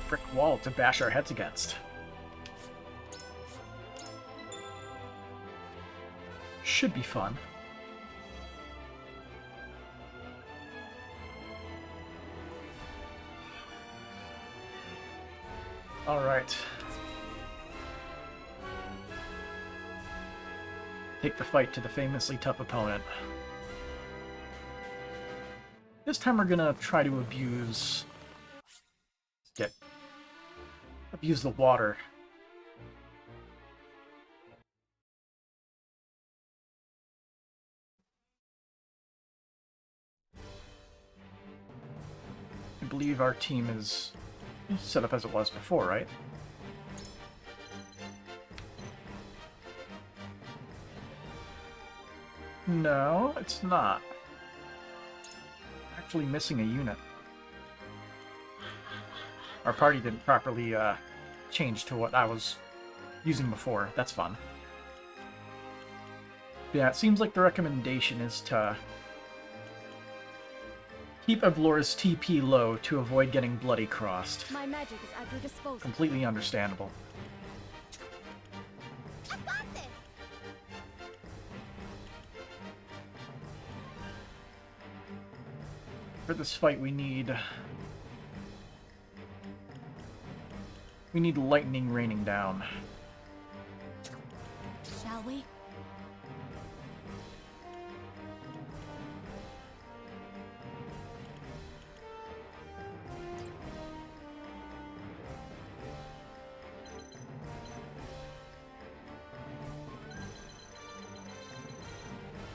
brick wall to bash our heads against. Should be fun. Alright. Take the fight to the famously tough opponent. This time we're gonna try to abuse the water. I believe our team is set up as it was before, right? No, it's not. Actually missing a unit. Our party didn't properly change to what I was using before. That's fun. Yeah, it seems like the recommendation is to keep Evlora's TP low to avoid getting bloody crossed. My magic is at your disposal. Completely understandable. I got this. For this fight, we need lightning raining down. Shall we?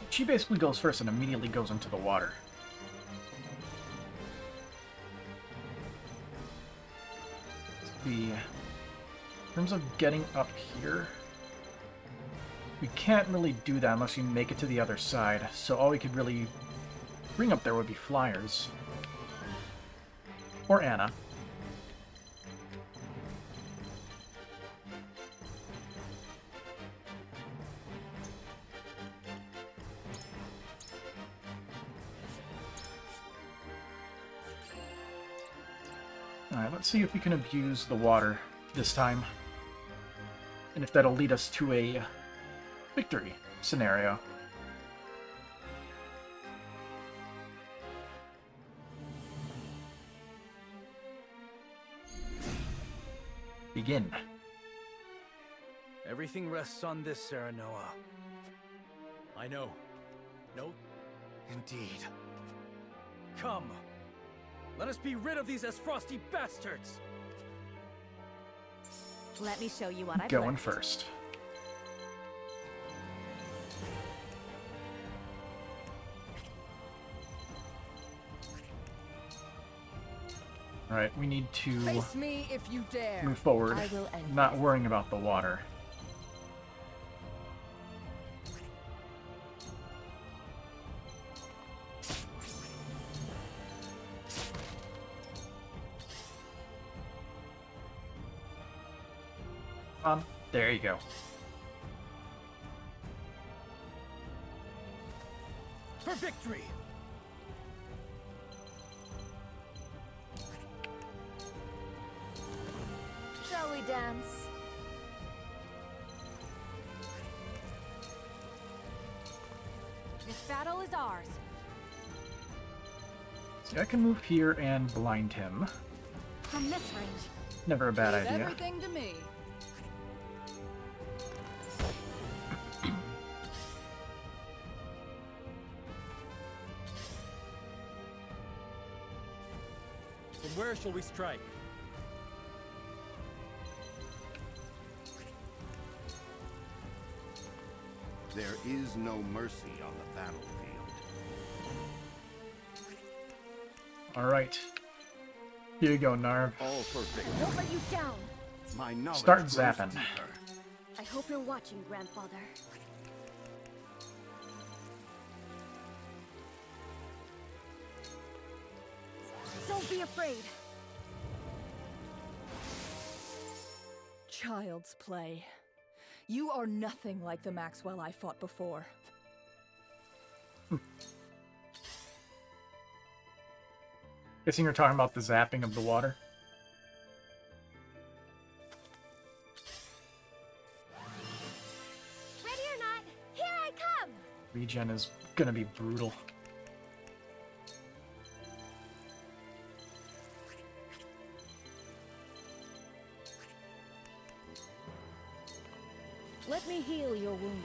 She basically goes first and immediately goes into the water. In terms of getting up here, we can't really do that unless you make it to the other side, so all we could really bring up there would be flyers. Or Anna. Alright, let's see if we can abuse the water this time. And if that'll lead us to a victory scenario. Begin. Everything rests on this, Serenoa. I know. No, indeed. Come. Let us be rid of these frosty bastards! Let me show you what I've Going learned. first. Alright, we need to Face me if you dare. move forward, I will end not this. worrying about the water. There you go. For victory! Shall we dance? This battle is ours. See, I can move here and blind him. From this range. Never a bad Leave idea. everything to me. Then where shall we strike? There is no mercy on the battlefield. Alright. Here you go, Narv. All for victory. Won't let you down. My knowledge Start grows zapping. deeper. I hope you're watching, Grandfather. Don't be afraid. Child's play. You are nothing like the Maxwell I fought before. Guessing you're talking about the zapping of the water? regen is gonna be brutal. Let me heal your wounds.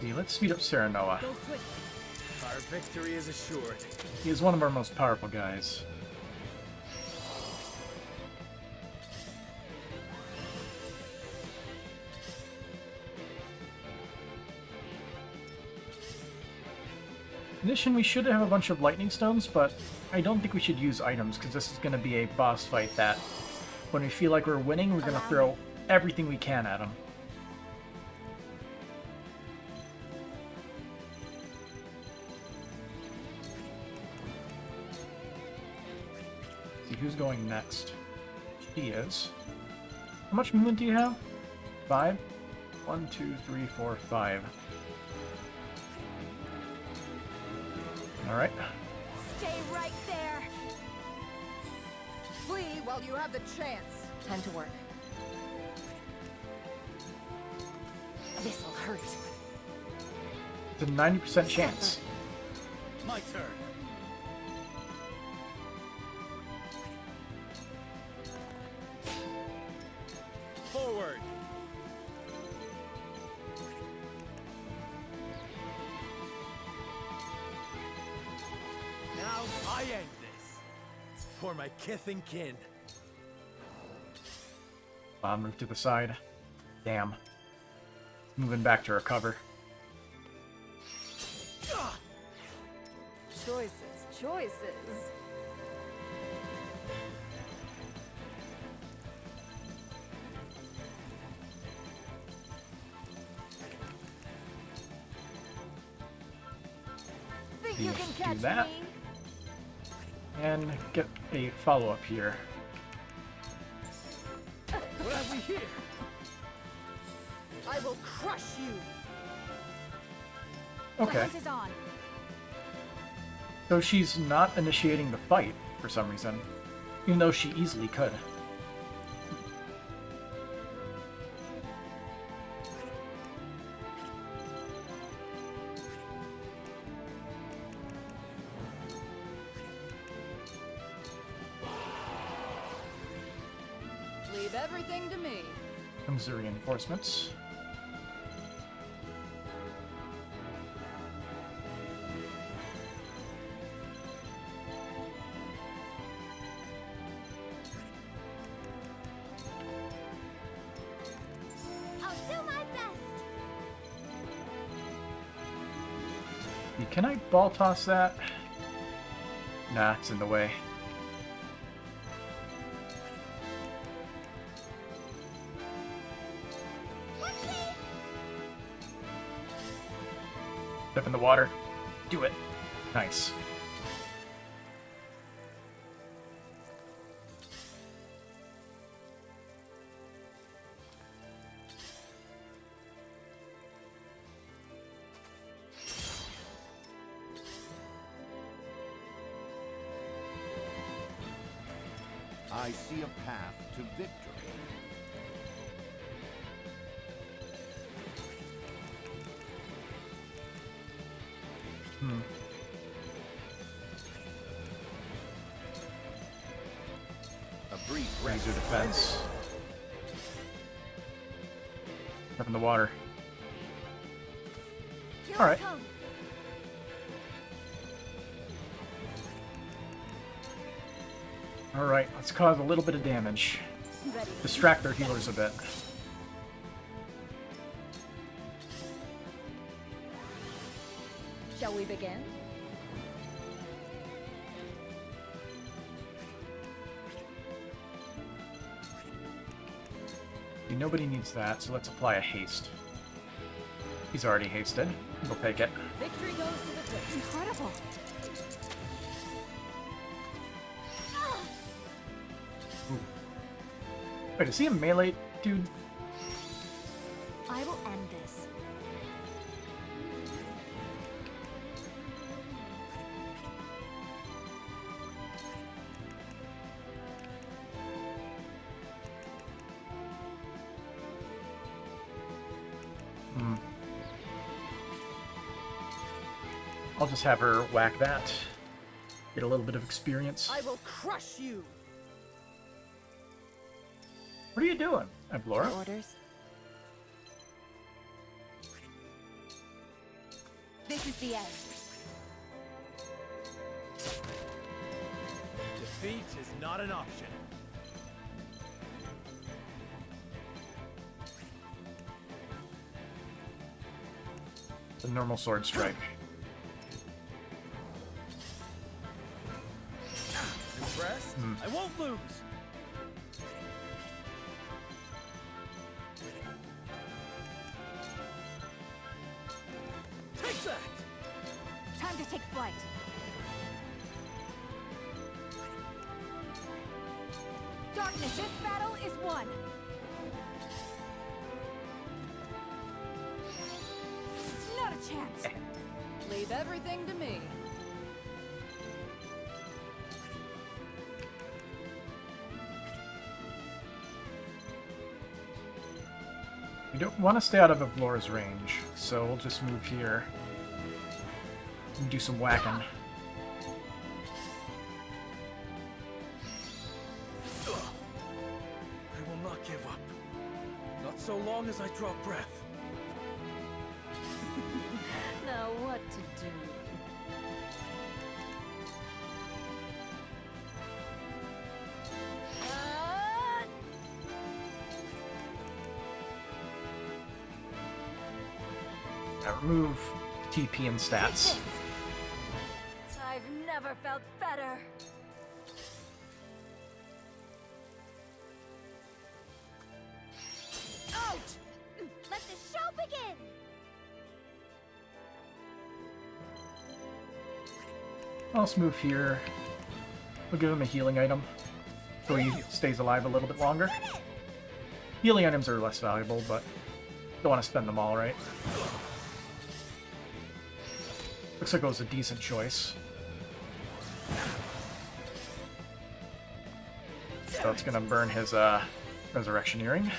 See, let's speed up Serenoa. Go swiftly. Our victory is assured. He is one of our most powerful guys. In addition, we should have a bunch of lightning stones, but I don't think we should use items, because this is going to be a boss fight that, when we feel like we're winning, we're going to throw everything we can at him. See who's going next. She is. How much movement do you have? 5? 1, 2, 3, 4, 5. Alright. Stay right there. Flee while you have the chance. Time to work. This'll hurt. It's a 90% chance. My turn. Forward. Now I end this. For my kith and kin. Bomb move to the side. Damn. Moving back to recover. Choices. Think you can Do catch that. me? And get a follow-up here. What have we here? I will crush you. The Okay. hunt is on. So she's not initiating the fight for some reason, even though she easily could. Leave everything to me. Comes the reinforcements. I'll do my best. Can I ball toss that? Nah, it's in the way. Step in the water. Do it. Nice. I see a path to victory. A brief rest. Razor defense. Step in the water. Here All I right. come. Alright, let's cause a little bit of damage. Ready. Distract their healers a bit. Shall we begin? Nobody needs that, so let's apply a haste. He's already hasted. We'll take it. Victory goes to the good. Incredible. Wait, is he a melee dude? I will end this. I'll just have her whack that. Get a little bit of experience. I will crush you. What are you doing, Ablora? Orders. This is the end. Defeat is not an option. The normal sword strike. Impressed? I won't lose. Take that! Time to take flight. Darkness, this battle is won. Not a chance. Leave everything to me. We don't want to stay out of Ablora's range, so we'll just move here and do some whacking. I will not give up. Not so long as I draw breath. Now what to do? Now remove TP and stats. I've never felt better. Out! Let the show begin! Let's move here. We'll give him a healing item, so he stays alive a little bit longer. Healing items are less valuable, but don't want to spend them all, right? Looks like it was a decent choice. So it's gonna burn his resurrection earring.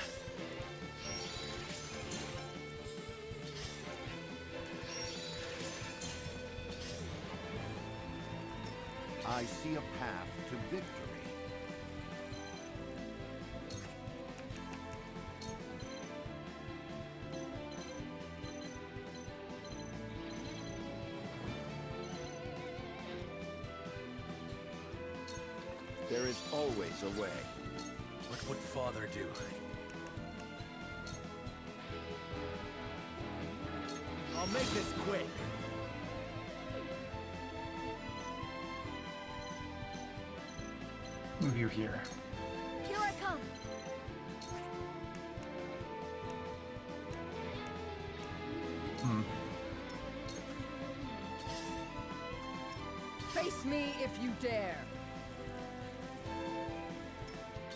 I see a path to victory. There is always a way. What would Father do? I'll make this quick. Move you here. Here I come. Face me if you dare.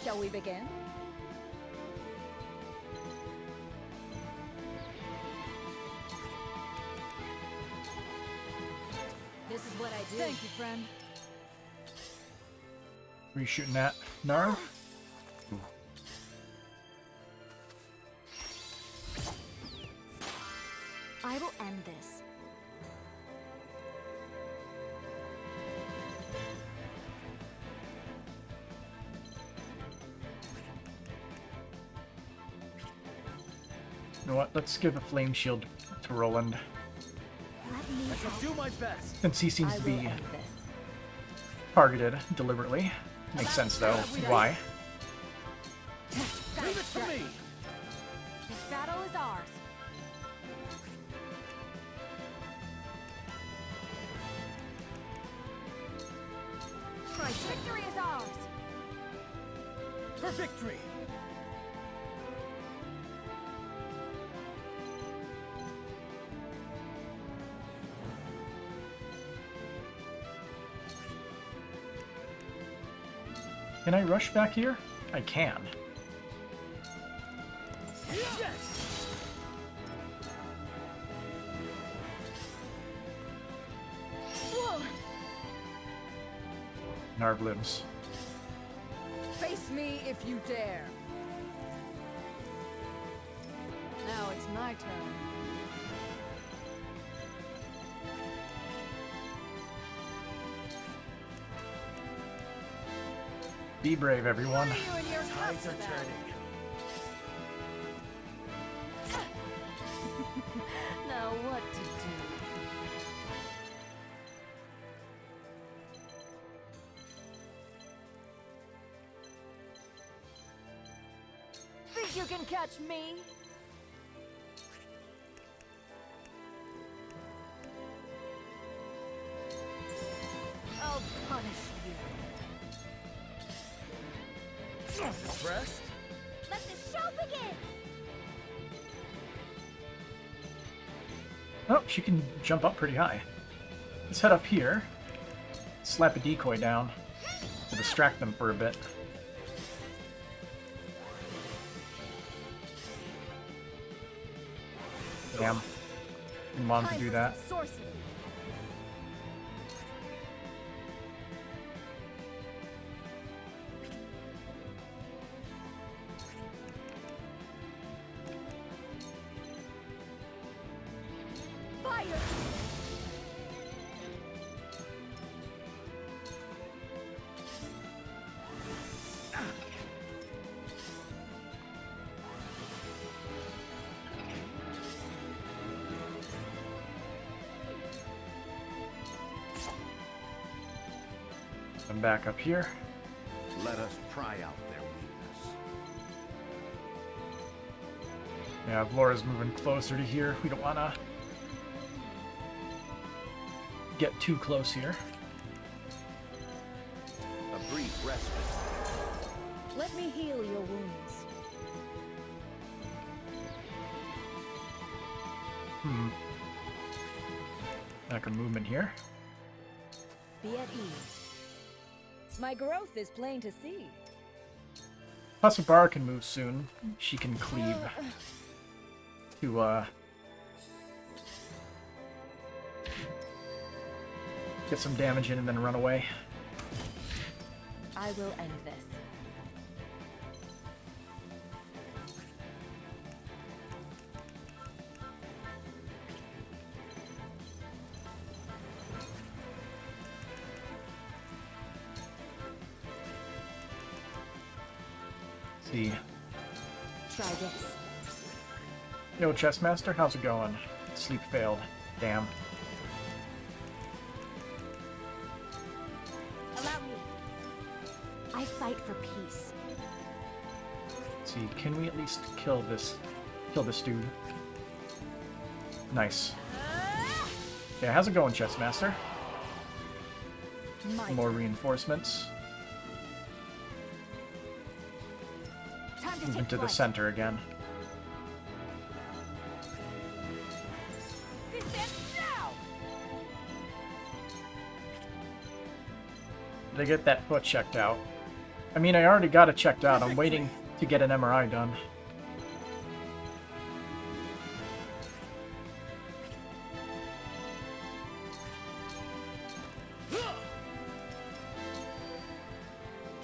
Shall we begin? This is what I do. Thank you, friend. Were you shooting at Narv? I will end this. You know what? Let's give a flame shield to Roland, Let me I shall do my best. since he seems I to will be end this. targeted deliberately. Makes sense though. Why? Leave it to me. This battle is ours. Victory is ours. For victory. Can I rush back here? I can. Yes. Whoa. Narv lives. Face me if you dare. Now it's my turn. Be brave, everyone. You and your Tides are guts turning. Now what to do? Think you can catch me? I'll punish you. Impressed? Let the show begin! Oh, she can jump up pretty high. Let's head up here. Slap a decoy down to distract them for a bit. Damn. Didn't want him to do that. Sorcery. Fire! I'm back up here. Let us pry out their weakness. Yeah, Laura's moving closer to here. We don't want to get too close here. A brief respite. Let me heal your wounds. Back a movement here. Be at ease. My growth is plain to see. Pasabara can move soon. She can cleave to get some damage in and then run away. I will end this. See. Try this. Yo, Chessmaster, how's it going? Sleep failed. Damn. Allow me. I fight for peace. See, can we at least kill this dude? Nice. Yeah, how's it going, Chessmaster? My More reinforcements. time to Move take into the flight. center again. This ends now. Did I get that foot checked out? I mean, I already got it checked out. I'm waiting to get an MRI done.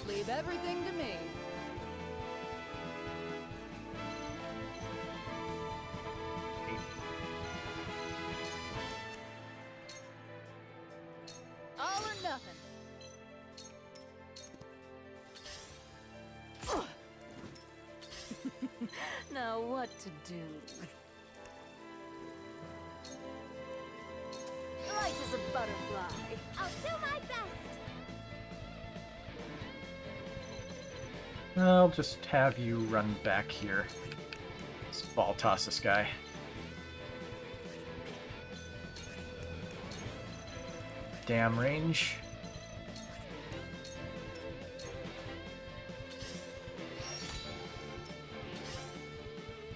Leave everything to me. All or nothing. Now what to do? Light as a butterfly. I'll do my best! I'll just have you run back here. Let's ball toss this guy. Damn range.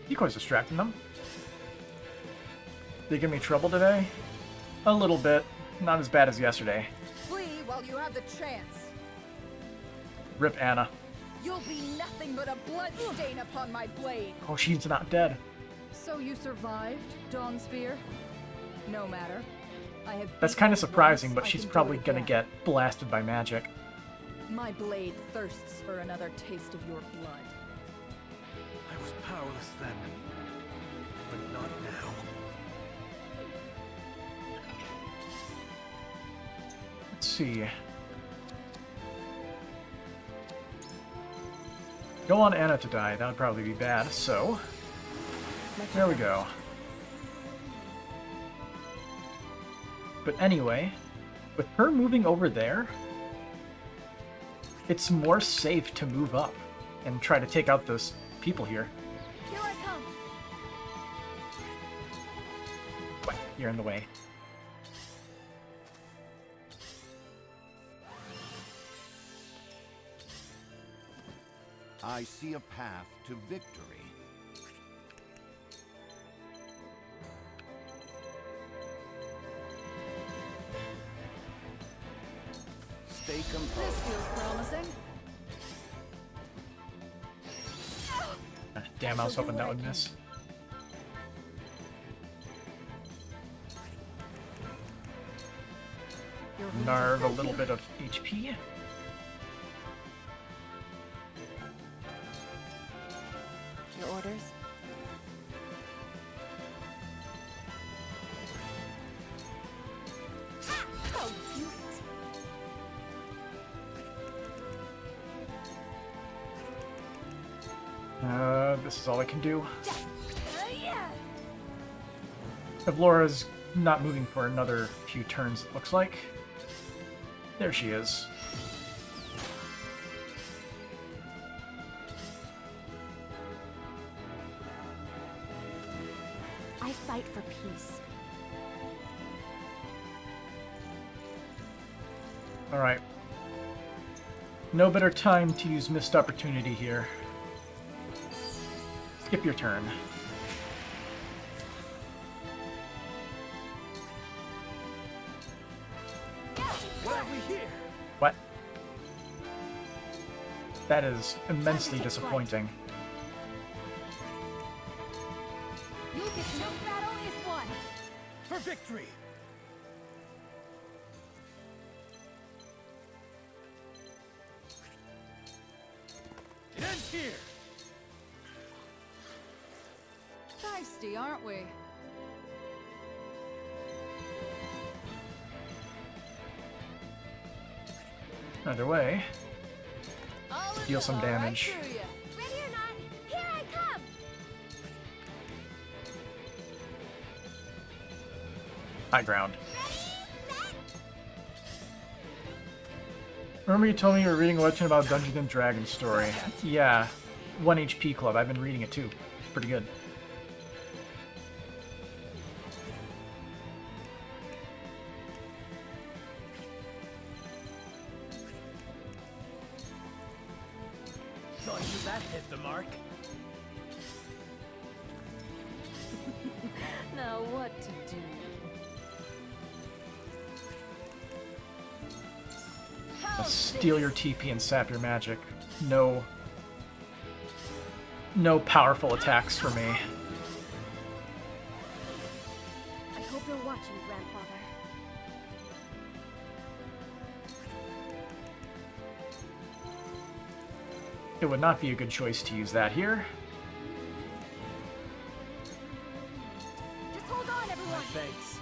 Decoy's distracting them. They give me trouble today? A little bit. Not as bad as yesterday. Flee while you have the chance. Rip Anna. You'll be nothing but a blood stain upon my blade. Oh, she's not dead. So you survived, Dawn Spear? No matter. I have That's beaten kind of you surprising, once, but I she's can do probably it gonna again. get blasted by magic. My blade thirsts for another taste of your blood. I was powerless then, but not now. Let's see. Don't want Anna to die. That would probably be bad. So, there we go. But anyway, with her moving over there, it's more safe to move up and try to take out those people here. Here I come. What? You're in the way. I see a path to victory. Stay This composed. feels promising. Damn, I was hoping that would miss. Your wounds Narve a are little bit of HP. Your orders? Oh, you. This is all I can do. Yeah. If Laura's not moving for another few turns, it looks like. There she is. I fight for peace. Alright. No better time to use missed opportunity here. Skip your turn. What have we here? What? That is immensely Time to take flight. disappointing. Lucas, no battle is won. For victory! It ends here! Feisty, aren't we? Either way, I'll deal some admit, all right damage. through ya. Ready or not, here I come. High ground. Ready, set. Remember you told me you were reading a legend about Dungeons and Dragons story. Yeah, 1 HP Club. I've been reading it too. It's pretty good. Saw you that hit the mark. Now what to do? I'll steal your TP and sap your magic. No powerful attacks for me. I hope you're watching, Grandfather. It would not be a good choice to use that here. Just hold on, everyone. Thanks.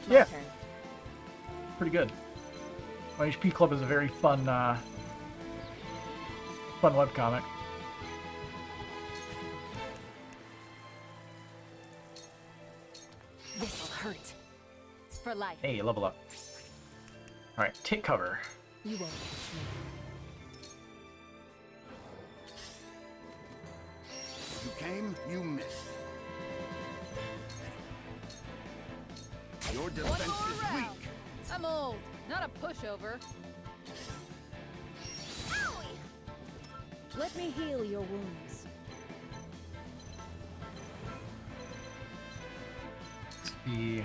Yeah, Turn. pretty good. 1 HP Club is a very fun, fun webcomic. This'll hurt. For life. Hey, level up. Alright, take cover. You won't catch me. You came, you missed. Your One defense more is round. weak. I'm old, not a pushover. Let me heal your wounds. The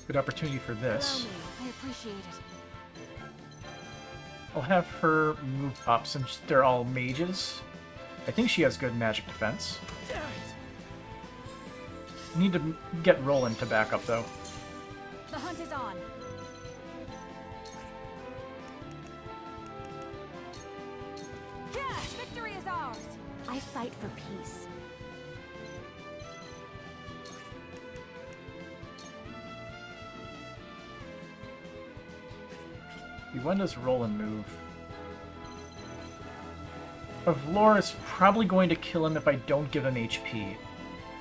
good opportunity for Allow this. me. I appreciate it. I'll have her move up since they're all mages. I think she has good magic defense. Damn it! Need to get Roland to back up though. The hunt is on. Yes, victory is ours. I fight for peace. When does Roland move? Avlor is probably going to kill him if I don't give him HP.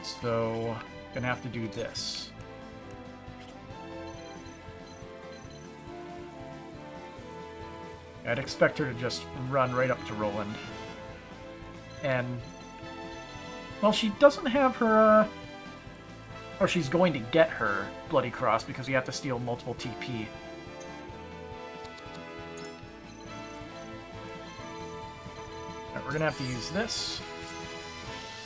So, gonna have to do this. I'd expect her to just run right up to Roland. And, well, she doesn't have her, or she's going to get her Bloody Cross because you have to steal multiple TP. Alright, we're gonna have to use this.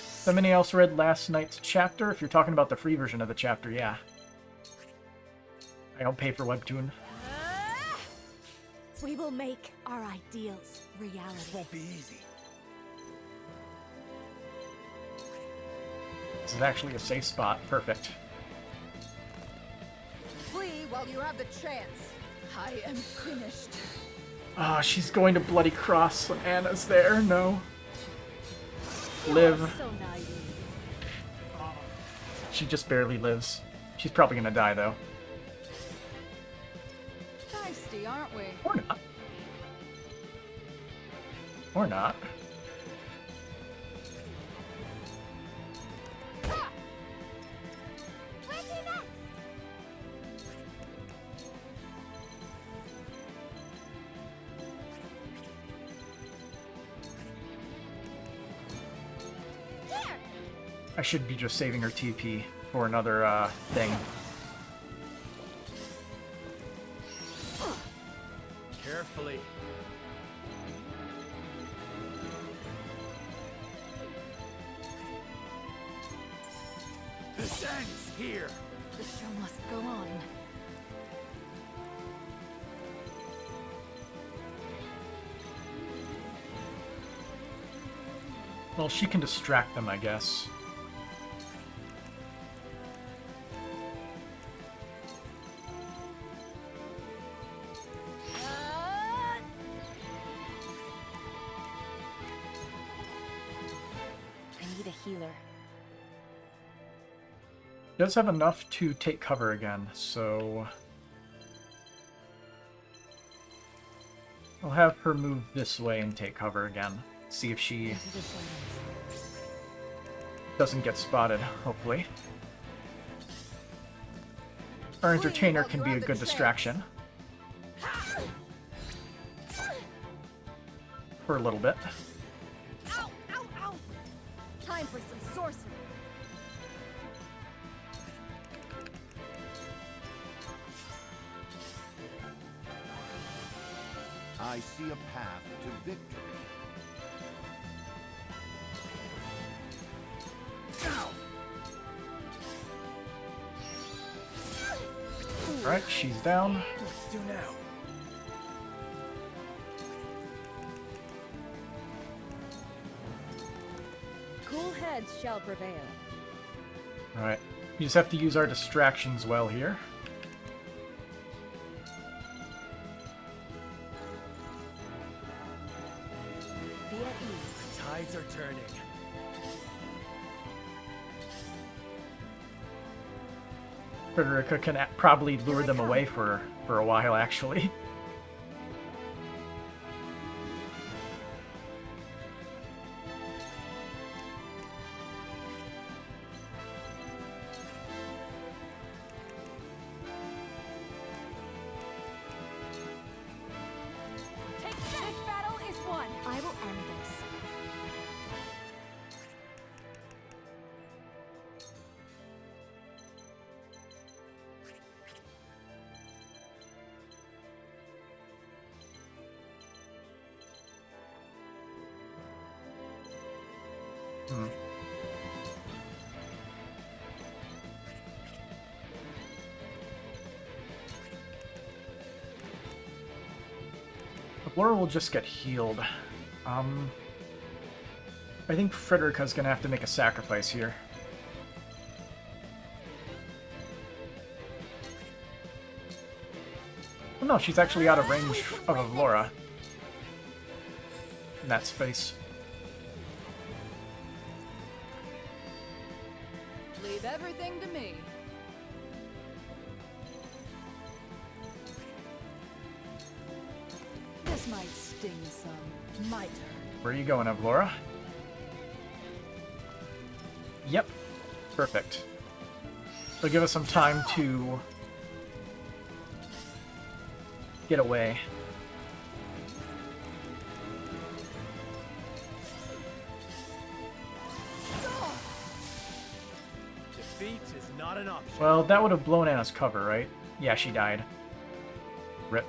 Somebody else read last night's chapter? If you're talking about the free version of the chapter, yeah. I don't pay for Webtoon. We will make our ideals reality. This won't be easy. This is actually a safe spot. Perfect. Flee while you have the chance. I am finished. Ah, she's going to Bloody Cross when Anna's there. No. Live. So naive. She just barely lives. She's probably gonna die, though. Feisty, aren't we? Or not. Or not. Where's he next? Here! I should be just saving her TP for another, thing. Carefully. This ends here. The show must go on. Well, she can distract them, I guess. I need a healer. Does have enough to take cover again, so I'll have her move this way and take cover again. See if she Into the shadows. doesn't get spotted, hopefully. Our entertainer can be a good distraction. For a little bit. Ow! Ow! Ow! Time for some sorcery. I see a path to victory. Alright, she's down. What to do now? Cool heads shall prevail. Alright. We just have to use our distractions well here. Be at ease. Tides are turning. Frederica can probably lure them away for a while, actually. Take this battle is won. I will end this. Hmm. Laura will just get healed. I think Frederica's gonna have to make a sacrifice here. Oh no, she's actually out of range of Laura. In that space. Leave everything to me. This might sting some. My turn. Where are you going, Evlora? Yep. Perfect. It'll give us some time to get away. Defeat is not an option. Well, that would have blown Anna's cover, right? Yeah, she died. Rip.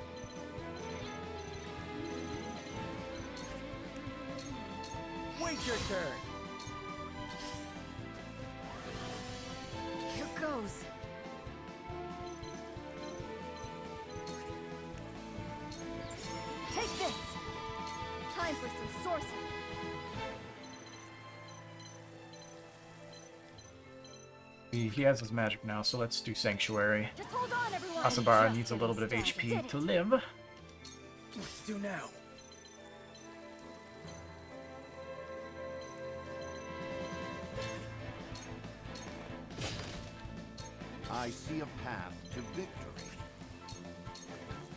Wait your turn. Here goes. Take this. Time for some sorcery. He has his magic now, so let's do Sanctuary. Just hold on, everyone. Asabara Just needs a little bit of getting HP started. to live. What to do now? I see a path to victory.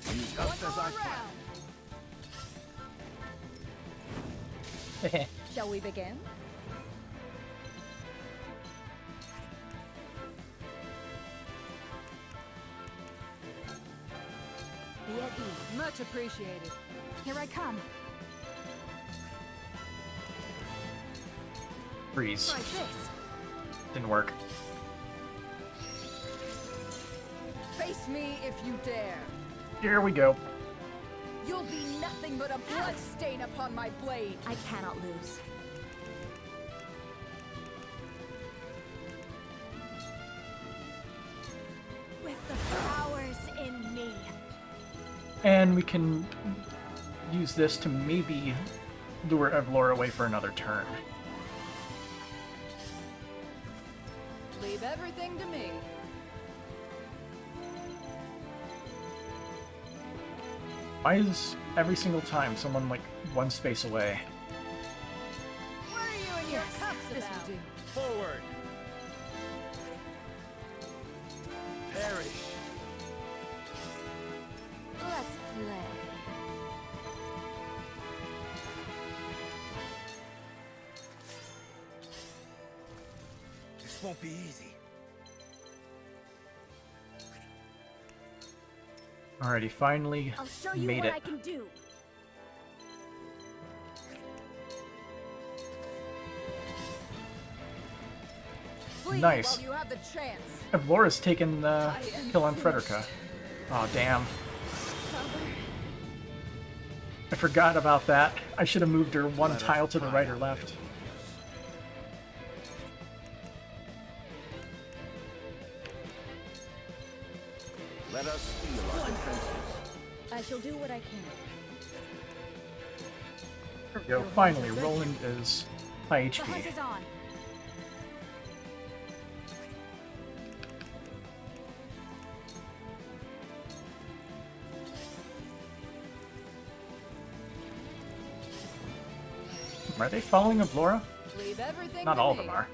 And just as I planned. Shall we begin? Be at ease. Much appreciated. Here I come. Freeze. Try this. Didn't work. Face me if you dare. Here we go. You'll be nothing but a blood stain upon my blade. I cannot lose. With the powers in me. And we can use this to maybe lure Evlora away for another turn. Leave everything to me. Why is every single time someone like one space away? What are you and your Yes, cups this about? will do. Forward. Perish. Let's play. This won't be easy. Alrighty, finally I'll show you made what it. I can do. Flee Nice. while you have the chance. Evlora's taken the I am kill on finished. Frederica. Oh, damn. I forgot about that. I should have moved her one Let us tile to the try right or our left. Let us steal our defenses. I shall do what I can. There we go. Finally, Roland is high The hunt HP. is on. Are they following Evlora? Leave everything Not to all of me. them are.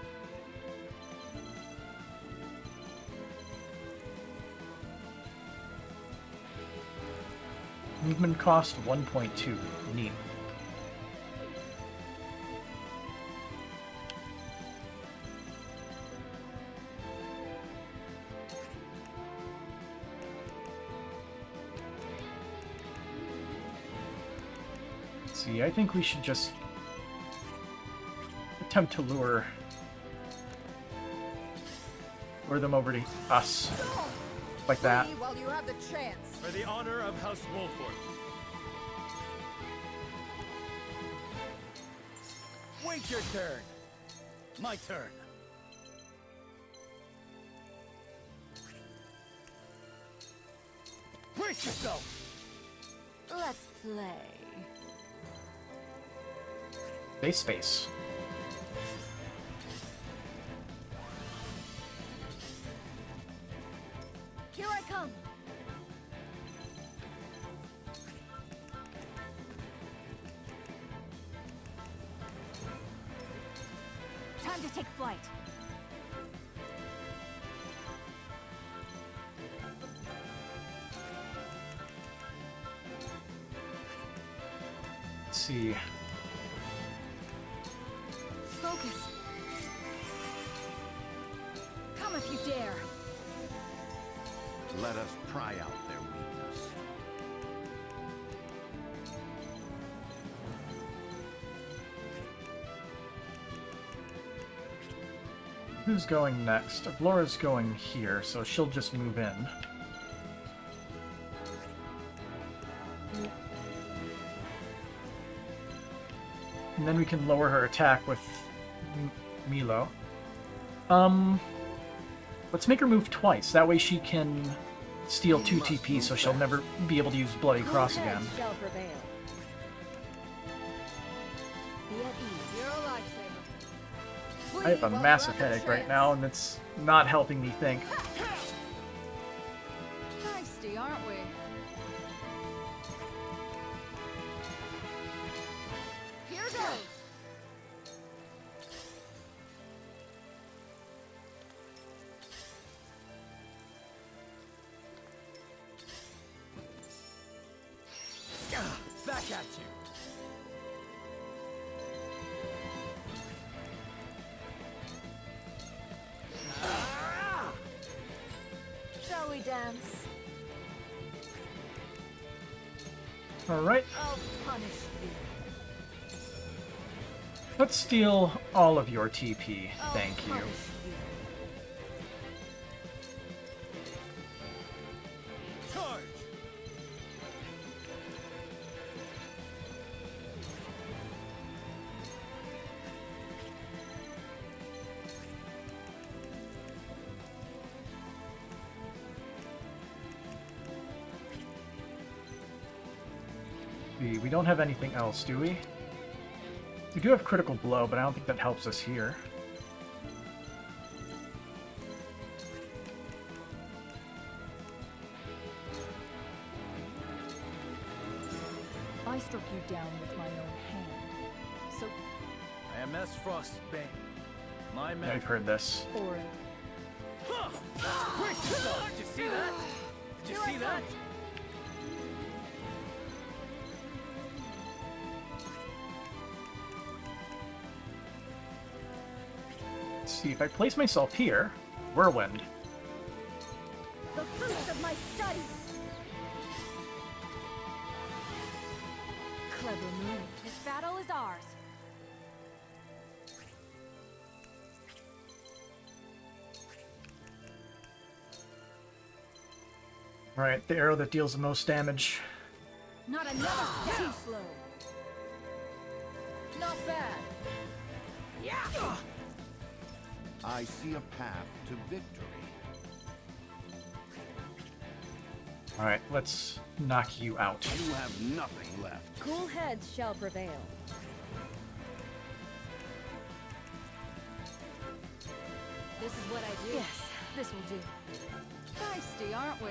Movement cost 1.2. Neat. Let's see, I think we should just attempt to lure them over to us. Like that. Flee while you have the chance. For the honor of House Wolford. Wait your turn. My turn. Brace yourself. Let's play. Space. Here I come. Time to take flight. Let's see. Focus. Come if you dare. Let us pry out their weakness. Who's going next? Laura's going here, so she'll just move in. And then we can lower her attack with Milo. Let's make her move twice. That way she can steal 2 TP, so she'll never be able to use Bloody Cross again. Shall prevail. Be at ease. You're a lifesaver. I have a massive headache right now, and it's not helping me think. Feisty, aren't we? Here goes. Back at you. Shall we dance? Alright, I'll punish you. let's steal all of your TP. I'll Thank you. punish Charge. We don't have anything else, do we? We do have Critical Blow, but I don't think that helps us here. I struck you down with my own hand. So, I am S. Frost's bane. My Yeah, man. I've heard this. or Brace yourself. Did you see that? Did you see that? Let's see, if I place myself here, Whirlwind. the fruits of my studies. Clever move. This battle is ours. Alright, the arrow that deals the most damage. Not another step. Too slow. not bad. I see a path to victory. Alright, let's knock you out. You have nothing left. Cool heads shall prevail. This is what I do. Yes, this will do. Feisty, aren't we?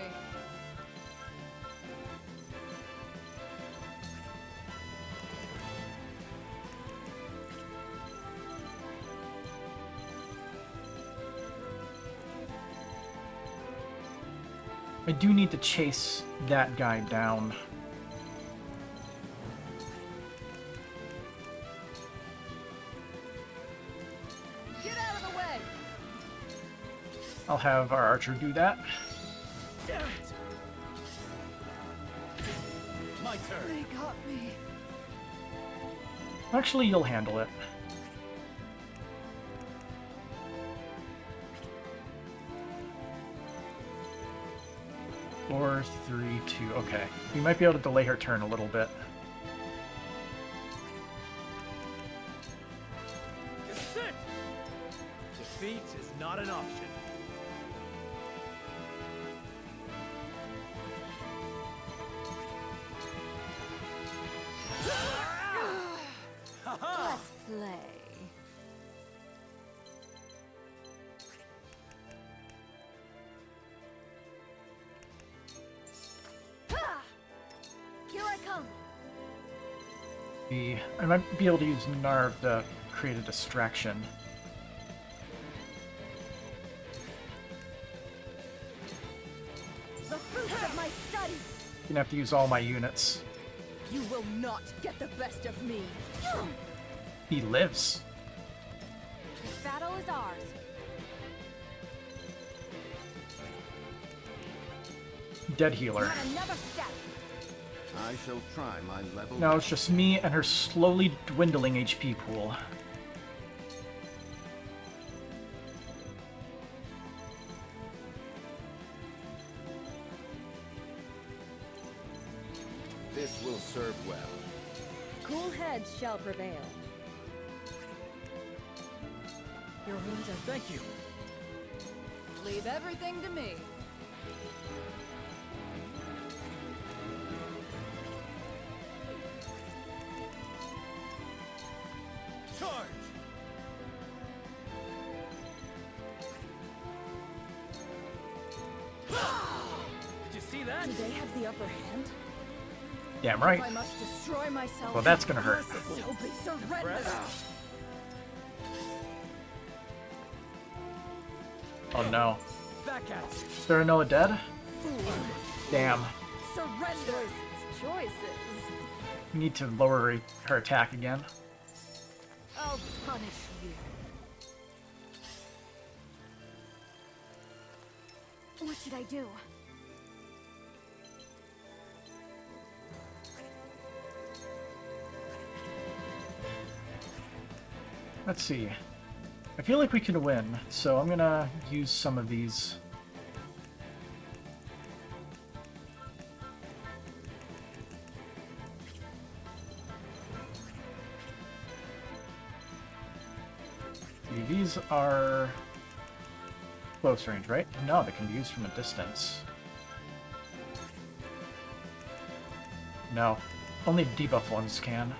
I do need to chase that guy down. Get out of the way! I'll have our archer do that. Damn it! My turn. They got me. Actually, you'll handle it. Four, 3, 2. Okay. We might be able to delay her turn a little bit. This is it. Defeat is not an option. Let's play. Ha! Here I come. I might be able to use Narv to create a distraction. The fruits of my studies. Gonna have to use all my units. You will not get the best of me. He lives. is ours. Dead healer. Not another step. I shall try my level. Now it's just me and her slowly dwindling HP pool. This will serve well. Cool heads shall prevail. Your wounds are... Thank you. Leave everything to me. Charge! Did you see that? Do they have the upper hand? Damn right. I must destroy myself. Well, that's gonna hurt. So be surrender. Oh no. Back at it. Serenoa dead? Damn. Surrender. Choices. We need to lower her attack again. I'll punish you. What should I do? Let's see. I feel like we can win, so I'm gonna use some of these. See, these are close range, right? No, they can be used from a distance. No, only debuff ones can.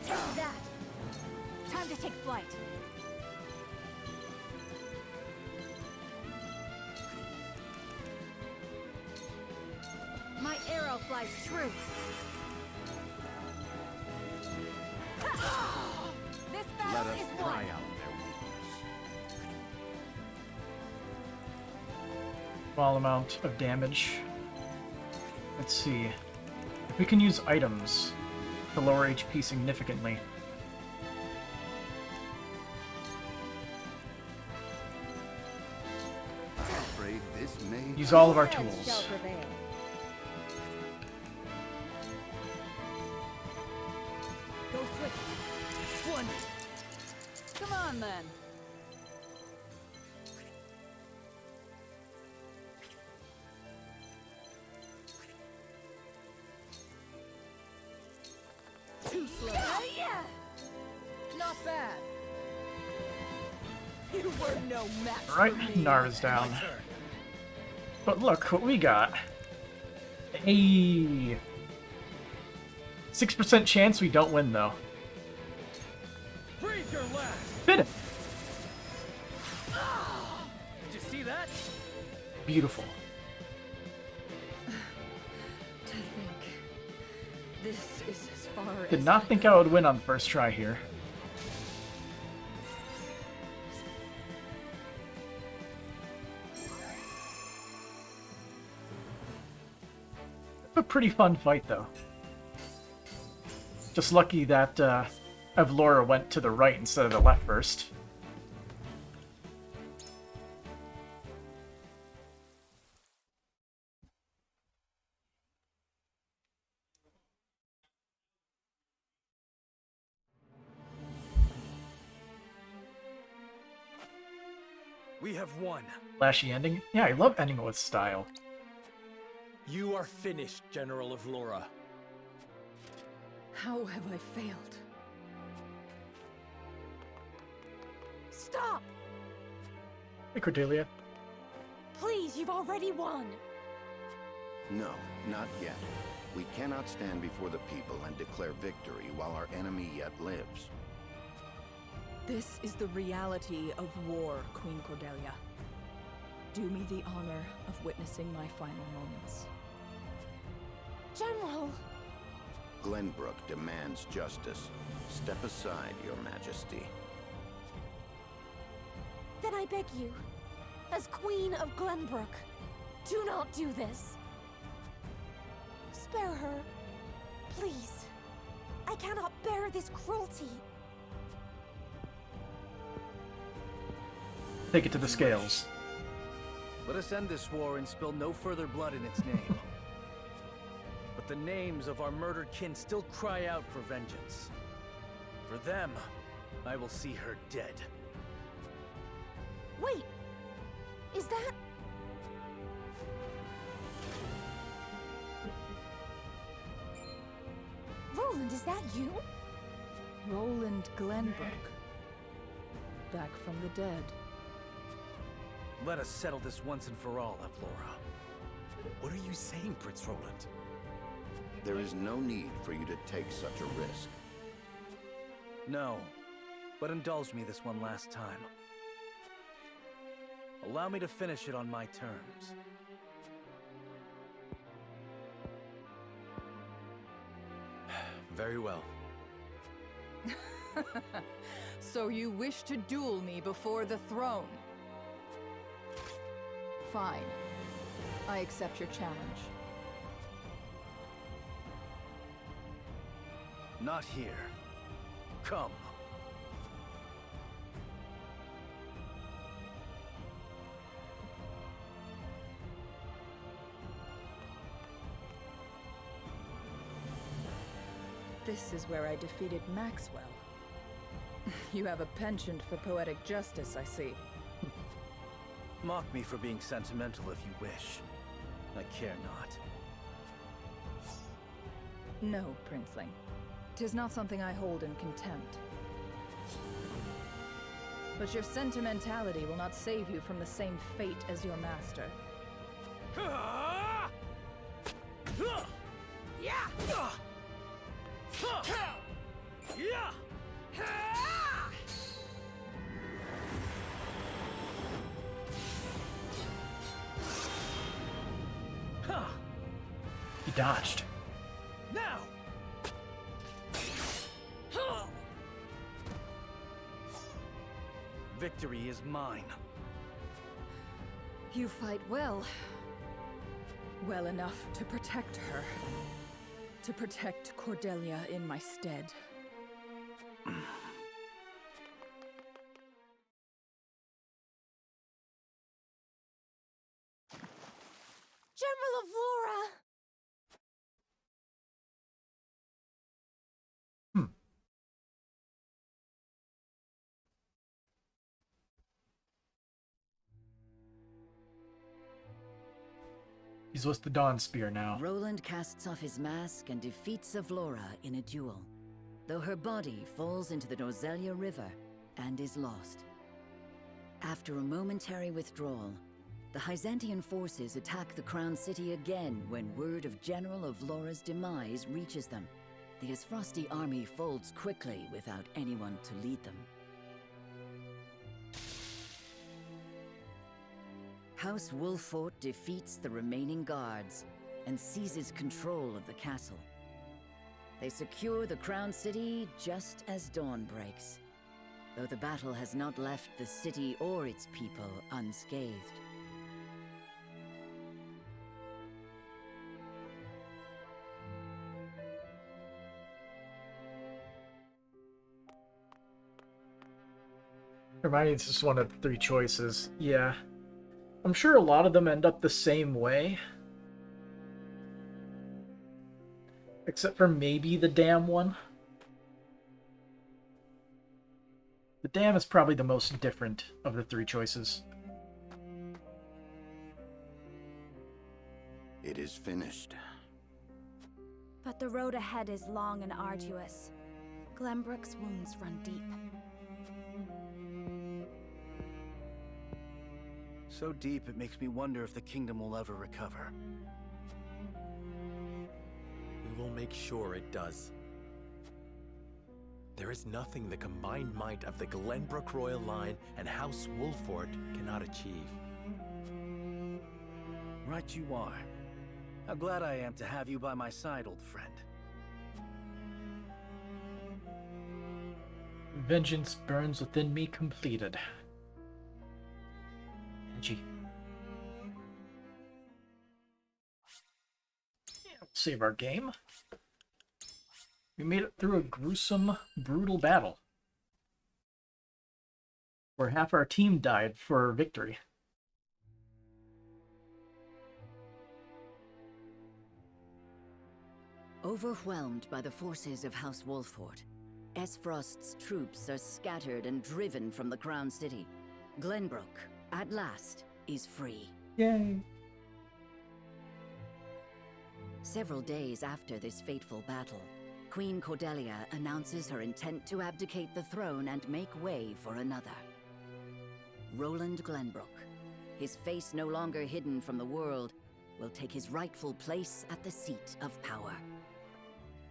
Take that. Time to take flight. My arrow flies true. This Let battle us is try won. out their weakness. Small amount of damage. Let's see. If we can use items to lower HP significantly. I'm afraid this may... Use all of our Heads shall tools. prevail. Go swift. One. Come on then. Too slow. Yeah. Not bad. You were no match Alright, for me. Nara's down. My turn. But look what we got. A 6% chance we don't win though. Breathe your last. Fit it. Did you see that? Beautiful. To think this is as far as Did not think I would win on the first try here. A pretty fun fight though. Just lucky that Evlora went to the right instead of the left first. We have won. Flashy ending. Yeah, I love ending with style. You are finished, General of Laura. How have I failed? Stop! Hey, Cordelia. Please, you've already won. No, not yet. We cannot stand before the people and declare victory while our enemy yet lives. This is the reality of war, Queen Cordelia. Do me the honor of witnessing my final moments. General! Glenbrook demands justice. Step aside, Your Majesty. Then I beg you, as Queen of Glenbrook, Do not do this. Spare her. Please. I cannot bear this cruelty. Take it to the scales. Let us end this war and spill no further blood in its name. But the names of our murdered kin still cry out for vengeance. For them, I will see her dead. Wait! Is that... Roland, is that you? Roland Glenbrook. Back from the dead. Let us settle this once and for all, Evlora. What are you saying, Prince Roland? There is no need for you to take such a risk. No, but indulge me this one last time. Allow me to finish it on my terms. Very well. So you wish to duel me before the throne? Fine. I accept your challenge. Not here. Come. This is where I defeated Maxwell. You have a penchant for poetic justice, I see. Mock me for being sentimental if you wish. I care not. No, Princeling. 'Tis not something I hold in contempt. But your sentimentality will not save you from the same fate as your master. He dodged. Now! Victory is mine. You fight well. Well enough to protect her. To protect Cordelia in my stead. General of Laura! He's with the Dawn Spear now. Roland casts off his mask and defeats Evlora in a duel, though her body falls into the Norzelia River and is lost. After a momentary withdrawal, the Hyzantian forces attack the Crown City again when word of General Evlora's demise reaches them. The Asfrosti army folds quickly without anyone to lead them. House Wolffort defeats the remaining guards and seizes control of the castle. They secure the Crown City just as dawn breaks, though the battle has not left the city or its people unscathed. Hermione's just one of the three choices. Yeah. I'm sure a lot of them end up the same way. Except for maybe the dam one. The dam is probably the most different of the three choices. It is finished. But the road ahead is long and arduous. Glenbrook's wounds run deep. So deep it makes me wonder if the kingdom will ever recover. We will make sure it does. There is nothing the combined might of the Glenbrook royal line and House Wolffort cannot achieve. Right you are. How glad I am to have you by my side, old friend. Vengeance burns within me completed. Gee. Save our game. We made it through a gruesome, brutal battle, where half our team died for victory. Overwhelmed by the forces of House Wolfort, Esfrost's troops are scattered and driven from the Crown City. Glenbrook, at last, is free. Yay! Several days after this fateful battle, Queen Cordelia announces her intent to abdicate the throne and make way for another. Roland Glenbrook, his face no longer hidden from the world, will take his rightful place at the seat of power.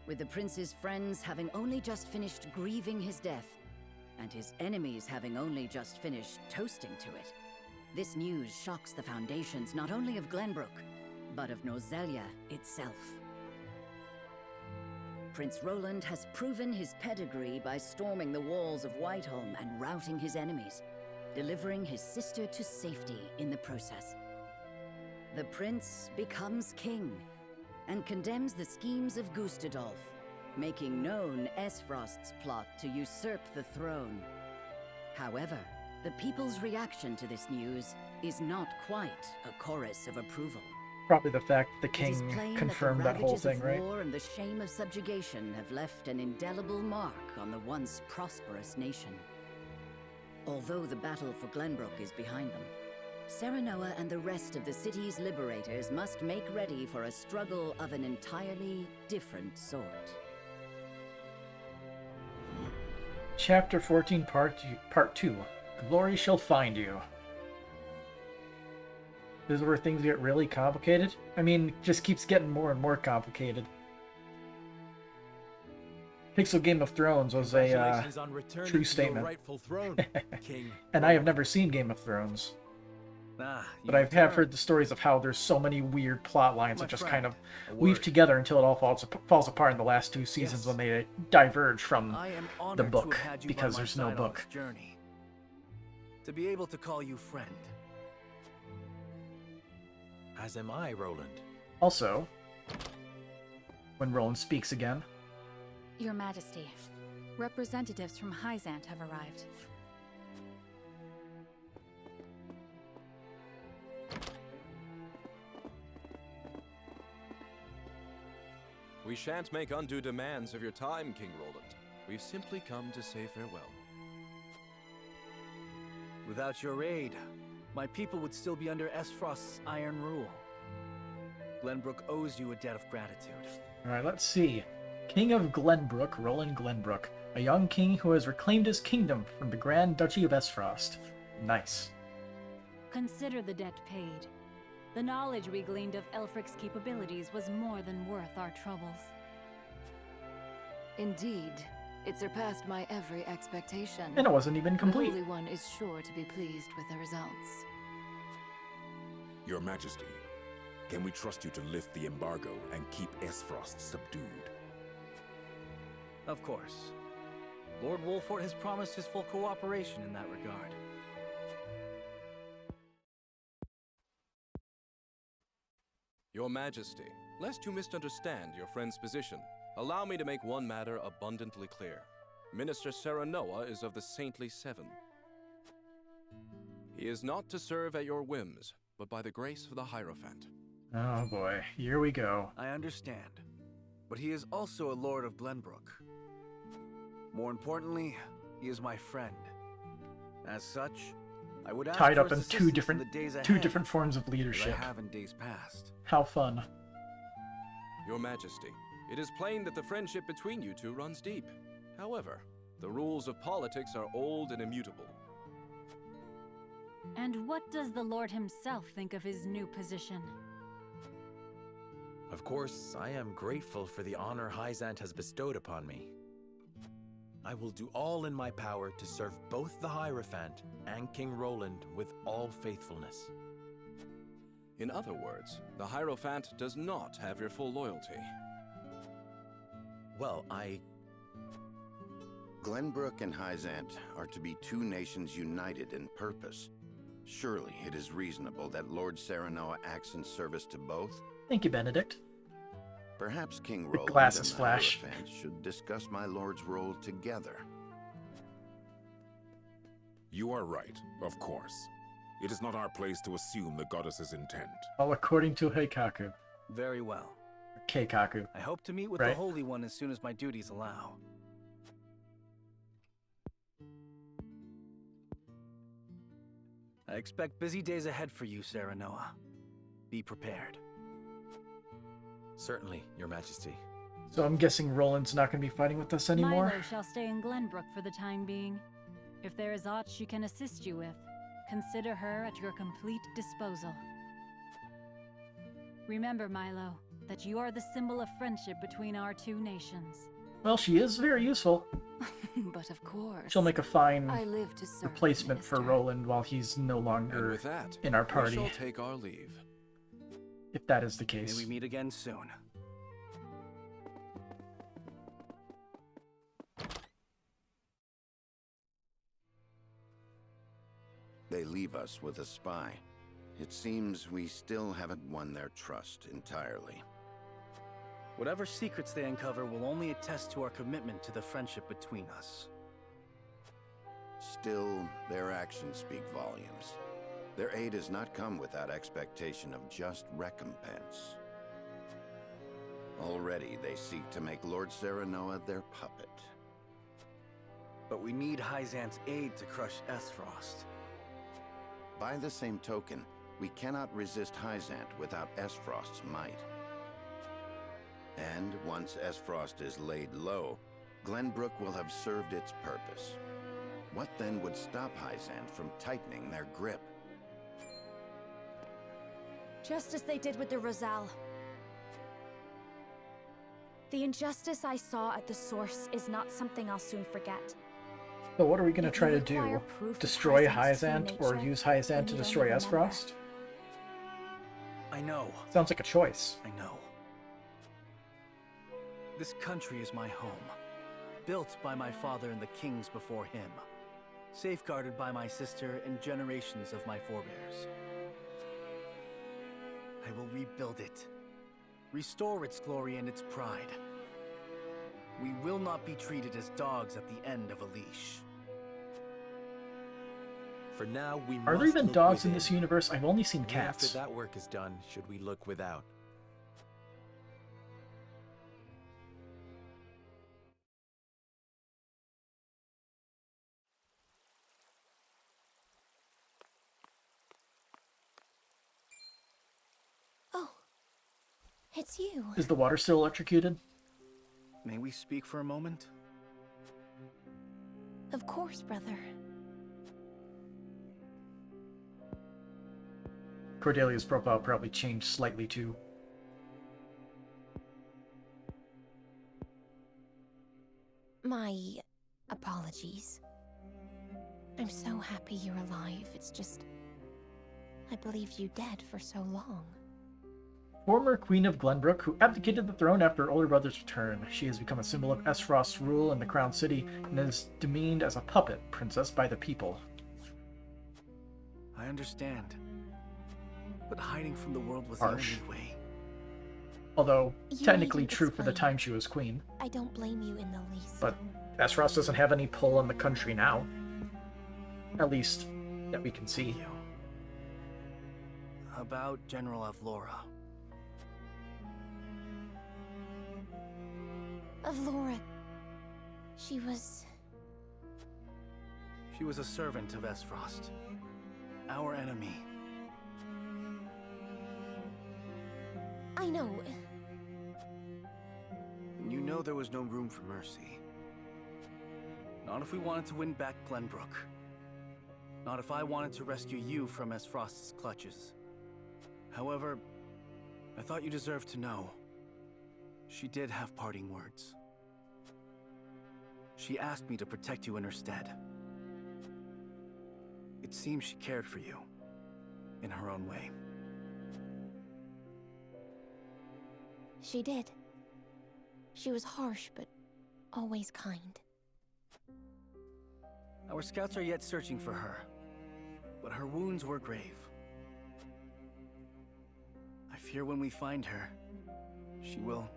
With the prince's friends having only just finished grieving his death, and his enemies having only just finished toasting to it, this news shocks the foundations not only of Glenbrook, but of Nozelia itself. Prince Roland has proven his pedigree by storming the walls of Whiteholm and routing his enemies, delivering his sister to safety in the process. The prince becomes king, and condemns the schemes of Gustadolf, making known Esfrost's plot to usurp the throne. However, the people's reaction to this news is not quite a chorus of approval. Probably the fact that the It is king plain confirmed the that whole ravages thing, of right? war and the shame of subjugation have left an indelible mark on the once prosperous nation. Although the battle for Glenbrook is behind them, Serenoa and the rest of the city's liberators must make ready for a struggle of an entirely different sort. Chapter 14, Part 2. Glory shall find you. This is where things get really complicated. I mean, it just keeps getting more and more complicated. Pixel Game of Thrones was a Congratulations on returning true to statement. your rightful throne, King. And I have never seen Game of Thrones. Ah, But I have heard the stories of how there's so many weird plot lines My that just friend, kind of a weave word. together until it all falls apart in the last two seasons Yes. when they diverge from I am honored the book, to have had you because by my there's no side on book. this journey. To be able to call you friend. As am I, Roland. Also, when Roland speaks again, Your Majesty, representatives from Hyzant have arrived. We shan't make undue demands of your time, King Roland. We've simply come to say farewell. Without your aid, my people would still be under Esfrost's iron rule. Glenbrook owes you a debt of gratitude. alright, let's see. King of Glenbrook, Roland Glenbrook, a young king who has reclaimed his kingdom from the Grand Duchy of Esfrost. Nice. Consider the debt paid. The knowledge we gleaned of Elfric's capabilities was more than worth our troubles. Indeed, it surpassed my every expectation. And it wasn't even complete. The Holy One is sure to be pleased with the results. Your Majesty, can we trust you to lift the embargo and keep Esfrost subdued? Of course. Lord Wolfort has promised his full cooperation in that regard. Your Majesty, lest you misunderstand your friend's position, allow me to make one matter abundantly clear. Minister Serenoa is of the Saintly Seven. He is not to serve at your whims, but by the grace of the Hierophant. Oh boy, here we go. I understand. But he is also a Lord of Glenbrook. More importantly, he is my friend. As such, I would ask Tied for up in his two assistance different in the days two ahead, different forms of as I leadership. have in days past. How fun. Your Majesty, it is plain that the friendship between you two runs deep. However, the rules of politics are old and immutable. And what does the Lord himself think of his new position? Of course, I am grateful for the honor Hyzant has bestowed upon me. I will do all in my power to serve both the Hierophant and King Roland with all faithfulness. In other words, the Hierophant does not have your full loyalty. Well, Glenbrook and Hyzant are to be two nations united in purpose. Surely it is reasonable that Lord Serenoa acts in service to both? Thank you, Benedict. Perhaps King The Roland glasses and the flash. Hierophant should discuss my lord's role together. You are right, of course. It is not our place to assume the goddess's intent. All according to Heikaku. Very well. Keikaku. I hope to meet with Right. the Holy One as soon as my duties allow. I expect busy days ahead for you, Serenoa. Be prepared. Certainly, Your Majesty. So I'm guessing Roland's not going to be fighting with us anymore? Milo shall stay in Glenbrook for the time being. If there is aught she can assist you with, consider her at your complete disposal. Remember, Milo, that you are the symbol of friendship between our two nations. Well, she is very useful. But of course. She'll make a fine I live to serve, replacement for Minister. Roland while he's no And longer with that, in our we party, shall take our leave. if that is the May case. we meet again soon. They leave us with a spy. It seems we still haven't won their trust entirely. Whatever secrets they uncover will only attest to our commitment to the friendship between us. Still, their actions speak volumes. Their aid has not come without expectation of just recompense. Already they seek to make Lord Serenoa their puppet. But we need Hyzant's aid to crush Esfrost. By the same token, we cannot resist Hyzant without Esfrost's might. And once Esfrost is laid low, Glenbrook will have served its purpose. What then would stop Hyzant from tightening their grip? Just as they did with the Rosal. The injustice I saw at the source is not something I'll soon forget. So what are we going to If try you to do? require proof of Destroy Hyzant's true Hyzant or nature, use Hyzant then to you destroy don't remember. Esfrost? I know. Sounds like a choice. I know. This country is my home. Built by my father and the kings before him. Safeguarded by my sister and generations of my forebears. I will rebuild it. Restore its glory and its pride. We will not be treated as dogs at the end of a leash. For now, we Are there must even look dogs in within. this universe? I've only seen Only cats. After that work is done, should we look without? Oh, it's you. Is the water still electrocuted? May we speak for a moment? Of course, brother. Cordelia's profile probably changed slightly too. My apologies. I'm so happy you're alive. It's just... I believed you dead for so long. Former Queen of Glenbrook, who abdicated the throne after her older brother's return. She has become a symbol of Esfrost's rule in the Crown City and is demeaned as a puppet princess by the people. I understand. But hiding from the world was Harsh. the only way. Although, You technically needn't true for the explain. time she was queen. I don't blame you in the least. But Esfrost doesn't have any pull in the country now. At least, that we can see. About General Avlora. Avlora... She was... She was a servant of Esfrost. Our enemy. I know. And you know there was no room for mercy. Not if we wanted to win back Glenbrook. Not if I wanted to rescue you from Esfrost's clutches. However, I thought you deserved to know. She did have parting words. She asked me to protect you in her stead. It seems she cared for you, in her own way. She did. She was harsh, but always kind. Our scouts are yet searching for her, but her wounds were grave. I fear when we find her, she will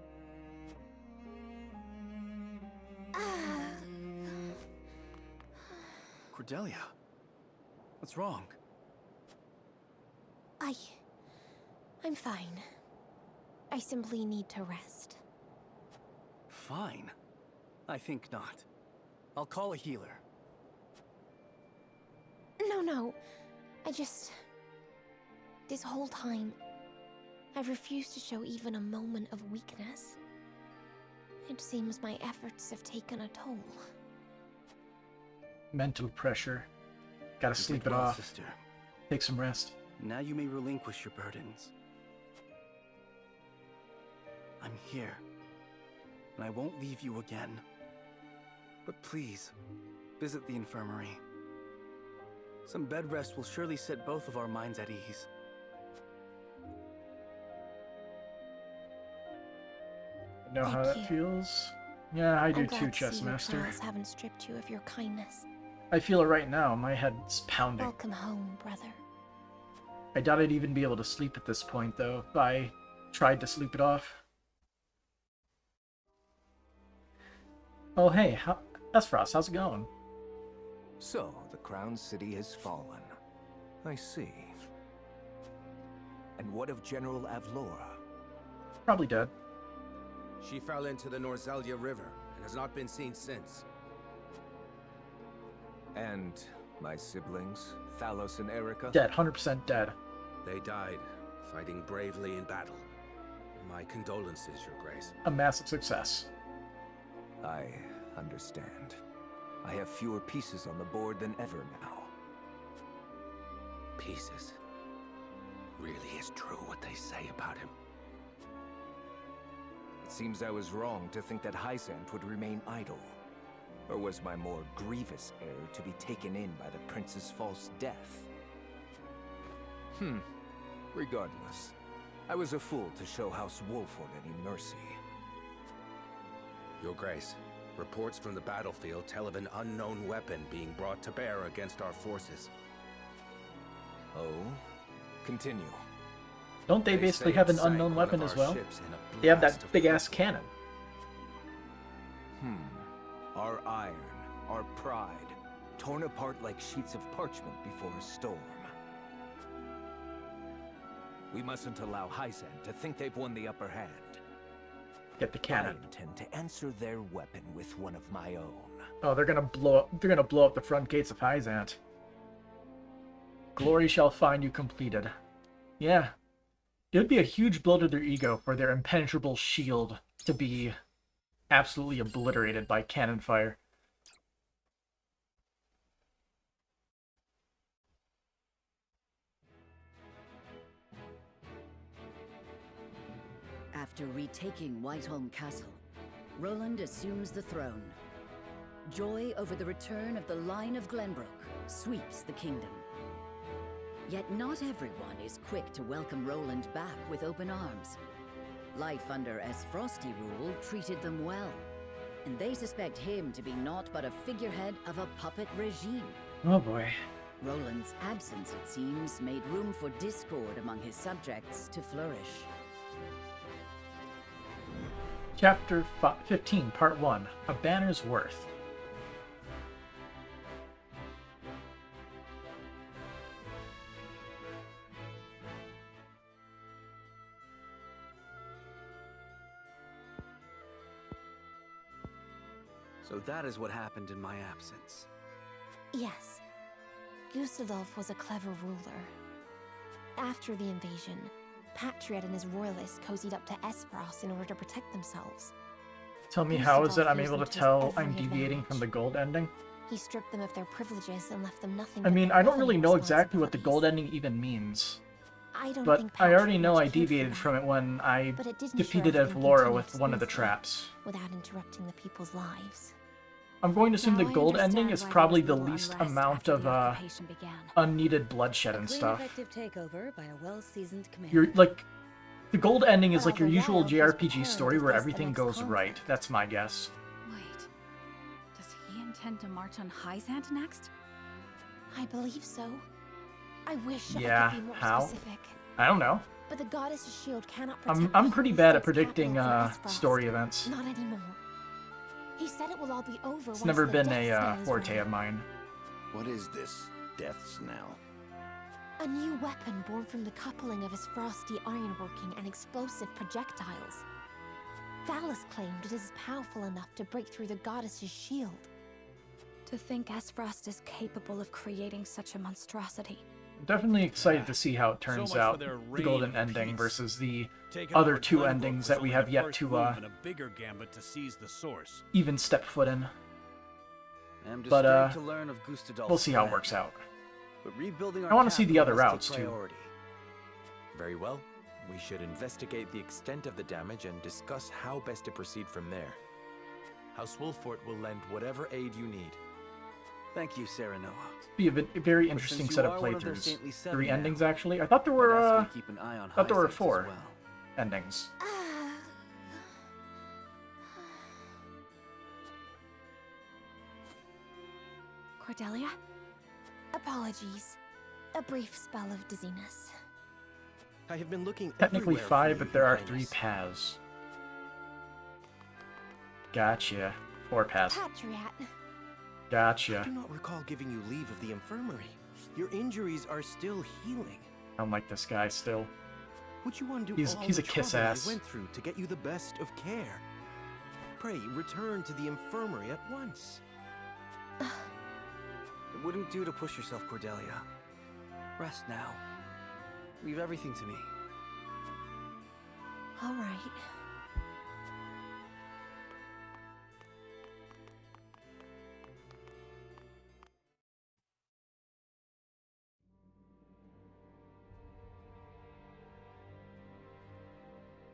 Cordelia. What's wrong? I'm fine. I simply need to rest. Fine. I think not. I'll call a healer. No. This whole time, I've refused to show even a moment of weakness. It seems my efforts have taken a toll. Mental pressure. Gotta sleep it off. Sister. Take some rest. Now you may relinquish your burdens. I'm here, and I won't leave you again. But please, visit the infirmary. Some bed rest will surely set both of our minds at ease. Know how that feels? Yeah, I do too, Chess Your Master. trials haven't stripped you of your kindness. I feel it right now. My head's pounding. Welcome home, brother. I doubt I'd even be able to sleep at this point, though, if I tried to sleep it off. Oh, hey, Esfrost, how's it going? So, the Crown City has fallen. I see. And what of General Avlora? Probably dead. She fell into the Norzelia River and has not been seen since. And my siblings, Thalos and Erica? Dead, 100% dead. They died, fighting bravely in battle. My condolences, Your Grace. A massive success. I understand. I have fewer pieces on the board than ever now. Pieces. Really is true what they say about him. It seems I was wrong to think that Hysant would remain idle. Or was my more grievous error to be taken in by the prince's false death? Regardless, I was a fool to show House Wolford any mercy. Your Grace, reports from the battlefield tell of an unknown weapon being brought to bear against our forces. Oh? Continue. Don't they basically have an unknown weapon as well? They have that big-ass cannon. Our iron, our pride, torn apart like sheets of parchment before a storm. We mustn't allow Hysant to think they've won the upper hand. Get the cannon. I intend to answer their weapon with one of my own. Oh, they're gonna blow up the front gates of Hysant. Glory shall find you completed. Yeah. It would be a huge blow to their ego for their impenetrable shield to be absolutely obliterated by cannon fire. After retaking Whiteholm Castle, Roland assumes the throne. Joy over the return of the line of Glenbrook sweeps the kingdom. Yet not everyone is quick to welcome Roland back with open arms. Life under Frosty rule treated them well, and they suspect him to be naught but a figurehead of a puppet regime. Oh boy. Roland's absence, it seems, made room for discord among his subjects to flourish. Chapter 15, Part 1, A Banner's Worth. So that is what happened in my absence. Yes. Gustadolf was a clever ruler. After the invasion, Patriot and his royalists cozied up to Espros in order to protect themselves. Tell me, how is it I'm able to tell I'm deviating from the gold ending? He stripped them of their privileges and left them nothing. I mean, I don't really know exactly what the gold ending even means. But I already know I deviated from it when I defeated Evlora with one of the traps. Without interrupting the people's lives. I'm going to assume the gold ending is probably the least amount of unneeded bloodshed and stuff. You're like, the gold ending is like your usual JRPG story where everything goes right. That's my guess. Wait, does he intend to march on Hysant next? I believe so. I wish yeah, I could be more how? specific. I don't know. But the goddess's shield cannot protect I'm pretty bad at predicting story events. Not anymore. He said it will all be over. It's never been a forte of mine. What is this death's knell? A new weapon born from the coupling of his frosty ironworking and explosive projectiles. Valis claimed it is powerful enough to break through the goddess's shield. To think Esfrost is capable of creating such a monstrosity. I'm definitely excited to see how it turns out, the golden ending versus the other two endings that we have yet to even step foot in. But we'll see how it works out. I want to see the other routes too. Very well. We should investigate the extent of the damage and discuss how best to proceed from there. House Wolfort will lend whatever aid you need. Thank you, Serenoa. Be a very interesting set of playthroughs. 3 endings, actually. I thought there were thought there were 4 endings. Cordelia? Apologies. A brief spell of dizziness. I have been looking Technically everywhere 5, for but there you, are Highness. 3 paths. Gotcha. 4 paths. Patriot. Gotcha. I do not recall giving you leave of the infirmary. Your injuries are still healing. I don't like this guy still. Would you undo He's all a the kiss trouble ass. I went through to get you the best of care? Pray, return to the infirmary at once. It wouldn't do to push yourself, Cordelia. Rest now. Leave everything to me. All right.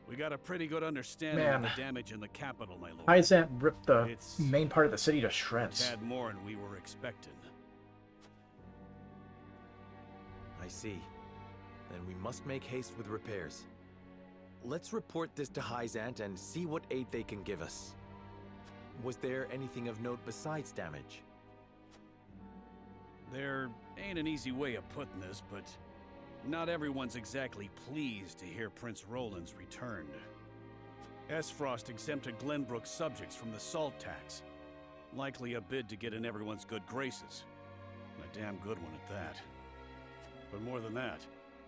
We got a pretty good understanding Man. of the damage in the capital, my lord. Hyzant ripped the It's main part of the city to a shreds. tad more than we were expecting. I see. Then we must make haste with repairs. Let's report this to Hyzant and see what aid they can give us. Was there anything of note besides damage? There ain't an easy way of putting this, but not everyone's exactly pleased to hear Prince Roland's returned. Esfrost exempted Glenbrook's subjects from the salt tax. Likely a bid to get in everyone's good graces. A damn good one at that. But more than that,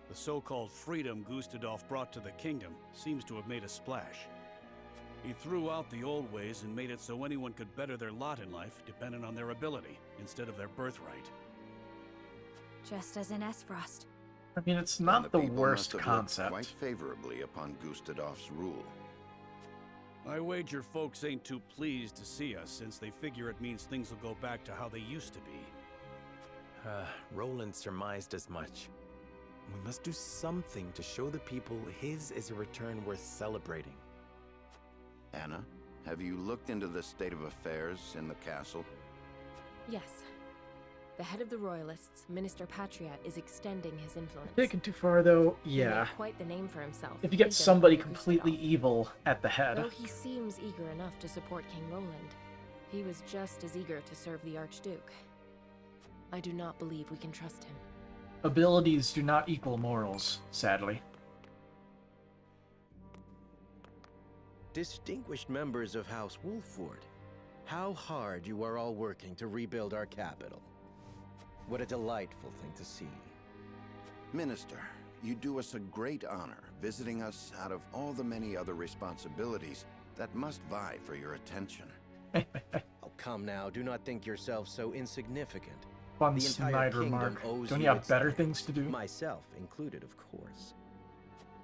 the so-called freedom Gustadolf brought to the kingdom seems to have made a splash. He threw out the old ways and made it so anyone could better their lot in life depending on their ability, instead of their birthright. Just as in Esfrost. I mean, it's And not the people worst must have looked concept. quite favorably upon Gustadolf's rule. I wager folks ain't too pleased to see us, since they figure it means things will go back to how they used to be. Roland surmised as much. We must do something to show the people his is a return worth celebrating. Anna, have you looked into the state of affairs in the castle? Yes. The head of the Royalists, Minister Patriot, is extending his influence. Taken too far, though, He yeah. made quite the name for himself. If you get even somebody under completely Gustadolf. evil at the head. Though he seems eager enough to support King Roland, he was just as eager to serve the Archduke. I do not believe we can trust him. Abilities do not equal morals, sadly. Distinguished members of House Wolford, how hard you are all working to rebuild our capital. What a delightful thing to see. Minister, you do us a great honor visiting us out of all the many other responsibilities that must vie for your attention. Oh, come now, do not think yourself so insignificant. Fun The entire snide kingdom remark. owes Don't you you have its better thanks, things to do? myself included, of course.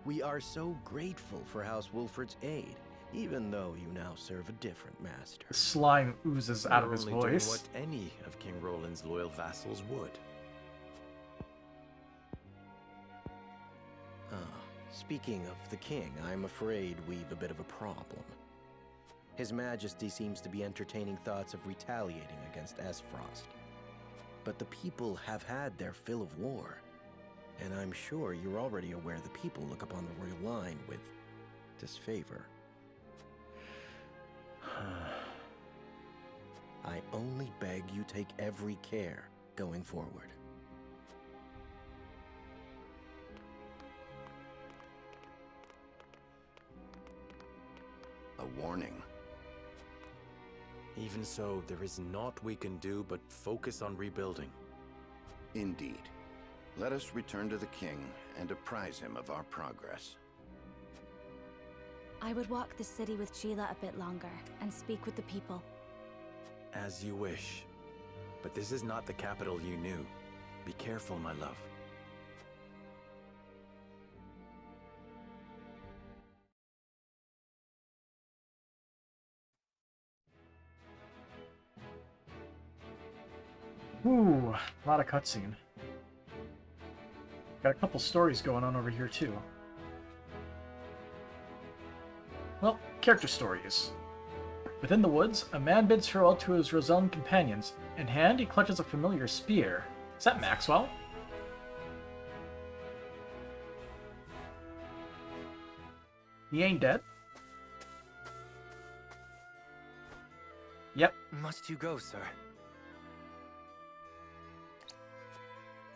We are so grateful for House Wolford's aid, even though you now serve a different master. Slime oozes out of his We're only doing voice. what any of King Roland's loyal vassals would. Speaking of the king, I'm afraid we've a bit of a problem. His Majesty seems to be entertaining thoughts of retaliating against Esfrost. But the people have had their fill of war, and I'm sure you're already aware the people look upon the royal line with disfavor. I only beg you take every care going forward. A warning. Even so, there is naught we can do but focus on rebuilding. Indeed. Let us return to the king and apprise him of our progress. I would walk the city with Sheila a bit longer and speak with the people. As you wish. But this is not the capital you knew. Be careful, my love. Ooh, a lot of cutscene. Got a couple stories going on over here, too. Well, character stories. Within the woods, a man bids farewell to his Rosellan companions. In hand, he clutches a familiar spear. Is that Maxwell? He ain't dead? Yep. Must you go, sir?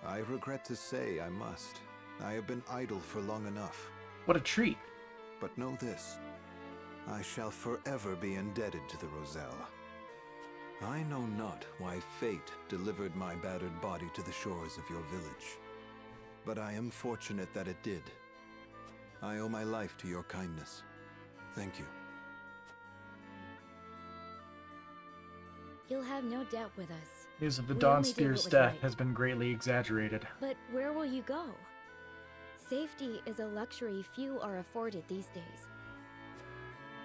I regret to say I must. I have been idle for long enough. What a treat. But know this. I shall forever be indebted to the Roselle. I know not why fate delivered my battered body to the shores of your village. But I am fortunate that it did. I owe my life to your kindness. Thank you. You'll have no debt with us. News of the We Dawn only did Spear's what was death right. has been greatly exaggerated. But where will you go? Safety is a luxury few are afforded these days.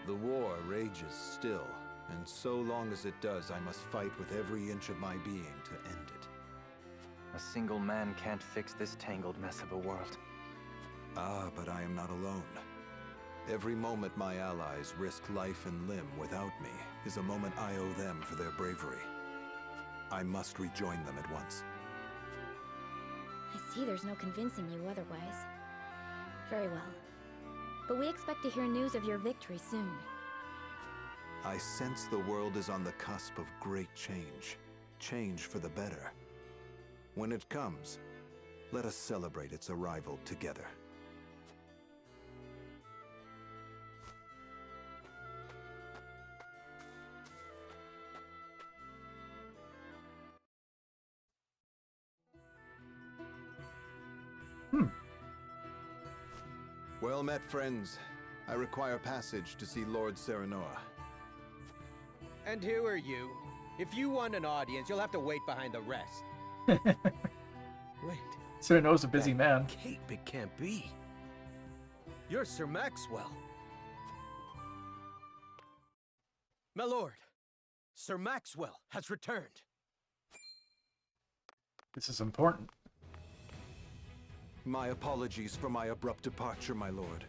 The war rages still, and so long as it does, I must fight with every inch of my being to end it. A single man can't fix this tangled mess of a world. Ah, but I am not alone. Every moment my allies risk life and limb without me is a moment I owe them for their bravery. I must rejoin them at once. I see there's no convincing you otherwise. Very well. But we expect to hear news of your victory soon. I sense the world is on the cusp of great change. Change for the better. When it comes, let us celebrate its arrival together. Well met, friends. I require passage to see Lord Serenoa. And who are you? If you want an audience, you'll have to wait behind the rest. Wait. Serenoa's a busy man. Cape, it can't be. You're Sir Maxwell. My lord, Sir Maxwell has returned. This is important. My apologies for my abrupt departure, my lord.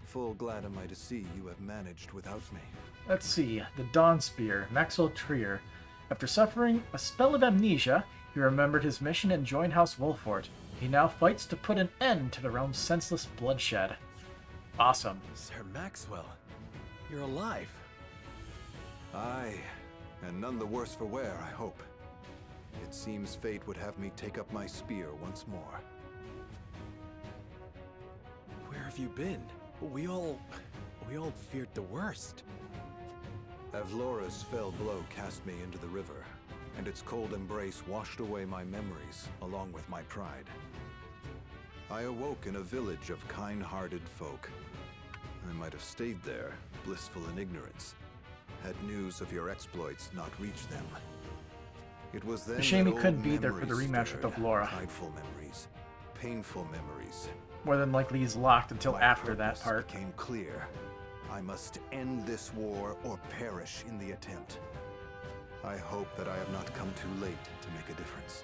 Full glad am I to see you have managed without me. Let's see. The Dawn Spear, Maxwell Trier. After suffering a spell of amnesia, he remembered his mission and joined House Wolfort. He now fights to put an end to the realm's senseless bloodshed. Awesome. Sir Maxwell, you're alive. Aye, and none the worse for wear, I hope. It seems fate would have me take up my spear once more. Where have you been? We all feared the worst. Avlora's fell blow cast me into the river, and its cold embrace washed away my memories, along with my pride. I awoke in a village of kind-hearted folk. I might have stayed there, blissful in ignorance, had news of your exploits not reached them. It was then A shame that he couldn't old be there for the memories rematch with stirred, Avlora. Prideful memories, painful memories. More than likely he's locked until after that Purpose part. became clear. I must end this war or perish in the attempt. I hope that I have not come too late to make a difference.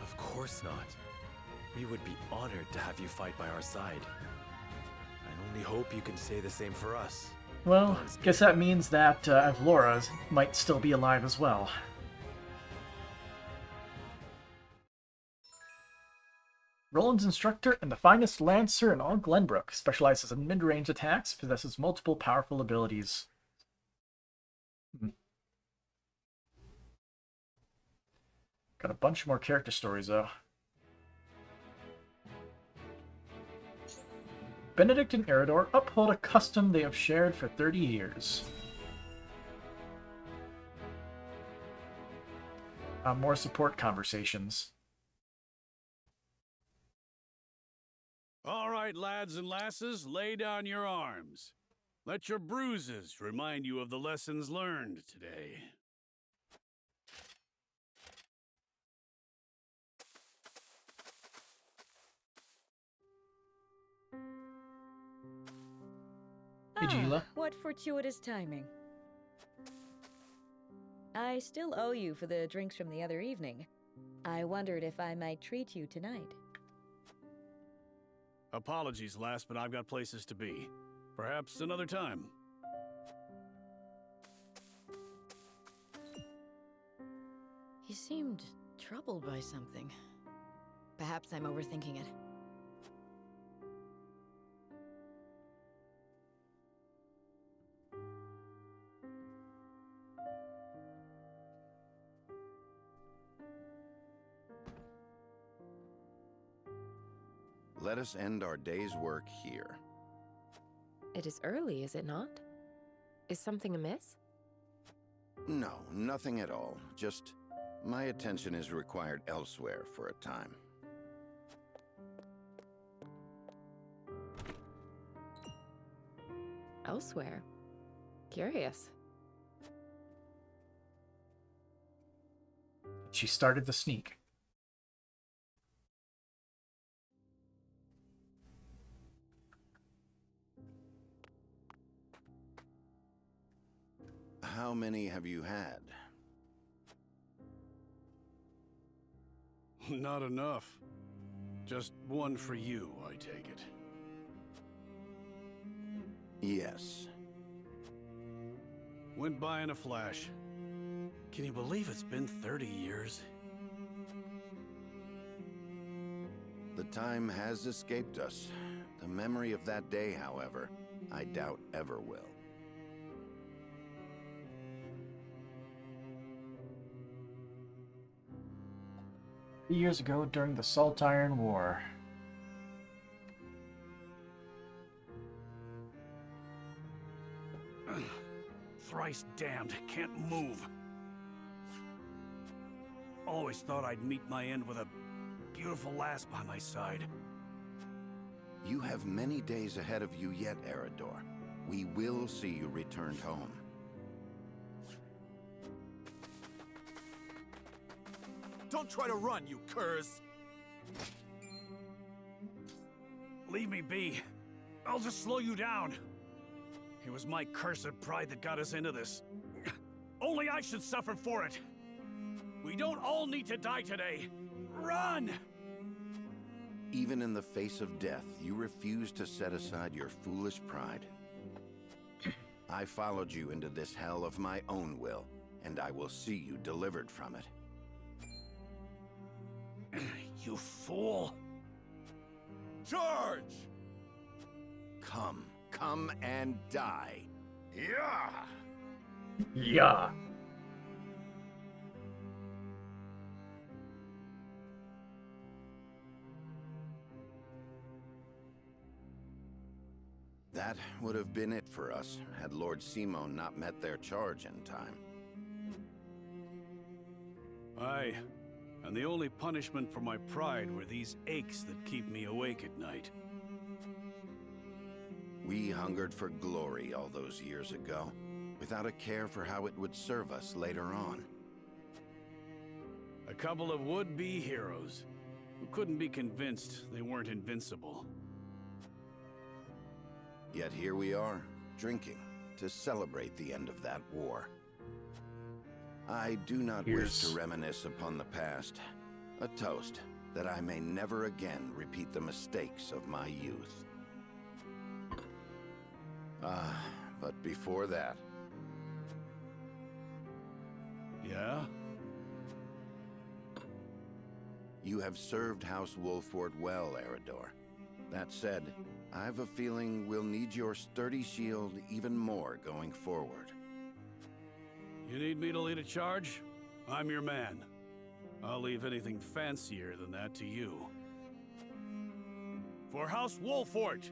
Of course not. We would be honored to have you fight by our side. I only hope you can say the same for us. Well, guess that means that Avlora might still be alive as well. Roland's instructor and the finest lancer in all Glenbrook, specializes in mid-range attacks, possesses multiple powerful abilities. Got a bunch more character stories, though. Benedict and Eridor uphold a custom they have shared for 30 years. more support conversations. All right, lads and lasses, lay down your arms. Let your bruises remind you of the lessons learned today. Hey, Gila. What fortuitous timing. I still owe you for the drinks from the other evening. I wondered if I might treat you tonight. Apologies, lass, but I've got places to be. Perhaps another time. You seemed troubled by something. Perhaps I'm overthinking it. Let us end our day's work here. It is early, is it not? Is something amiss? No, nothing at all. Just my attention is required elsewhere for a time. Elsewhere? Curious. She started the sneak. How many have you had? Not enough. Just one for you, I take it. Yes. Went by in a flash. Can you believe it's been 30 years? The time has escaped us. The memory of that day, however, I doubt ever will. Years ago, during the Salt Iron War. Thrice damned, can't move. Always thought I'd meet my end with a beautiful lass by my side. You have many days ahead of you yet, Eridor. We will see you returned home. Don't try to run, you curs! Leave me be. I'll just slow you down. It was my cursed pride that got us into this. Only I should suffer for it. We don't all need to die today. Run! Even in the face of death, you refuse to set aside your foolish pride. I followed you into this hell of my own will, and I will see you delivered from it. You fool! Charge! Come and die. Yeah! Yeah. That would have been it for us, had Lord Simon not met their charge in time. Aye. And the only punishment for my pride were these aches that keep me awake at night. We hungered for glory all those years ago, without a care for how it would serve us later on. A couple of would-be heroes who couldn't be convinced they weren't invincible. Yet here we are, drinking, to celebrate the end of that war. I do not wish to reminisce upon the past. A toast that I may never again repeat the mistakes of my youth. But before that... Yeah? You have served House Wolford well, Eridor. That said, I have a feeling we'll need your sturdy shield even more going forward. You need me to lead a charge? I'm your man. I'll leave anything fancier than that to you. For House Wolford!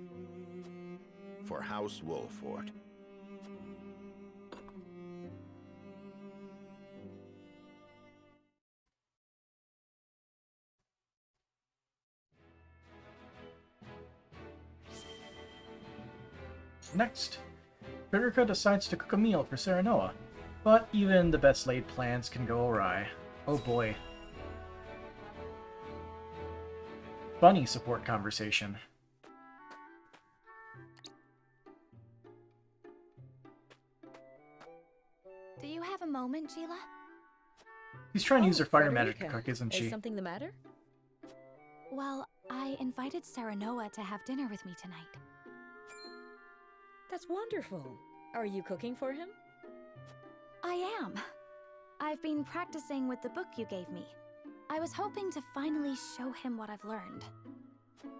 For House Wolford. Next, Frederica decides to cook a meal for Serenoa, but even the best laid plans can go awry. Oh boy. Funny support conversation. Do you have a moment, Sheila? She's trying to use her fire Frederica, magic to cook, isn't she? Is something the matter? Well, I invited Serenoa to have dinner with me tonight. That's wonderful. Are you cooking for him? I am. I've been practicing with the book you gave me. I was hoping to finally show him what I've learned.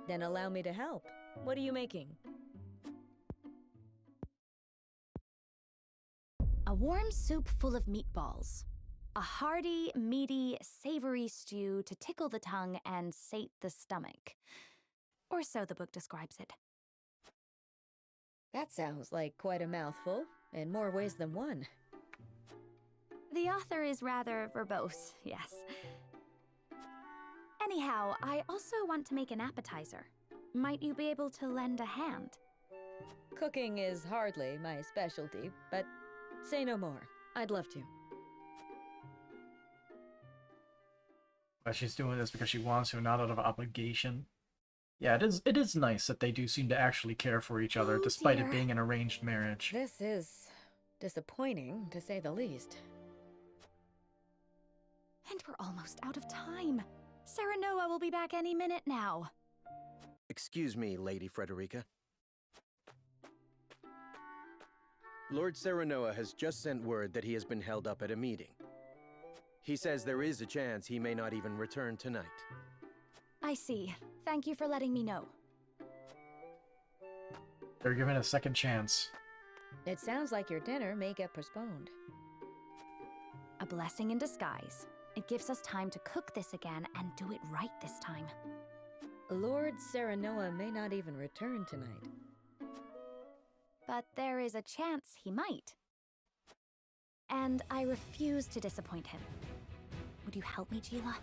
Then allow me to help. What are you making? A warm soup full of meatballs. A hearty, meaty, savory stew to tickle the tongue and sate the stomach. Or so the book describes it. That sounds like quite a mouthful, in more ways than one. The author is rather verbose, yes. Anyhow, I also want to make an appetizer. Might you be able to lend a hand? Cooking is hardly my specialty, but say no more. I'd love to. But she's doing this because she wants to, not out of obligation. Yeah, it is nice that they do seem to actually care for each other, despite it being an arranged marriage. This is disappointing, to say the least. And we're almost out of time. Serenoa will be back any minute now. Excuse me, Lady Frederica. Lord Serenoa has just sent word that he has been held up at a meeting. He says there is a chance he may not even return tonight. I see. Thank you for letting me know. They're given a second chance. It sounds like your dinner may get postponed. A blessing in disguise. It gives us time to cook this again and do it right this time. Lord Serenoa may not even return tonight. But there is a chance he might. And I refuse to disappoint him. Would you help me, Gila?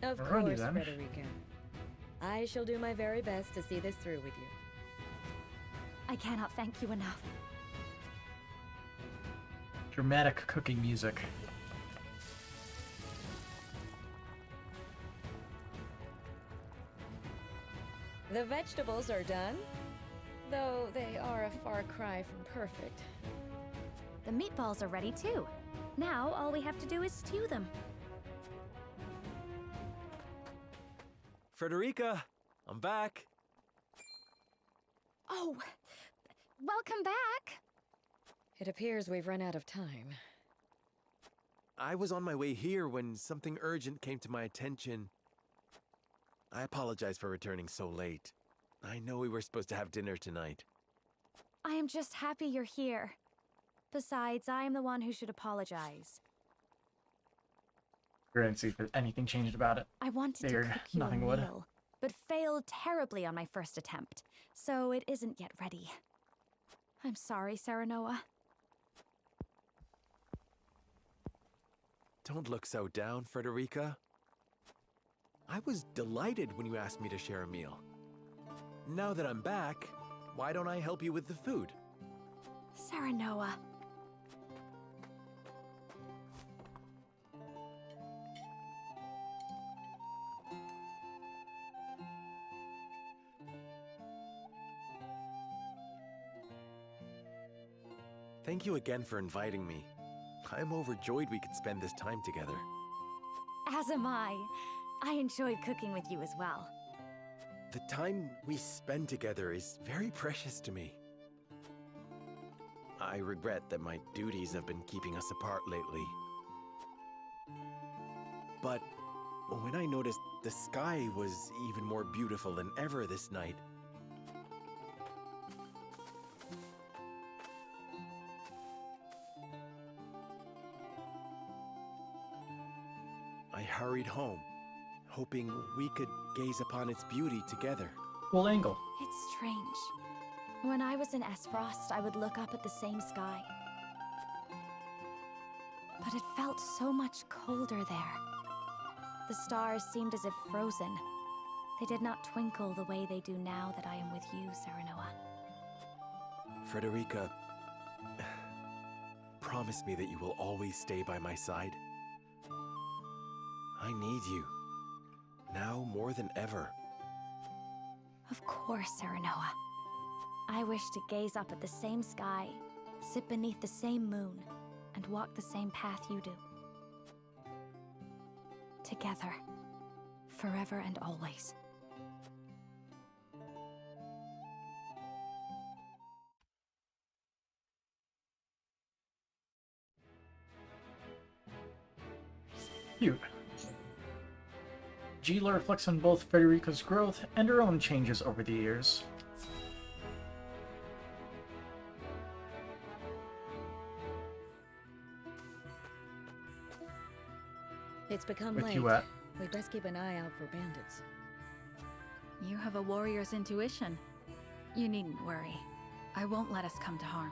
Of Alrighty course, then. Frederica. I shall do my very best to see this through with you. I cannot thank you enough. Dramatic cooking music. The vegetables are done, though they are a far cry from perfect. The meatballs are ready too. Now all we have to do is stew them. Frederica, I'm back. Oh, welcome back. It appears we've run out of time. I was on my way here when something urgent came to my attention. I apologize for returning so late. I know we were supposed to have dinner tonight. I am just happy you're here. Besides, I am the one who should apologize. We're going to see if anything changed about it. I wanted Figured to cook you nothing a would. meal, but failed terribly on my first attempt, so it isn't yet ready. I'm sorry, Serenoa. Don't look so down, Frederica. I was delighted when you asked me to share a meal. Now that I'm back, why don't I help you with the food? Serenoa. Thank you again for inviting me. I'm overjoyed we could spend this time together. As am I. I enjoyed cooking with you as well. The time we spend together is very precious to me. I regret that my duties have been keeping us apart lately. But when I noticed the sky was even more beautiful than ever this night, I hurried home, hoping we could gaze upon its beauty together. Full angle. It's strange. When I was in Esfrost, I would look up at the same sky. But it felt so much colder there. The stars seemed as if frozen. They did not twinkle the way they do now that I am with you, Serenoa. Frederica, promise me that you will always stay by my side. I need you. Now more than ever. Of course, Serenoa. I wish to gaze up at the same sky, sit beneath the same moon, and walk the same path you do. Together. Forever and always. Cute. Gila reflects on both Frederica's growth and her own changes over the years. It's become With late. you at? We'd best keep an eye out for bandits. You have a warrior's intuition. You needn't worry. I won't let us come to harm.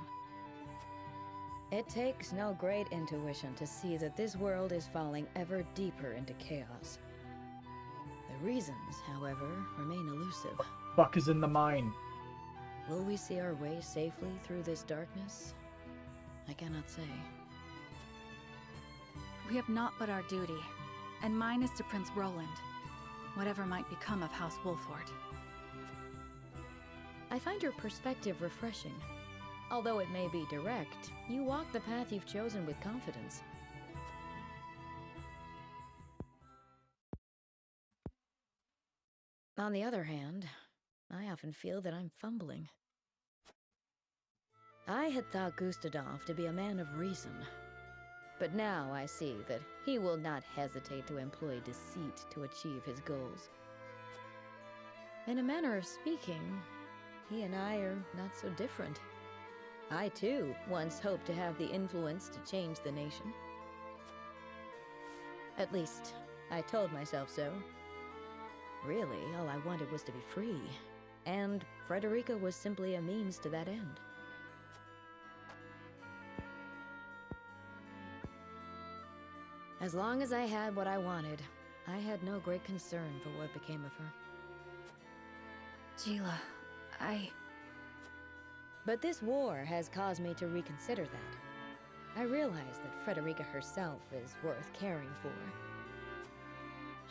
It takes no great intuition to see that this world is falling ever deeper into chaos. The reasons, however, remain elusive. Fuck is in the mine. Will we see our way safely through this darkness? I cannot say. We have naught but our duty, and mine is to Prince Roland, whatever might become of House Wolford. I find your perspective refreshing. Although it may be direct, you walk the path you've chosen with confidence. On the other hand, I often feel that I'm fumbling. I had thought Gustadov to be a man of reason. But now I see that he will not hesitate to employ deceit to achieve his goals. In a manner of speaking, he and I are not so different. I, too, once hoped to have the influence to change the nation. At least, I told myself so. Really, all I wanted was to be free, and Frederica was simply a means to that end. As long as I had what I wanted, I had no great concern for what became of her. Gila, But this war has caused me to reconsider that. I realize that Frederica herself is worth caring for.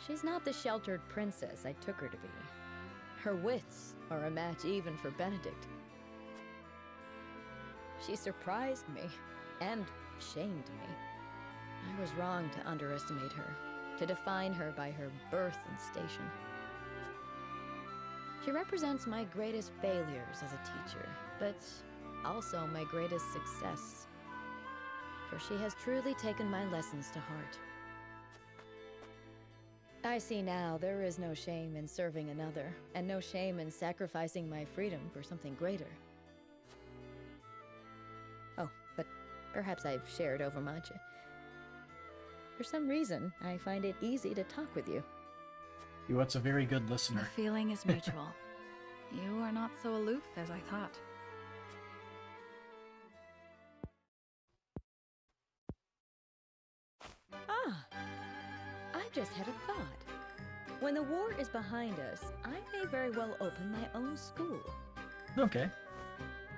She's not the sheltered princess I took her to be. Her wits are a match even for Benedict. She surprised me, and shamed me. I was wrong to underestimate her, to define her by her birth and station. She represents my greatest failures as a teacher, but also my greatest success. For she has truly taken my lessons to heart. I see now there is no shame in serving another, and no shame in sacrificing my freedom for something greater. Oh, but perhaps I've shared overmuch. For some reason, I find it easy to talk with you. You're a very good the listener. feeling is mutual. You are not so aloof as I thought. Ah! I just had a thought. When the war is behind us, I may very well open my own school. Okay.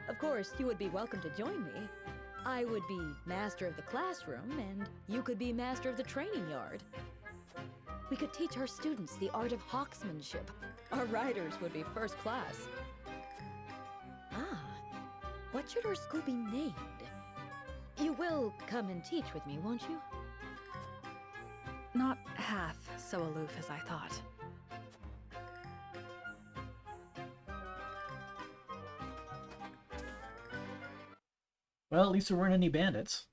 Of course, you would be welcome to join me. I would be master of the classroom, and you could be master of the training yard. We could teach our students the art of hawksmanship. Our riders would be first class. Ah, what should our school be named? You will come and teach with me, won't you? Not half so aloof as I thought. Well, at least there weren't any bandits.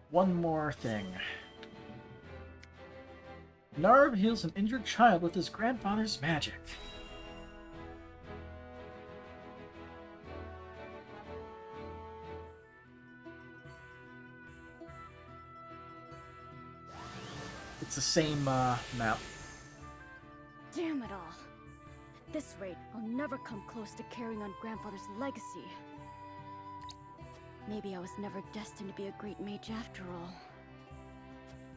One more thing. Narv heals an injured child with his grandfather's magic. It's the same map. Damn it all. At this rate, I'll never come close to carrying on Grandfather's legacy. Maybe I was never destined to be a great mage after all.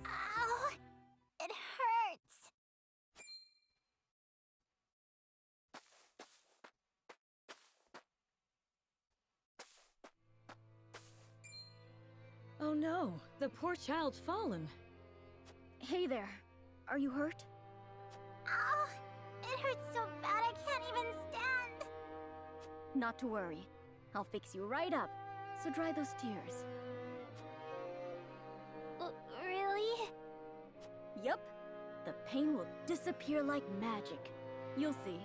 Ow! It hurts! no, the poor child's fallen. Hey there. Are you hurt? Oh, it hurts so bad I can't even stand. Not to worry. I'll fix you right up. So dry those tears. Really? Yup. The pain will disappear like magic. You'll see.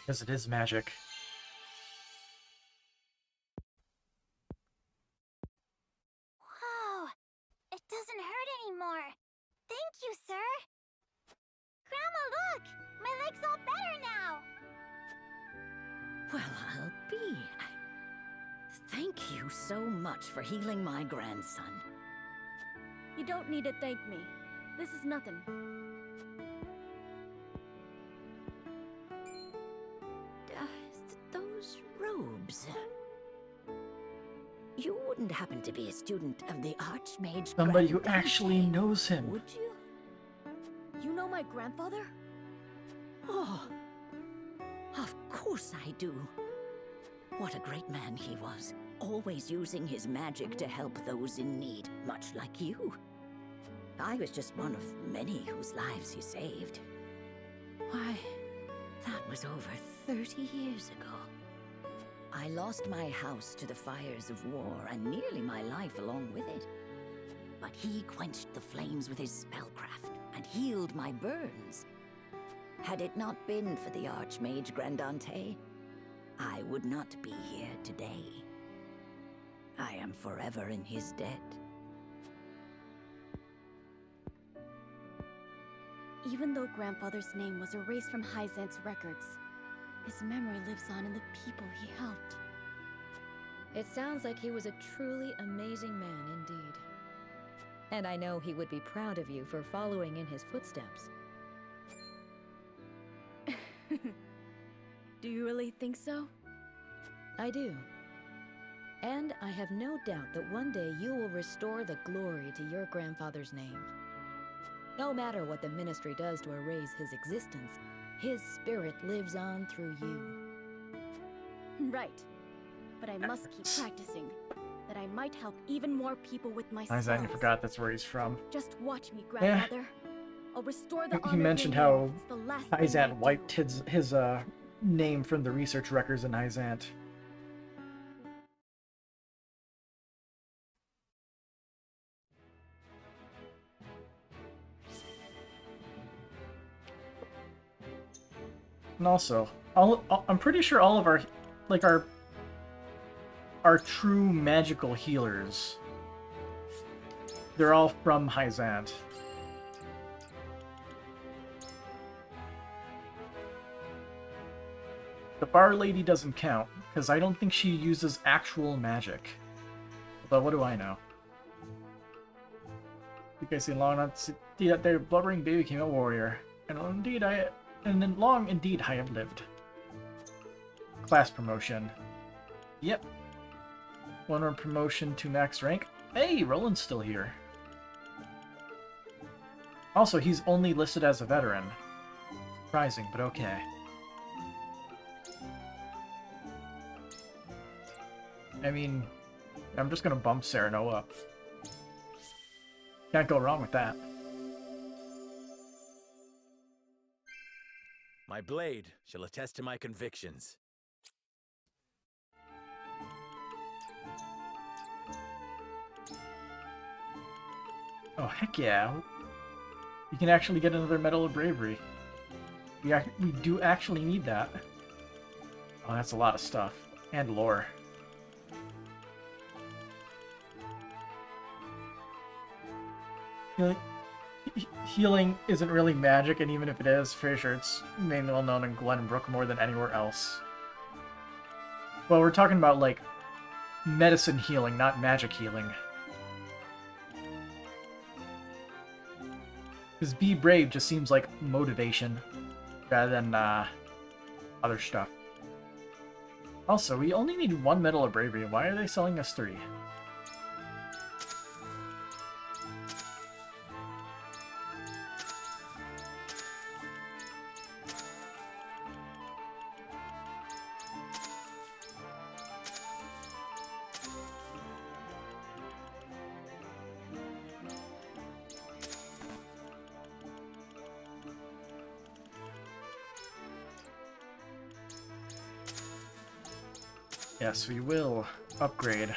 Because it is magic. Wow. It doesn't hurt anymore. Thank you, sir. Grandma, look! My leg's all better now. Well, I'll be. Thank you so much for healing my grandson. You don't need to thank me. This is nothing. Those robes. You wouldn't happen to be a student of the Archmage Somebody who Grandante, actually knows him. Would you? You know my grandfather? Oh, of course I do. What a great man he was, always using his magic to help those in need, much like you. I was just one of many whose lives he saved. Why, that was over 30 years ago. I lost my house to the fires of war and nearly my life along with it. But he quenched the flames with his spellcraft and healed my burns. Had it not been for the Archmage Grandante, I would not be here today. I am forever in his debt. Even though Grandfather's name was erased from Hyzant's records, his memory lives on in the people he helped. It sounds like he was a truly amazing man indeed. And I know he would be proud of you for following in his footsteps. Do you really think so? I do. And I have no doubt that one day you will restore the glory to your grandfather's name. No matter what the Ministry does to erase his existence, his spirit lives on through you. Right. But I must keep practicing, that I might help even more people with my I spells. forgot that's where he's from. Just watch me, Grandfather. I'll restore the honor He of mentioned your how name if it's the last thing I Hyzant do. wiped his name from the research records in Hyzant. And also, I'm pretty sure all of our true magical healers, they're all from Hyzant. The bar lady doesn't count, because I don't think she uses actual magic. But what do I know? I think I see long enough to see that their blubbering baby became a warrior. And long indeed I have lived. Class promotion. Yep. One more promotion to max rank. Hey, Roland's still here. Also, he's only listed as a veteran. Surprising, but okay. I mean, I'm just gonna bump Sereno up. Can't go wrong with that. My blade shall attest to my convictions. Oh, heck yeah. You can actually get another Medal of Bravery. We do actually need that. Oh, that's a lot of stuff. And lore. Healing isn't really magic, and even if it is, pretty sure it's mainly well known in Glenbrook more than anywhere else. Well, we're talking about, like, medicine healing, not magic healing. Because be brave just seems like motivation, rather than, other stuff. Also, we only need one Medal of Bravery. Why are they selling us 3? Yes, we will upgrade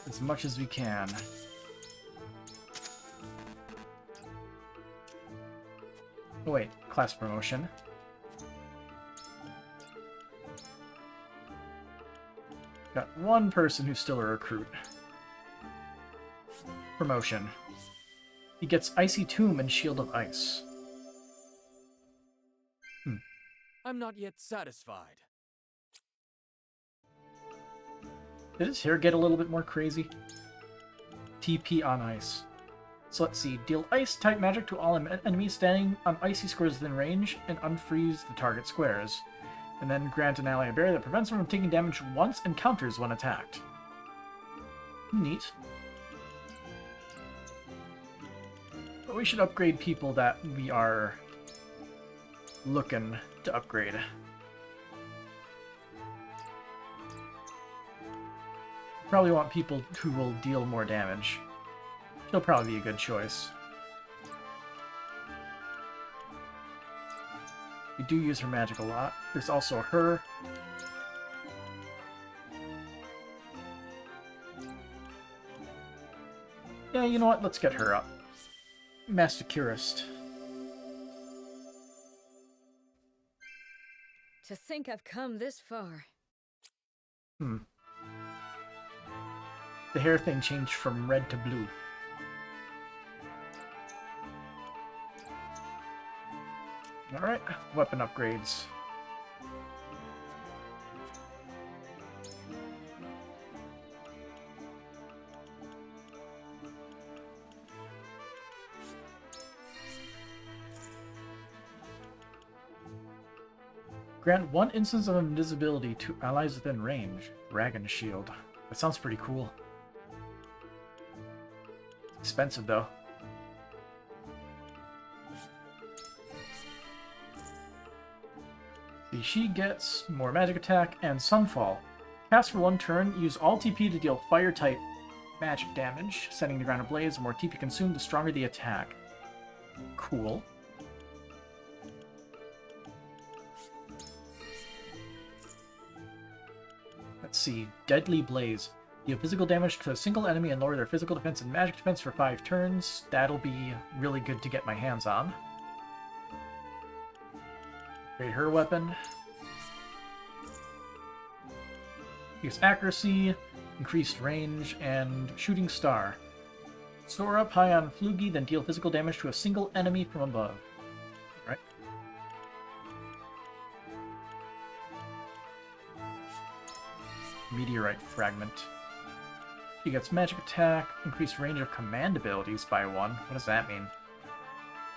as much as we can. Oh wait, class promotion. Got one person who's still a recruit. Promotion. He gets Icy Tomb and Shield of Ice. I'm not yet satisfied. Did his hair get a little bit more crazy? TP on Ice. So let's see. Deal Ice-type magic to all enemies standing on icy squares within range and unfreeze the target squares. And then grant an ally a barrier that prevents them from taking damage once and counters when attacked. Neat. But we should upgrade people that we are looking to upgrade. Probably want people who will deal more damage. She'll probably be a good choice. We do use her magic a lot. There's also her. Yeah, you know what? Let's get her up. Massacurist. To think I've come this far. The hair thing changed from red to blue. Alright, weapon upgrades. Grant one instance of invisibility to allies within range. Dragon Shield. That sounds pretty cool. Expensive though. See, she gets more magic attack and Sunfall. Cast for one turn, use all TP to deal fire type magic damage, setting the ground ablaze. The more TP consumed, the stronger the attack. Cool. Let's see. Deadly Blaze. Deal physical damage to a single enemy and lower their physical defense and magic defense for 5 turns. That'll be really good to get my hands on. Upgrade her weapon. Use accuracy, increased range, and shooting star. Soar up high on Flugy, then deal physical damage to a single enemy from above. Alright. Meteorite Fragment. She gets magic attack, increased range of command abilities by 1. What does that mean?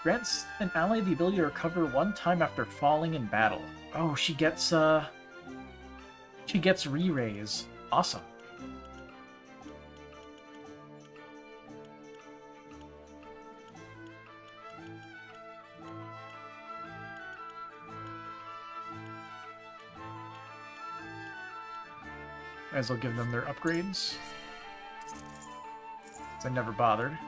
Grants an ally the ability to recover 1 time after falling in battle. Oh, she gets re-raise. Awesome. Might as well give them their upgrades. I never bothered.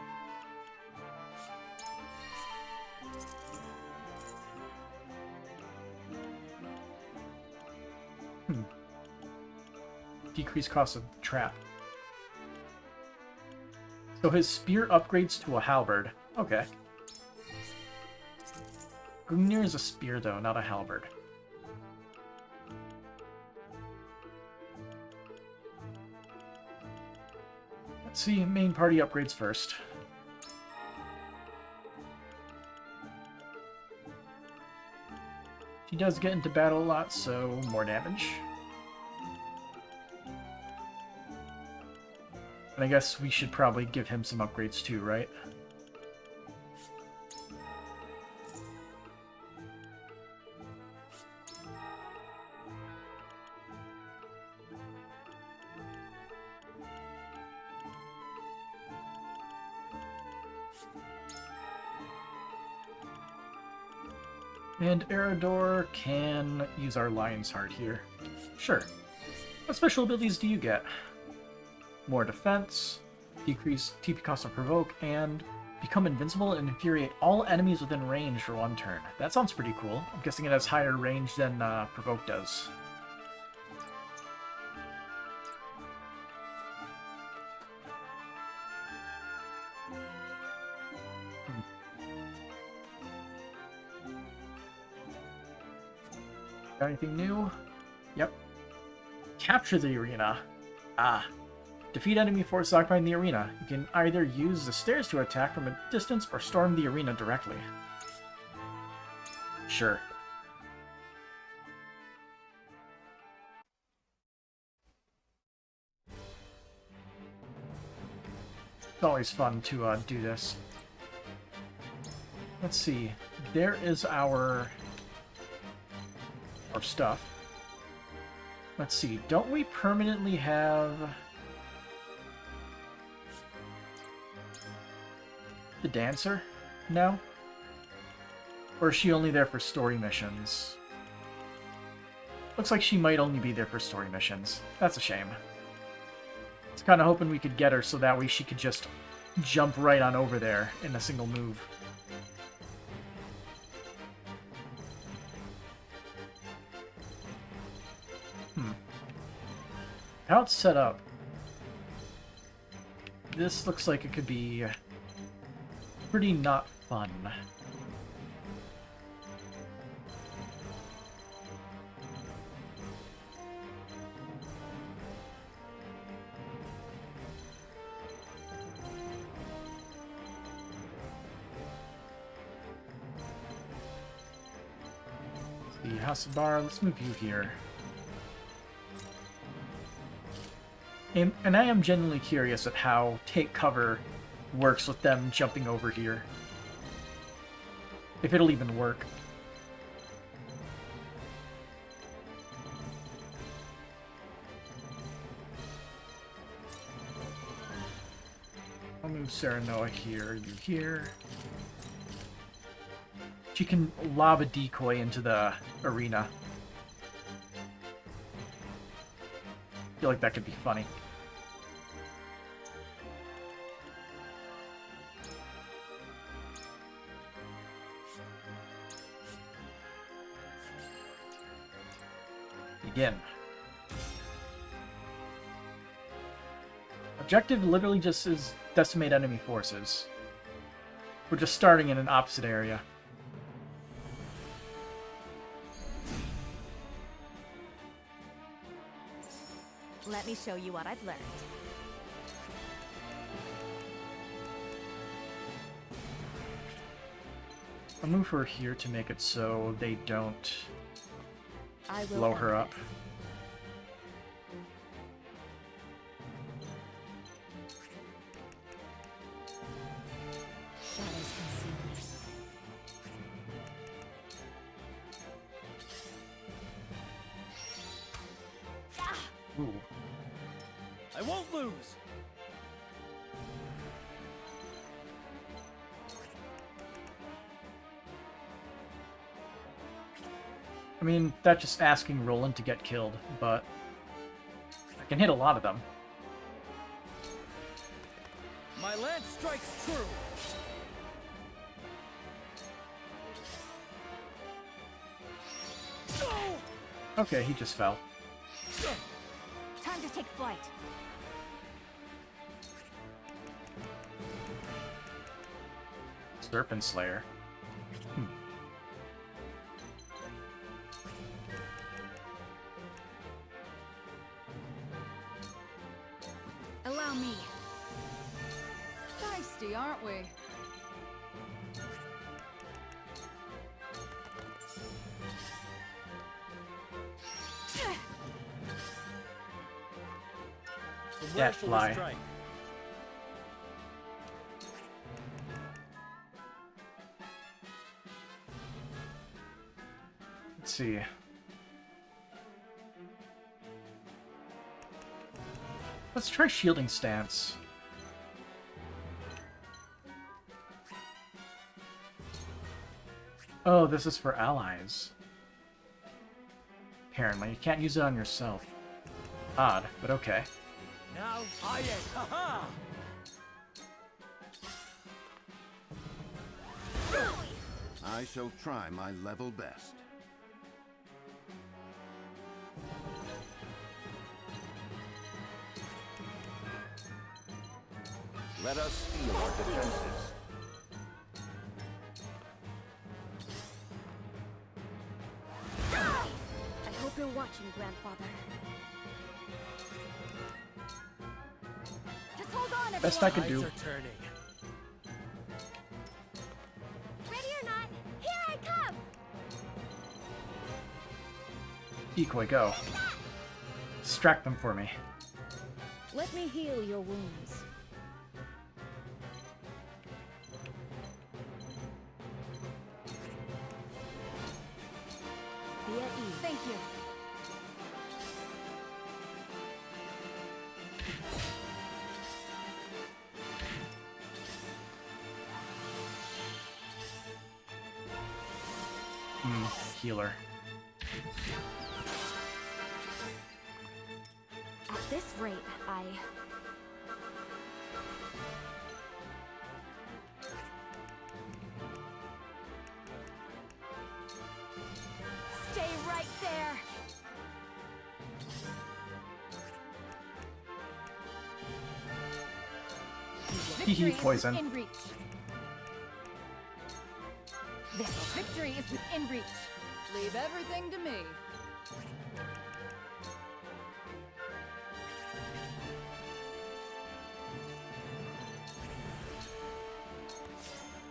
Decrease cost of trap. So his spear upgrades to a halberd. Okay. Gungnir is a spear though, not a halberd. Let's see, main party upgrades first. He does get into battle a lot, so more damage. And I guess we should probably give him some upgrades too, right? And Erador can use our Lion's Heart here. Sure. What special abilities do you get? More defense, decrease TP cost of provoke, and become invincible and infuriate all enemies within range for 1 turn. That sounds pretty cool. I'm guessing it has higher range than provoke does. Got anything new? Yep. Capture the arena. Ah. Defeat enemy forces occupying the arena. You can either use the stairs to attack from a distance or storm the arena directly. Sure. It's always fun to do this. Let's see. There is our stuff. Let's see. Don't we permanently have the dancer now? Or is she only there for story missions? Looks like she might only be there for story missions. That's a shame. I was kind of hoping we could get her so that way she could just jump right on over there in a single move. How it's set up, this looks like it could be pretty not fun. The Hasabar, let's move you here. And I am genuinely curious at how take cover works with them jumping over here. If it'll even work. I'll move Serenoa here, you here. She can lob a decoy into the arena. I feel like that could be funny. Begin. Objective literally just is decimate enemy forces. We're just starting in an opposite area. Let me show you what I've learned. I'll move her here to make it so they don't blow her up. Ooh. I won't lose. I mean, that's just asking Roland to get killed, but I can hit a lot of them. My lance strikes true. Okay, he just fell. Time to take flight. Serpent Slayer. Allow me. Feisty, aren't we? Death fly. Let's see. Let's try shielding stance. Oh, this is for allies. Apparently, you can't use it on yourself. Odd, but okay. Now I am. Haha! I shall try my level best. Let us steel our defenses. watching, Grandfather. Just hold on, everyone. Best I could do. Eyes are turning. Ready or not, here I come! Decoy, go. Distract them for me. Let me heal your wounds. Be at ease. Thank you. Healer. At this rate, Stay right there. Hee poison. In reach. This victory is within reach. Leave everything to me.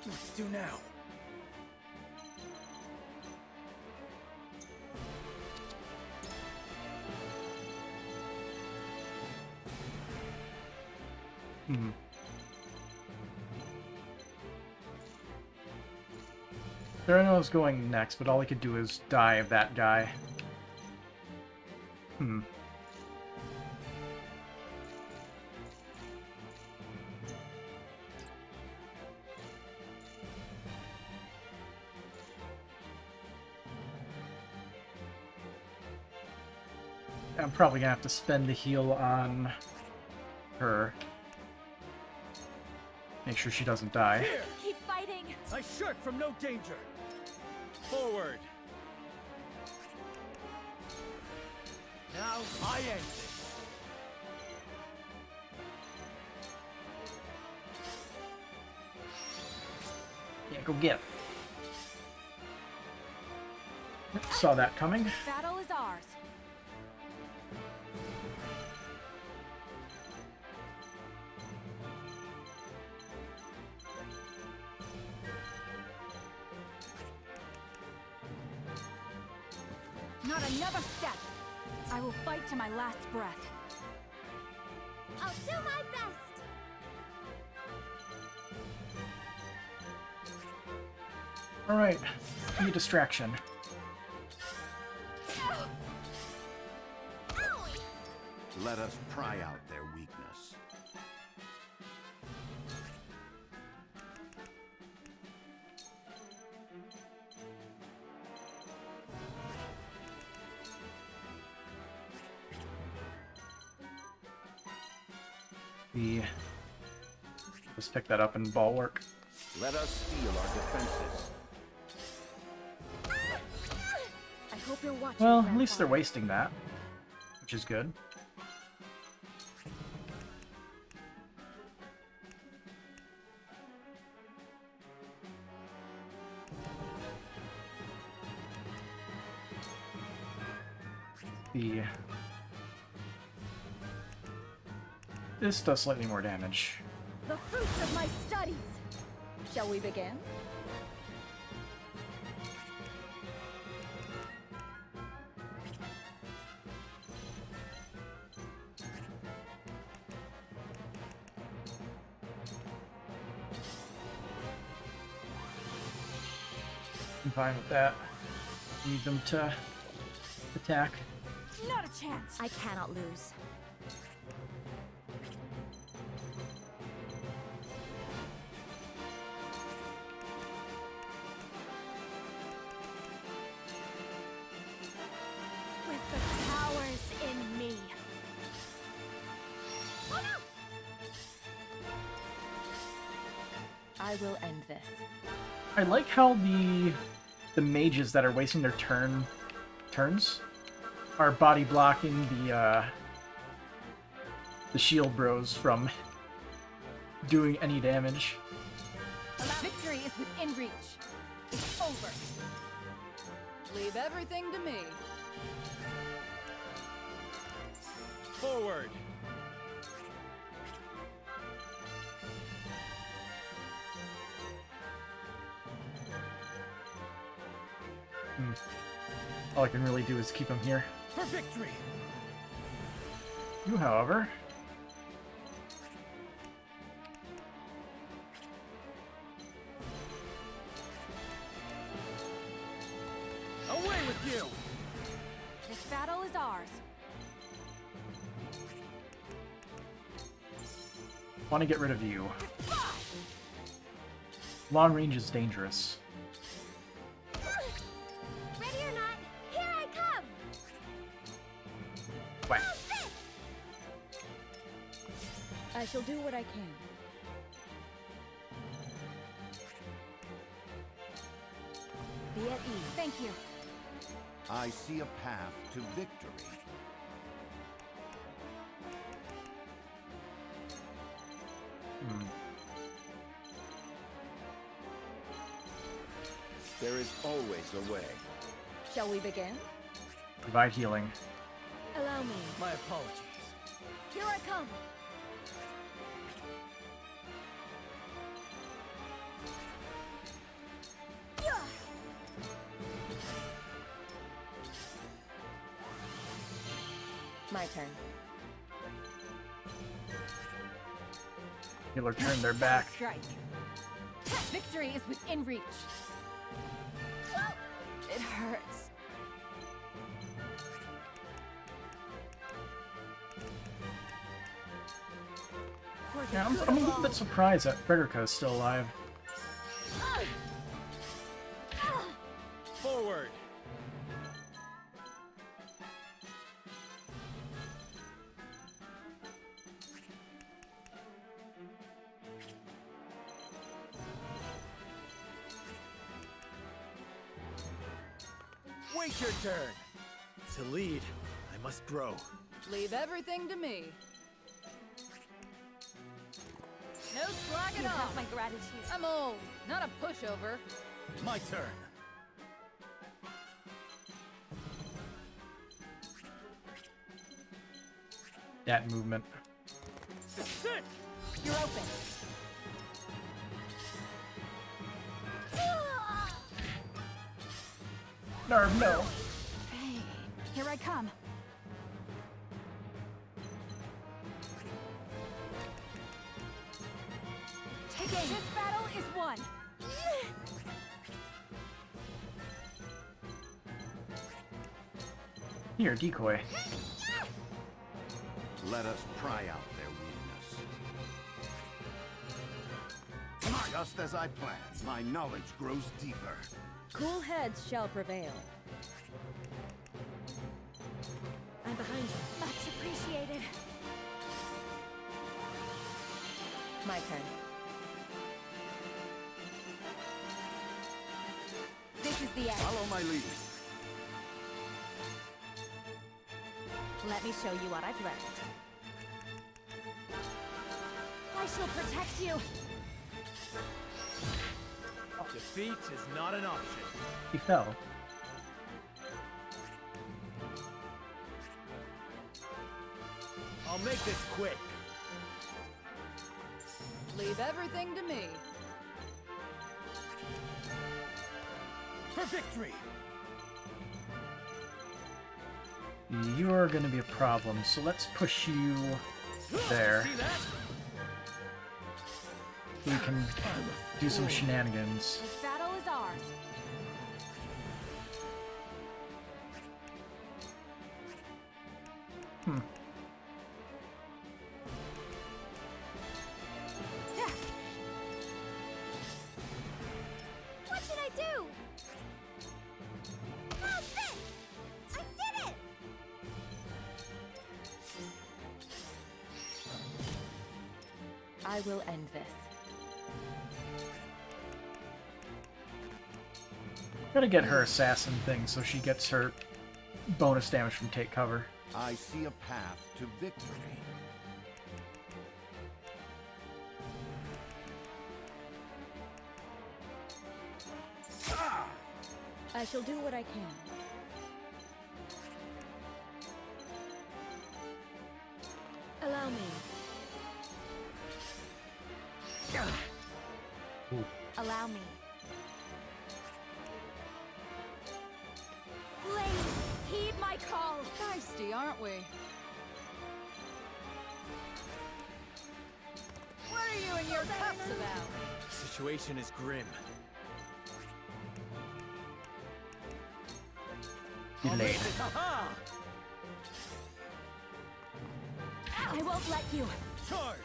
What to do now? Sereno was going next, but all he could do is dive that guy. I'm probably gonna have to spend the heal on her. Make sure she doesn't die. Here! Keep fighting. I shirk from no danger. Forward. Now I end this. Yeah, go get it. Saw that coming. Battle is ours. Not another step. I will fight to my last breath. I'll do my best! Alright, be a distraction. Let us pry out their weakness. Let's pick that up and bulwark. Let us steel our defenses. I hope you're watching. Well, at least they're wasting that, which is good. This does slightly more damage. The fruits of my studies. Shall we begin? I'm fine with that. Need them to attack. Not a chance. I cannot lose. With the powers in me. Oh no! I will end this. I like how the mages that are wasting their turns are body blocking the shield bros from doing any damage. Victory is within reach. It's over. Leave everything to me. Forward! All I can really do is keep him here. For victory! You, however... Away with you! This battle is ours. Want to get rid of you. Long range is dangerous. Ready or not, here I come! Whack. I shall do what I can. Be at ease. Thank you. I see a path to victory. There is always a way. Shall we begin? Provide healing. Allow me. My apologies. Here I come. My turn. Healer turned their back. Strike. Victory is within reach. It hurts. Yeah, I'm a little bit surprised that Frederica is still alive. Forward! Wait your turn! To lead, I must grow. Leave everything to me. No slagging You off. have my gratitude. I'm old, not a pushover. My turn. That movement. This is it! You're open. Nerve, no. Hey, here I come. Take aim. This battle is won. Here, decoy. Let us pry out their weakness. Just as I planned, my knowledge grows deeper. Cool heads shall prevail. I'm behind you. Much appreciated. My turn. This is the end. Follow my lead. Let me show you what I've learned. I shall protect you. Defeat is not an option. He fell. I'll make this quick. Leave everything to me. For victory! You are going to be a problem, so let's push you there. See that? We can do some shenanigans. This battle is ours. What should I do? How's this? I did it! I will end this. Gotta get her assassin thing so she gets her bonus damage from take cover. I see a path to victory. I shall do what I can. Allow me. Ooh. Allow me. Please, heed my call! Thirsty, aren't we? What are you and your cups about? The situation is grim. Delayed. I won't let you. Charge!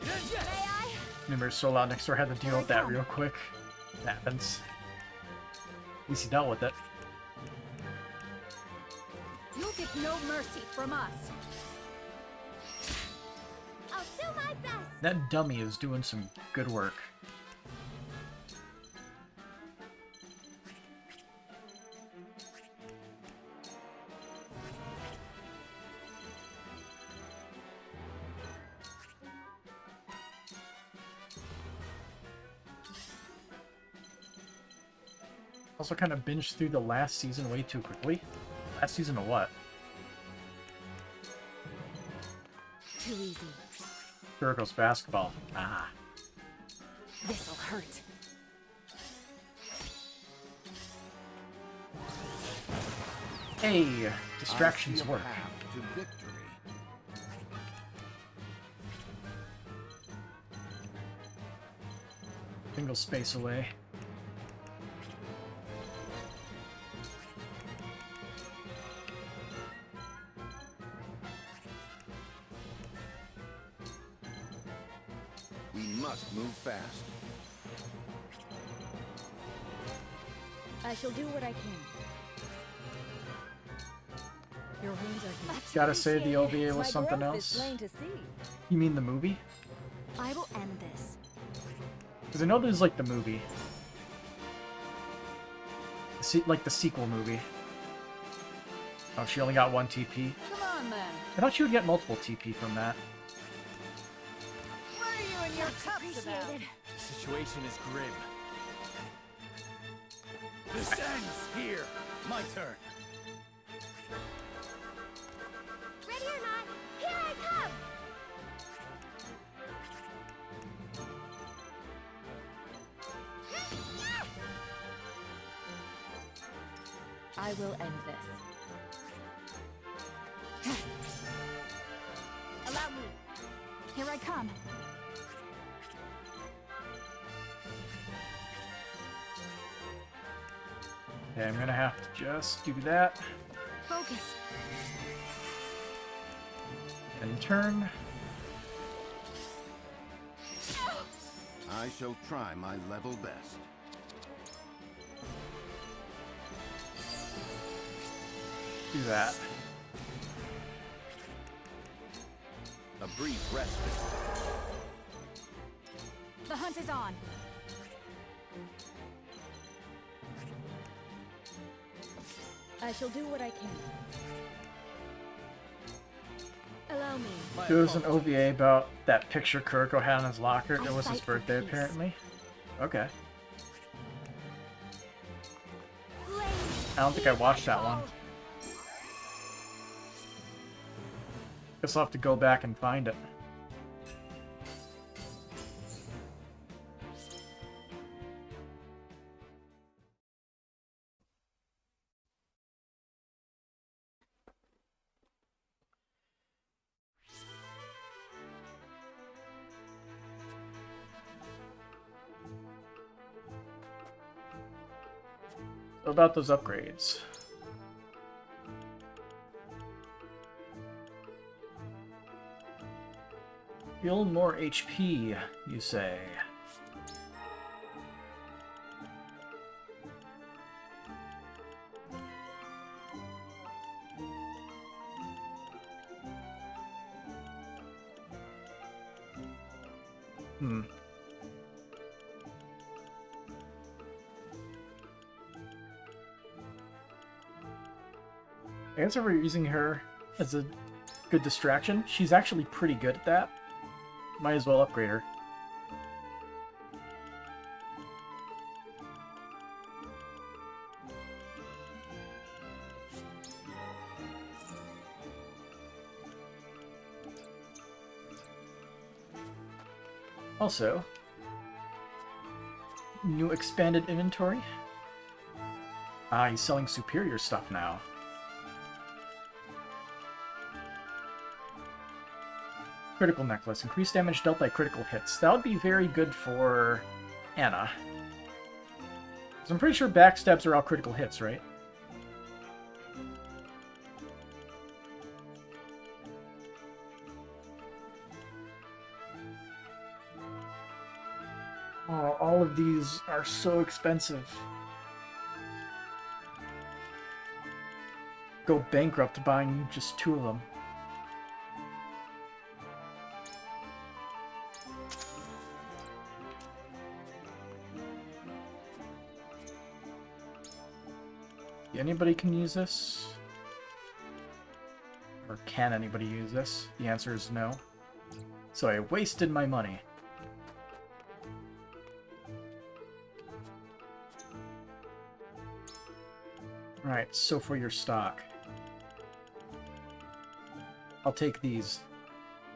May I? Remember, so loud next door had to deal with that real quick. It happens. At least he dealt with it. You'll get no mercy from us. I'll do my best. That dummy is doing some good work. Also kind of binged through the last season way too quickly. Last season of what? Too easy. Girls basketball. Ah. This'll hurt. Hey, distractions work. To victory. Single space away. We must move fast. I shall do what I can. Your wounds are healed. Gotta say the OVA was My something growth is else. plain to see. You mean the movie? I will end this. Because I know there's like the movie. Like the sequel movie. Oh, she only got one TP. Come on, then. I thought she would get multiple TP from that. What are you and your cups about? The situation is grim. This ends here. My turn. Ready or not, here I come! I will end this. Allow me. Here I come. Okay, I'm gonna have to just do that. Focus. And turn. I shall try my level best. Do that. A brief respite. The hunt is on. I shall do what I can. Allow me. There was an OVA about that picture Kuroko had in his locker. It was his birthday, apparently. Okay. I don't think I watched that one. Guess I'll have to go back and find it. So about those upgrades. Feel more HP, you say. I guess if we're using her as a good distraction, she's actually pretty good at that. Might as well upgrade her. Also, new expanded inventory. Ah, he's selling superior stuff now. Critical necklace. Increased damage dealt by critical hits. That would be very good for Anna. 'Cause I'm pretty sure backstabs are all critical hits, right? Oh, all of these are so expensive. Go bankrupt buying just 2 of them. Anybody can use this? Or can anybody use this? The answer is no. So I wasted my money. Alright, so for your stock. I'll take these.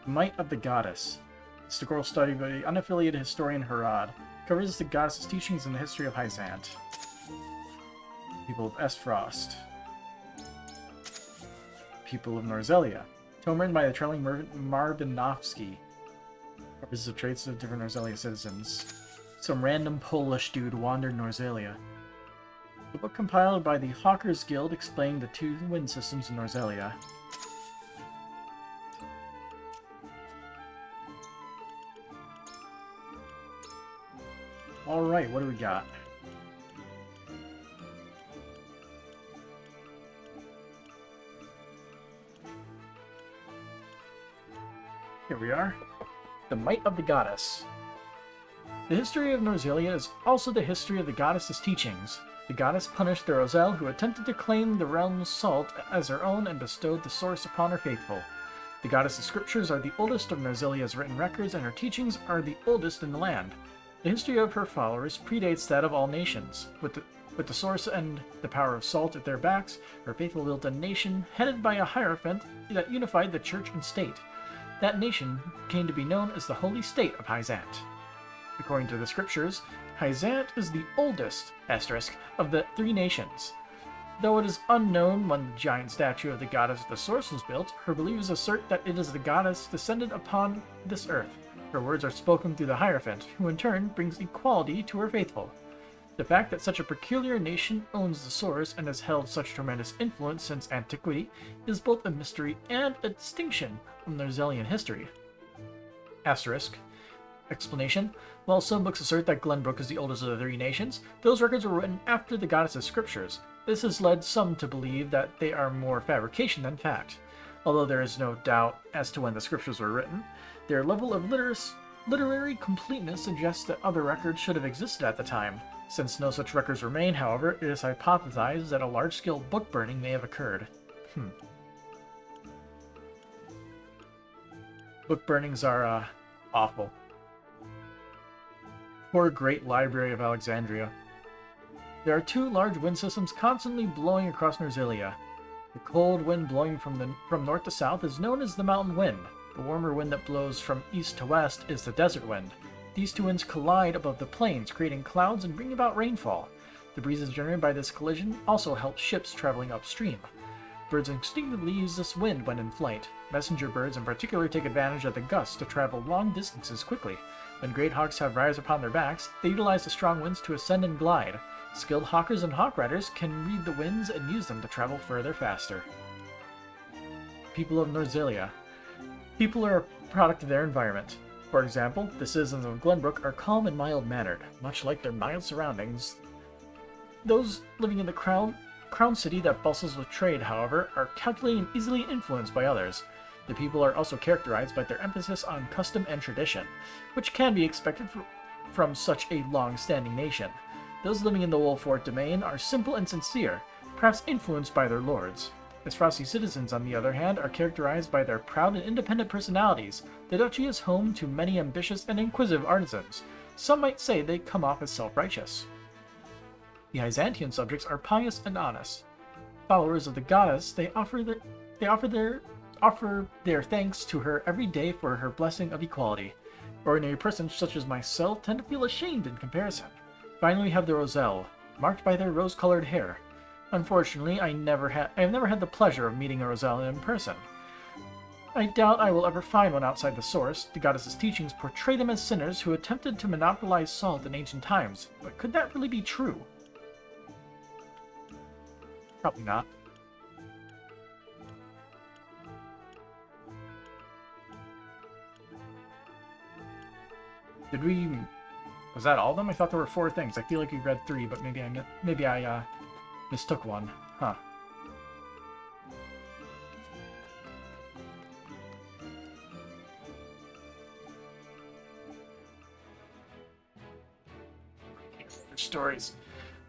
Might of the Goddess. Historical study by the unaffiliated historian Harad. Covers the goddess's teachings in the history of Hyzant. People of Esfrost. People of Norzelia. Tome written by the traveling Marbinovsky. Covers the traits of different Norzelia citizens. Some random Polish dude wandered Norzelia. The book compiled by the Hawkers Guild explaining the 2 wind systems in Norzelia. Alright, what do we got? Here we are. The Might of the Goddess. The history of Norzelia is also the history of the goddess's teachings. The goddess punished the Roselle who attempted to claim the realm's salt as her own and bestowed the source upon her faithful. The goddess's scriptures are the oldest of Norzelia's written records, and her teachings are the oldest in the land. The history of her followers predates that of all nations. With the source and the power of salt at their backs, her faithful built a nation headed by a hierophant that unified the church and state. That nation came to be known as the Holy State of Hyzant. According to the scriptures, Hyzant is the oldest, of the 3 nations. Though it is unknown when the giant statue of the goddess of the source was built, her believers assert that it is the goddess descended upon this earth. Her words are spoken through the Hierophant, who in turn brings equality to her faithful. The fact that such a peculiar nation owns the source and has held such tremendous influence since antiquity is both a mystery and a distinction from Norzelian history. Explanation. While some books assert that Glenbrook is the oldest of the 3 nations, those records were written after the goddess's scriptures. This has led some to believe that they are more fabrication than fact. Although there is no doubt as to when the scriptures were written, their level of literary completeness suggests that other records should have existed at the time. Since no such records remain, however, it is hypothesized that a large-scale book burning may have occurred. Book burnings are, awful. Poor Great Library of Alexandria. There are 2 large wind systems constantly blowing across Norzelia. The cold wind blowing from north to south is known as the mountain wind. The warmer wind that blows from east to west is the desert wind. These 2 winds collide above the plains, creating clouds and bringing about rainfall. The breezes generated by this collision also help ships traveling upstream. Birds instinctively use this wind when in flight. Messenger birds in particular take advantage of the gusts to travel long distances quickly. When great hawks have riders upon their backs, they utilize the strong winds to ascend and glide. Skilled hawkers and hawk riders can read the winds and use them to travel further faster. People of Norzelia. People are a product of their environment. For example, the citizens of Glenbrook are calm and mild-mannered, much like their mild surroundings. Those living in the crown city that bustles with trade, however, are calculated and easily influenced by others. The people are also characterized by their emphasis on custom and tradition, which can be expected from such a long-standing nation. Those living in the Wolfort domain are simple and sincere, perhaps influenced by their lords. Esfrosti citizens, on the other hand, are characterized by their proud and independent personalities. The duchy is home to many ambitious and inquisitive artisans. Some might say they come off as self-righteous. The Hyzantian subjects are pious and honest. Followers of the goddess, they offer their thanks to her every day for her blessing of equality. Ordinary persons such as myself tend to feel ashamed in comparison. Finally, we have the Roselle, marked by their rose-colored hair. Unfortunately, I have never had the pleasure of meeting a Roselle in person. I doubt I will ever find one outside the source. The goddess's teachings portray them as sinners who attempted to monopolize salt in ancient times, but could that really be true? Probably not. Did we... Was that all of them? I thought there were 4 things. I feel like we read 3, but maybe I mistook one. Huh. Stories.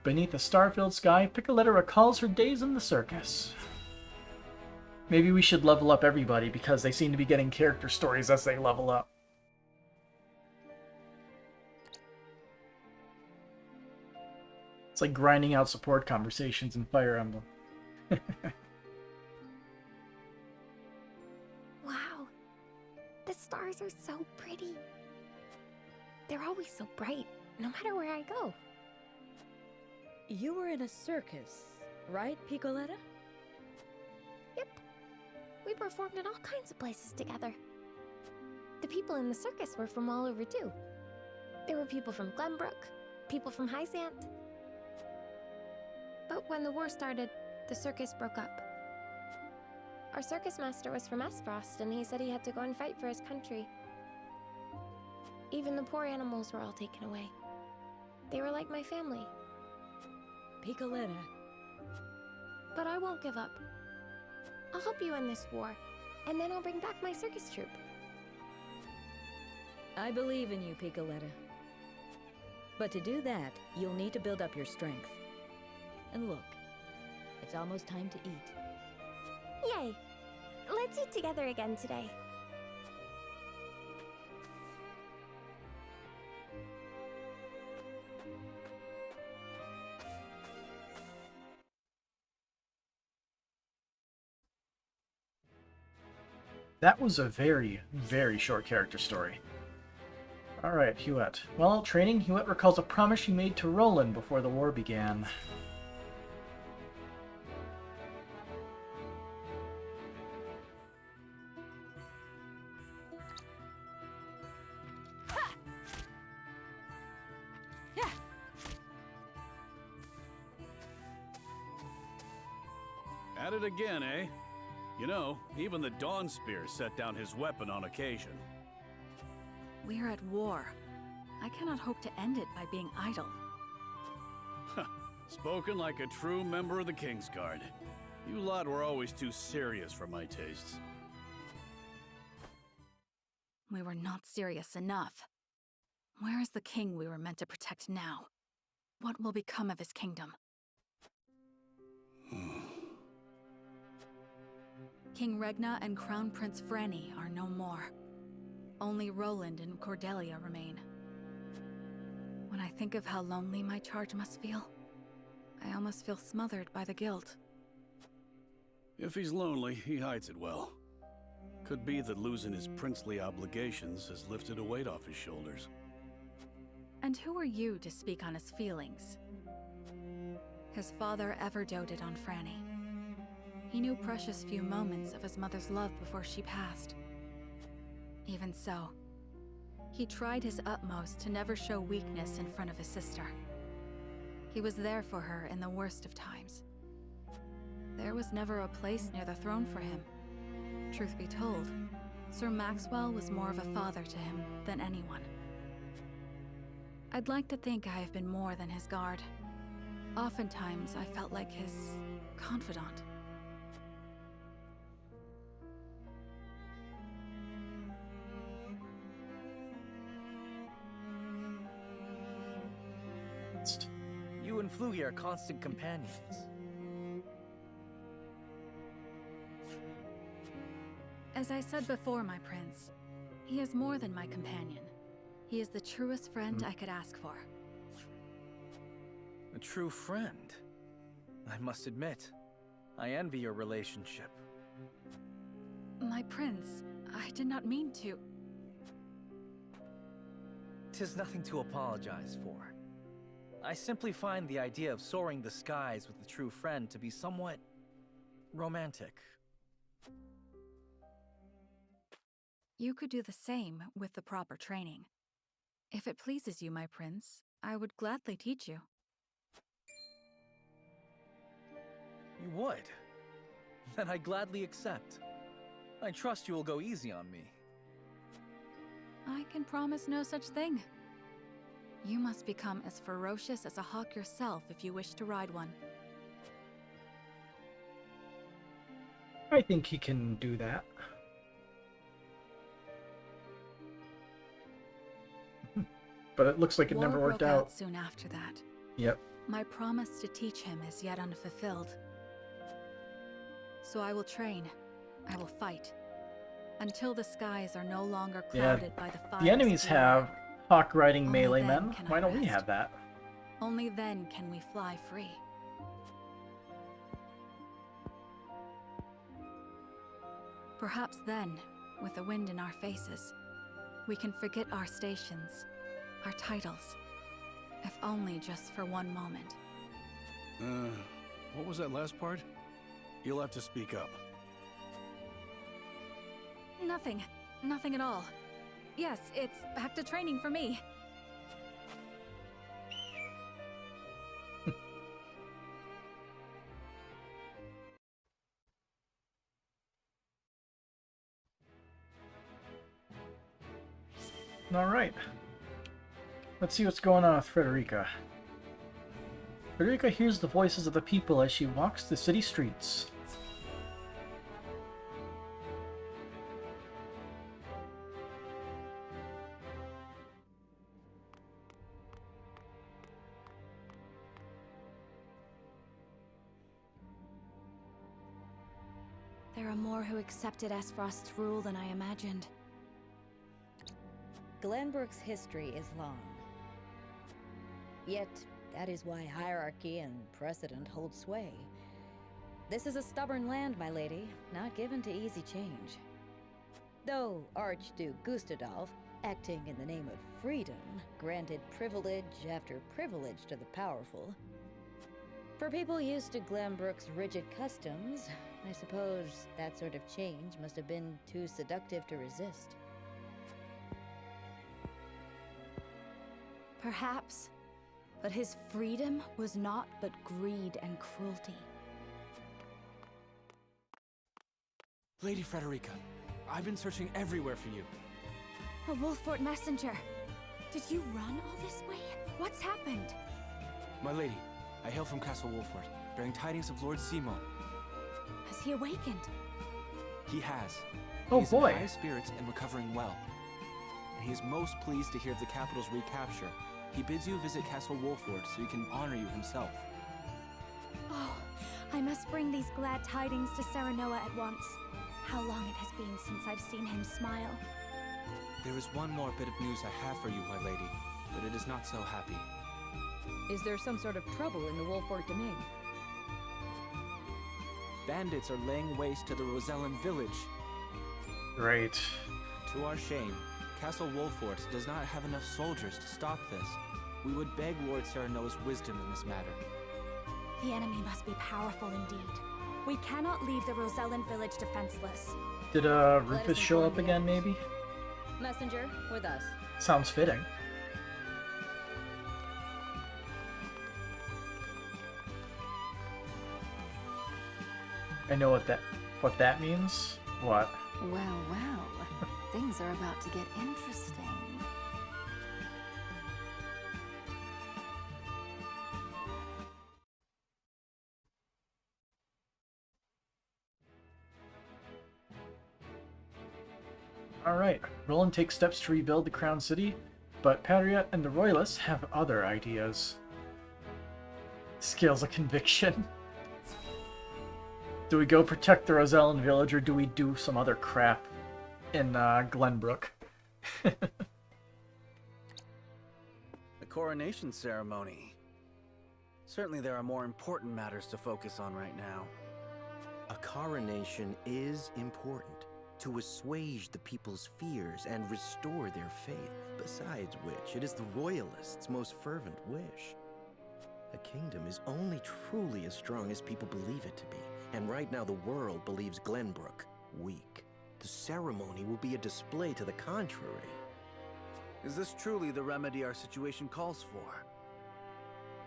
Beneath a star-filled sky, Piccoletta recalls her days in the circus. Maybe we should level up everybody because they seem to be getting character stories as they level up. It's like grinding out support conversations in Fire Emblem. Wow. The stars are so pretty. They're always so bright, no matter where I go. You were in a circus, right, Piccoletta? Yep. We performed in all kinds of places together. The people in the circus were from all over too. There were people from Glenbrook, people from Hyzant. But when the war started, the circus broke up. Our circus master was from Esfrost, and he said he had to go and fight for his country. Even the poor animals were all taken away. They were like my family. Piccoletta. But I won't give up. I'll help you in this war, and then I'll bring back my circus troupe. I believe in you, Piccoletta. But to do that, you'll need to build up your strength. And look, it's almost time to eat. Yay! Let's eat together again today. That was a very, very short character story. Alright, Huet. While training, Huet recalls a promise she made to Roland before the war began. At it again, eh? You know, even the Dawn Spear set down his weapon on occasion. We are at war. I cannot hope to end it by being idle. Spoken like a true member of the Kingsguard. You lot were always too serious for my tastes. We were not serious enough. Where is the king we were meant to protect now? What will become of his kingdom? King Regna and Crown Prince Franny are no more. Only Roland and Cordelia remain. When I think of how lonely my charge must feel, I almost feel smothered by the guilt. If he's lonely, he hides it well. Could be that losing his princely obligations has lifted a weight off his shoulders. And who are you to speak on his feelings? His father ever doted on Franny. He knew precious few moments of his mother's love before she passed. Even so, he tried his utmost to never show weakness in front of his sister. He was there for her in the worst of times. There was never a place near the throne for him. Truth be told, Sir Maxwell was more of a father to him than anyone. I'd like to think I have been more than his guard. Oftentimes, I felt like his confidant. You and Flugy are constant companions. As I said before, my prince, he is more than my companion. He is the truest friend I could ask for. A true friend? I must admit, I envy your relationship. My prince, I did not mean to. 'Tis nothing to apologize for. I simply find the idea of soaring the skies with a true friend to be somewhat romantic. You could do the same with the proper training. If it pleases you, my prince, I would gladly teach you. You would? Then I gladly accept. I trust you will go easy on me. I can promise no such thing. You must become as ferocious as a hawk yourself if you wish to ride one. I think he can do that. But it looks like it never worked War broke out. soon after that. Yep. My promise to teach him is yet unfulfilled. So I will train. I will fight. Until the skies are no longer clouded by the fires. The enemies of war. have hawk riding Only melee then men. can Why I don't we rest. have that? Only then can we fly free. Perhaps then, with the wind in our faces, we can forget our stations, our titles, if only just for one moment. What was that last part? You'll have to speak up. Nothing. Nothing at all. Yes, it's back to training for me. Alright. Let's see what's going on with Frederica. Frederica hears the voices of the people as she walks the city streets. There are more who accepted Esfrost's rule than I imagined. Glenbrook's history is long. Yet, that is why hierarchy and precedent hold sway. This is a stubborn land, my lady, not given to easy change. Though Archduke Gustadolf, acting in the name of freedom, granted privilege after privilege to the powerful. For people used to Glenbrook's rigid customs, I suppose that sort of change must have been too seductive to resist. Perhaps, but his freedom was naught but greed and cruelty. Lady Frederica, I've been searching everywhere for you. A Wolfort messenger! Did you run all this way? What's happened? My lady, I hail from Castle Wolfort, bearing tidings of Lord Simon. Has he awakened? He has. Oh, He is boy. in high spirits and recovering well. And he is most pleased to hear of the capital's recapture. He bids you visit Castle Wolfort so he can honor you himself. Oh, I must bring these glad tidings to Serenoa at once. How long it has been since I've seen him smile. There is one more bit of news I have for you, my lady, but it is not so happy. Is there some sort of trouble in the Wolfort domain? Bandits are laying waste to the Rosellan village. Right. To our shame, Castle Wolfort does not have enough soldiers to stop this. We would beg Lord Serenoa's wisdom in this matter. The enemy must be powerful indeed. We cannot leave the Rosellan village defenseless. Did Rufus show up again, maybe? Messenger, with us. Sounds fitting. I know what that means. What? Well, well. Things are about to get interesting. Alright, Roland takes steps to rebuild the Crown City, but Patriot and the Royalists have other ideas. Scales of conviction. Do we go protect the Rosellan village, or do we do some other crap in Glenbrook? The coronation ceremony. Certainly there are more important matters to focus on right now. A coronation is important, to assuage the people's fears and restore their faith, besides which it is the Royalists' most fervent wish. A kingdom is only truly as strong as people believe it to be, and right now the world believes Glenbrook weak. The ceremony will be a display to the contrary. Is this truly the remedy our situation calls for?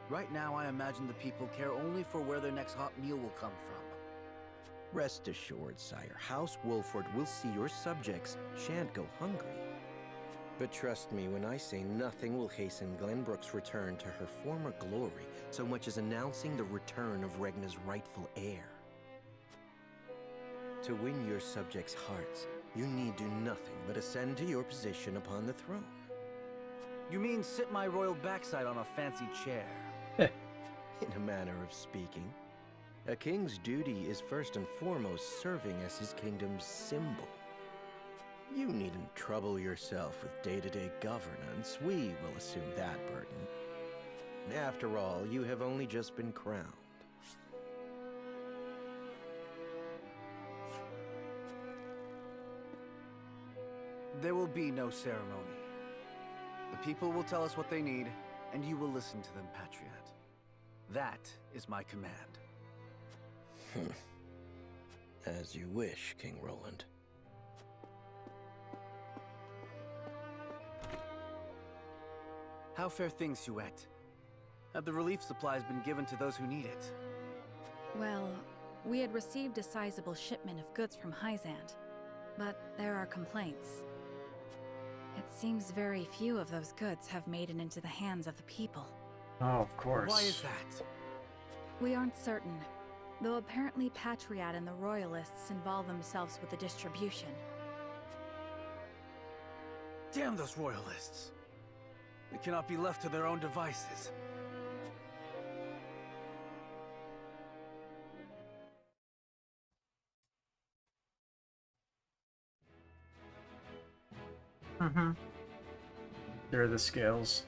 Right now, I imagine the people care only for where their next hot meal will come from. Rest assured, sire, House Wolford will see your subjects shan't go hungry. But trust me when I say nothing will hasten Glenbrook's return to her former glory so much as announcing the return of Regna's rightful heir. To win your subjects' hearts, you need do nothing but ascend to your position upon the throne. You mean sit my royal backside on a fancy chair? In a manner of speaking. A king's duty is first and foremost serving as his kingdom's symbol. You needn't trouble yourself with day-to-day governance. We will assume that burden. After all, you have only just been crowned. There will be no ceremony. The people will tell us what they need, and you will listen to them, Patriot. That is my command. As you wish, King Roland. How fare things, Suette? Have the relief supplies been given to those who need it? Well, we had received a sizable shipment of goods from Hyzant, but there are complaints. It seems very few of those goods have made it into the hands of the people. Oh, of course. Why is that? We aren't certain, though apparently Patriot and the Royalists involve themselves with the distribution. Damn those Royalists! They cannot be left to their own devices. There are the scales.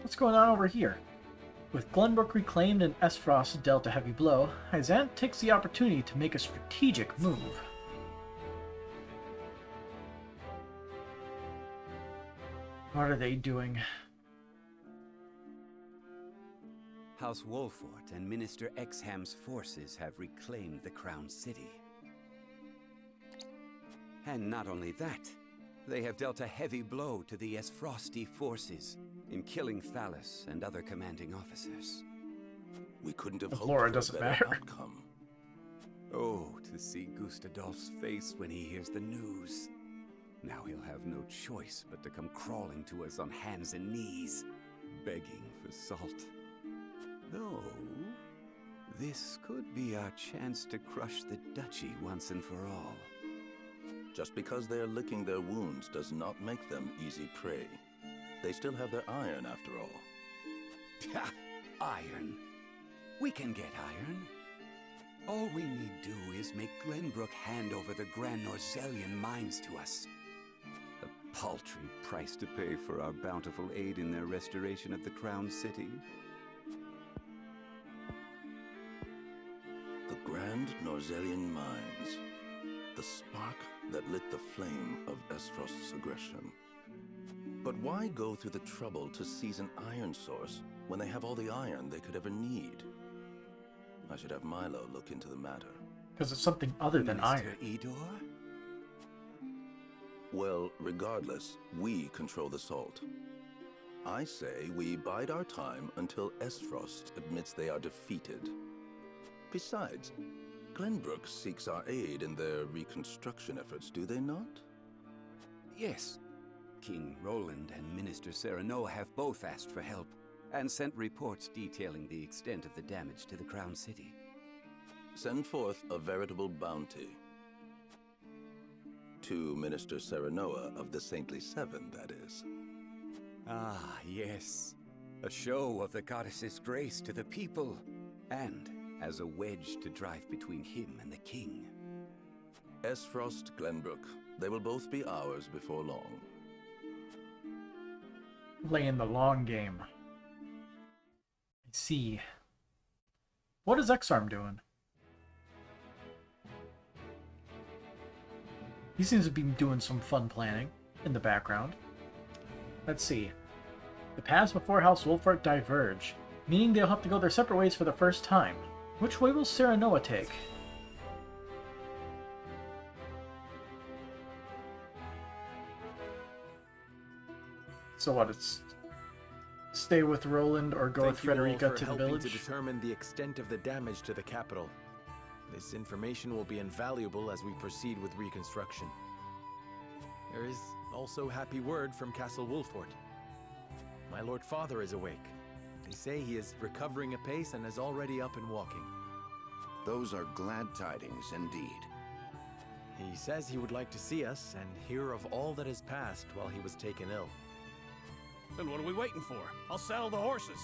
What's going on over here? With Glenbrook reclaimed and Esfrost dealt a heavy blow, Hyzant takes the opportunity to make a strategic move. What are they doing? House Wolfort and Minister Exham's forces have reclaimed the Crown City. And not only that, they have dealt a heavy blow to the Esfrosti forces in killing Thalys and other commanding officers. We couldn't have hoped for a better matter. outcome. Oh, to see Gustadolf's face when he hears the news. Now he'll have no choice but to come crawling to us on hands and knees, begging for salt. Though, this could be our chance to crush the duchy once and for all. Just because they're licking their wounds does not make them easy prey. They still have their iron, after all. Ha! Iron. We can get iron. All we need do is make Glenbrook hand over the Grand Norzellian mines to us. A paltry price to pay for our bountiful aid in their restoration of the Crown City. The Grand Norzellian mines. The spark that lit the flame of Esfrost's aggression. But why go through the trouble to seize an iron source when they have all the iron they could ever need? I should have Milo look into the matter. Because it's something other than iron. Edor? Well, regardless, we control the salt. I say we bide our time until Esfrost admits they are defeated. Besides, Glenbrook seeks our aid in their reconstruction efforts, do they not? Yes. King Roland and Minister Serenoa have both asked for help, and sent reports detailing the extent of the damage to the Crown City. Send forth a veritable bounty. To Minister Serenoa of the Saintly Seven, that is. Ah, yes. A show of the goddess's grace to the people, and as a wedge to drive between him and the king. Esfrost, Glenbrook, they will both be ours before long. Playing the long game. I see. What is Exarm doing? He seems to be doing some fun planning in the background. Let's see. The paths before House Wolfort diverge, meaning they'll have to go their separate ways for the first time. Which way will Serenoa take? So what, it's stay with Roland or go with Frederica to the village? To determine the extent of the damage to the capital. This information will be invaluable as we proceed with reconstruction. There is also happy word from Castle Wolfort. My Lord Father is awake. They say he is recovering apace and is already up and walking. Those are glad tidings indeed. He says he would like to see us and hear of all that has passed while he was taken ill. Then what are we waiting for? I'll saddle the horses.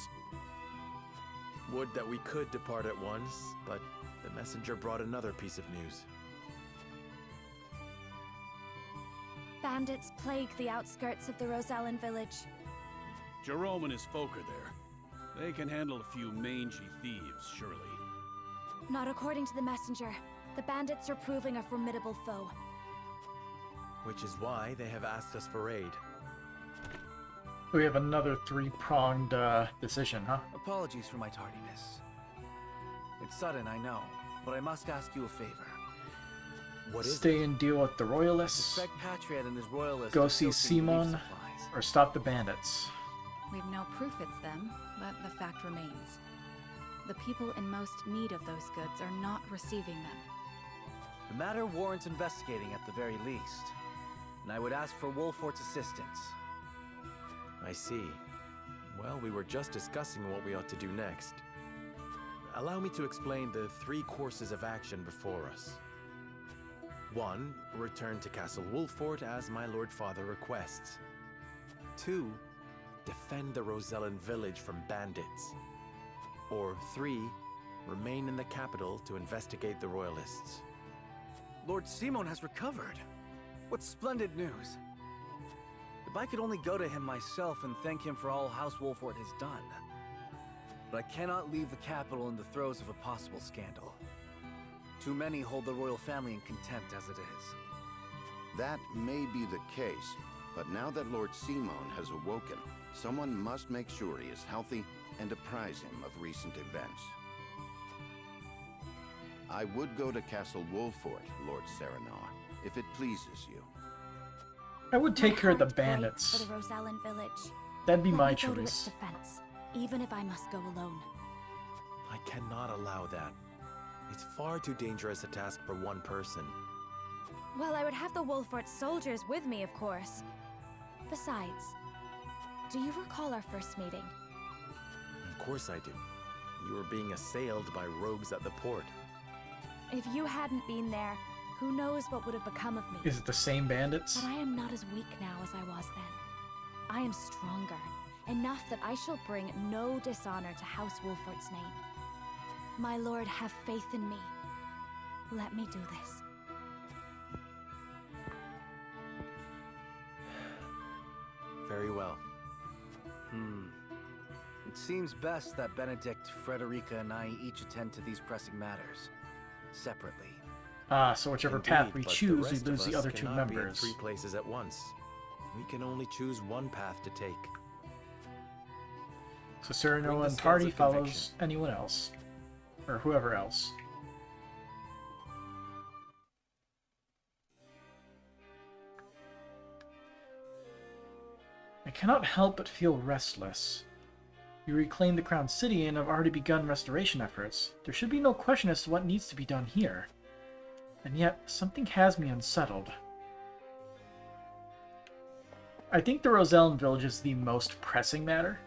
Would that we could depart at once, but the messenger brought another piece of news. Bandits plague the outskirts of the Rosellan village. Jerome and his folk are there. They can handle a few mangy thieves, surely. Not according to the messenger. The bandits are proving a formidable foe. Which is why they have asked us for aid. We have another three-pronged decision, huh? Apologies for my tardiness. It's sudden, I know, but I must ask you a favor. What is Stay and deal with the royalists, Suspect Patriot and his royalists go are see filtering relief Simon, supplies. or stop the bandits. We've no proof it's them, but the fact remains. The people in most need of those goods are not receiving them. The matter warrants investigating at the very least, and I would ask for Wolfort's assistance. I see. Well, we were just discussing what we ought to do next. Allow me to explain the three courses of action before us. 1. Return to Castle Wolfort as my Lord Father requests. 2. Defend the Rosellan village from bandits. Or 3. Remain in the capital to investigate the royalists. Lord Simon has recovered. What splendid news. If I could only go to him myself and thank him for all House Wolfort has done. But I cannot leave the capital in the throes of a possible scandal. Too many hold the royal family in contempt as it is. That may be the case, but now that Lord Simon has awoken, someone must make sure he is healthy and apprise him of recent events. I would go to Castle Wolfort, Lord Serenoa, if it pleases you. I would take care of the My heart breaks bandits. for the Rosellan village. That'd be Let my me go to its choice. defense, even if I must go alone. I cannot allow that. It's far too dangerous a task for one person. Well, I would have the Wolfort soldiers with me, of course. Besides, do you recall our first meeting? Of course I do. You were being assailed by rogues at the port. If you hadn't been there, who knows what would have become of me. Is it the same bandits? But I am not as weak now as I was then. I am stronger, enough that I shall bring no dishonor to House Wolfort's name. My lord, have faith in me. Let me do this. Very well. It seems best that Benedict, Frederica, and I each attend to these pressing matters, separately. Ah, so whichever path we Indeed, but choose, the we rest lose of the us other two cannot be in members. 3 places at once. We can only choose one path to take. So Serenoa Bring the and scales party of follows conviction. anyone else. Or whoever else. I cannot help but feel restless. You reclaimed the Crown City and have already begun restoration efforts. There should be no question as to what needs to be done here. And yet, something has me unsettled. I think the Rosellan village is the most pressing matter.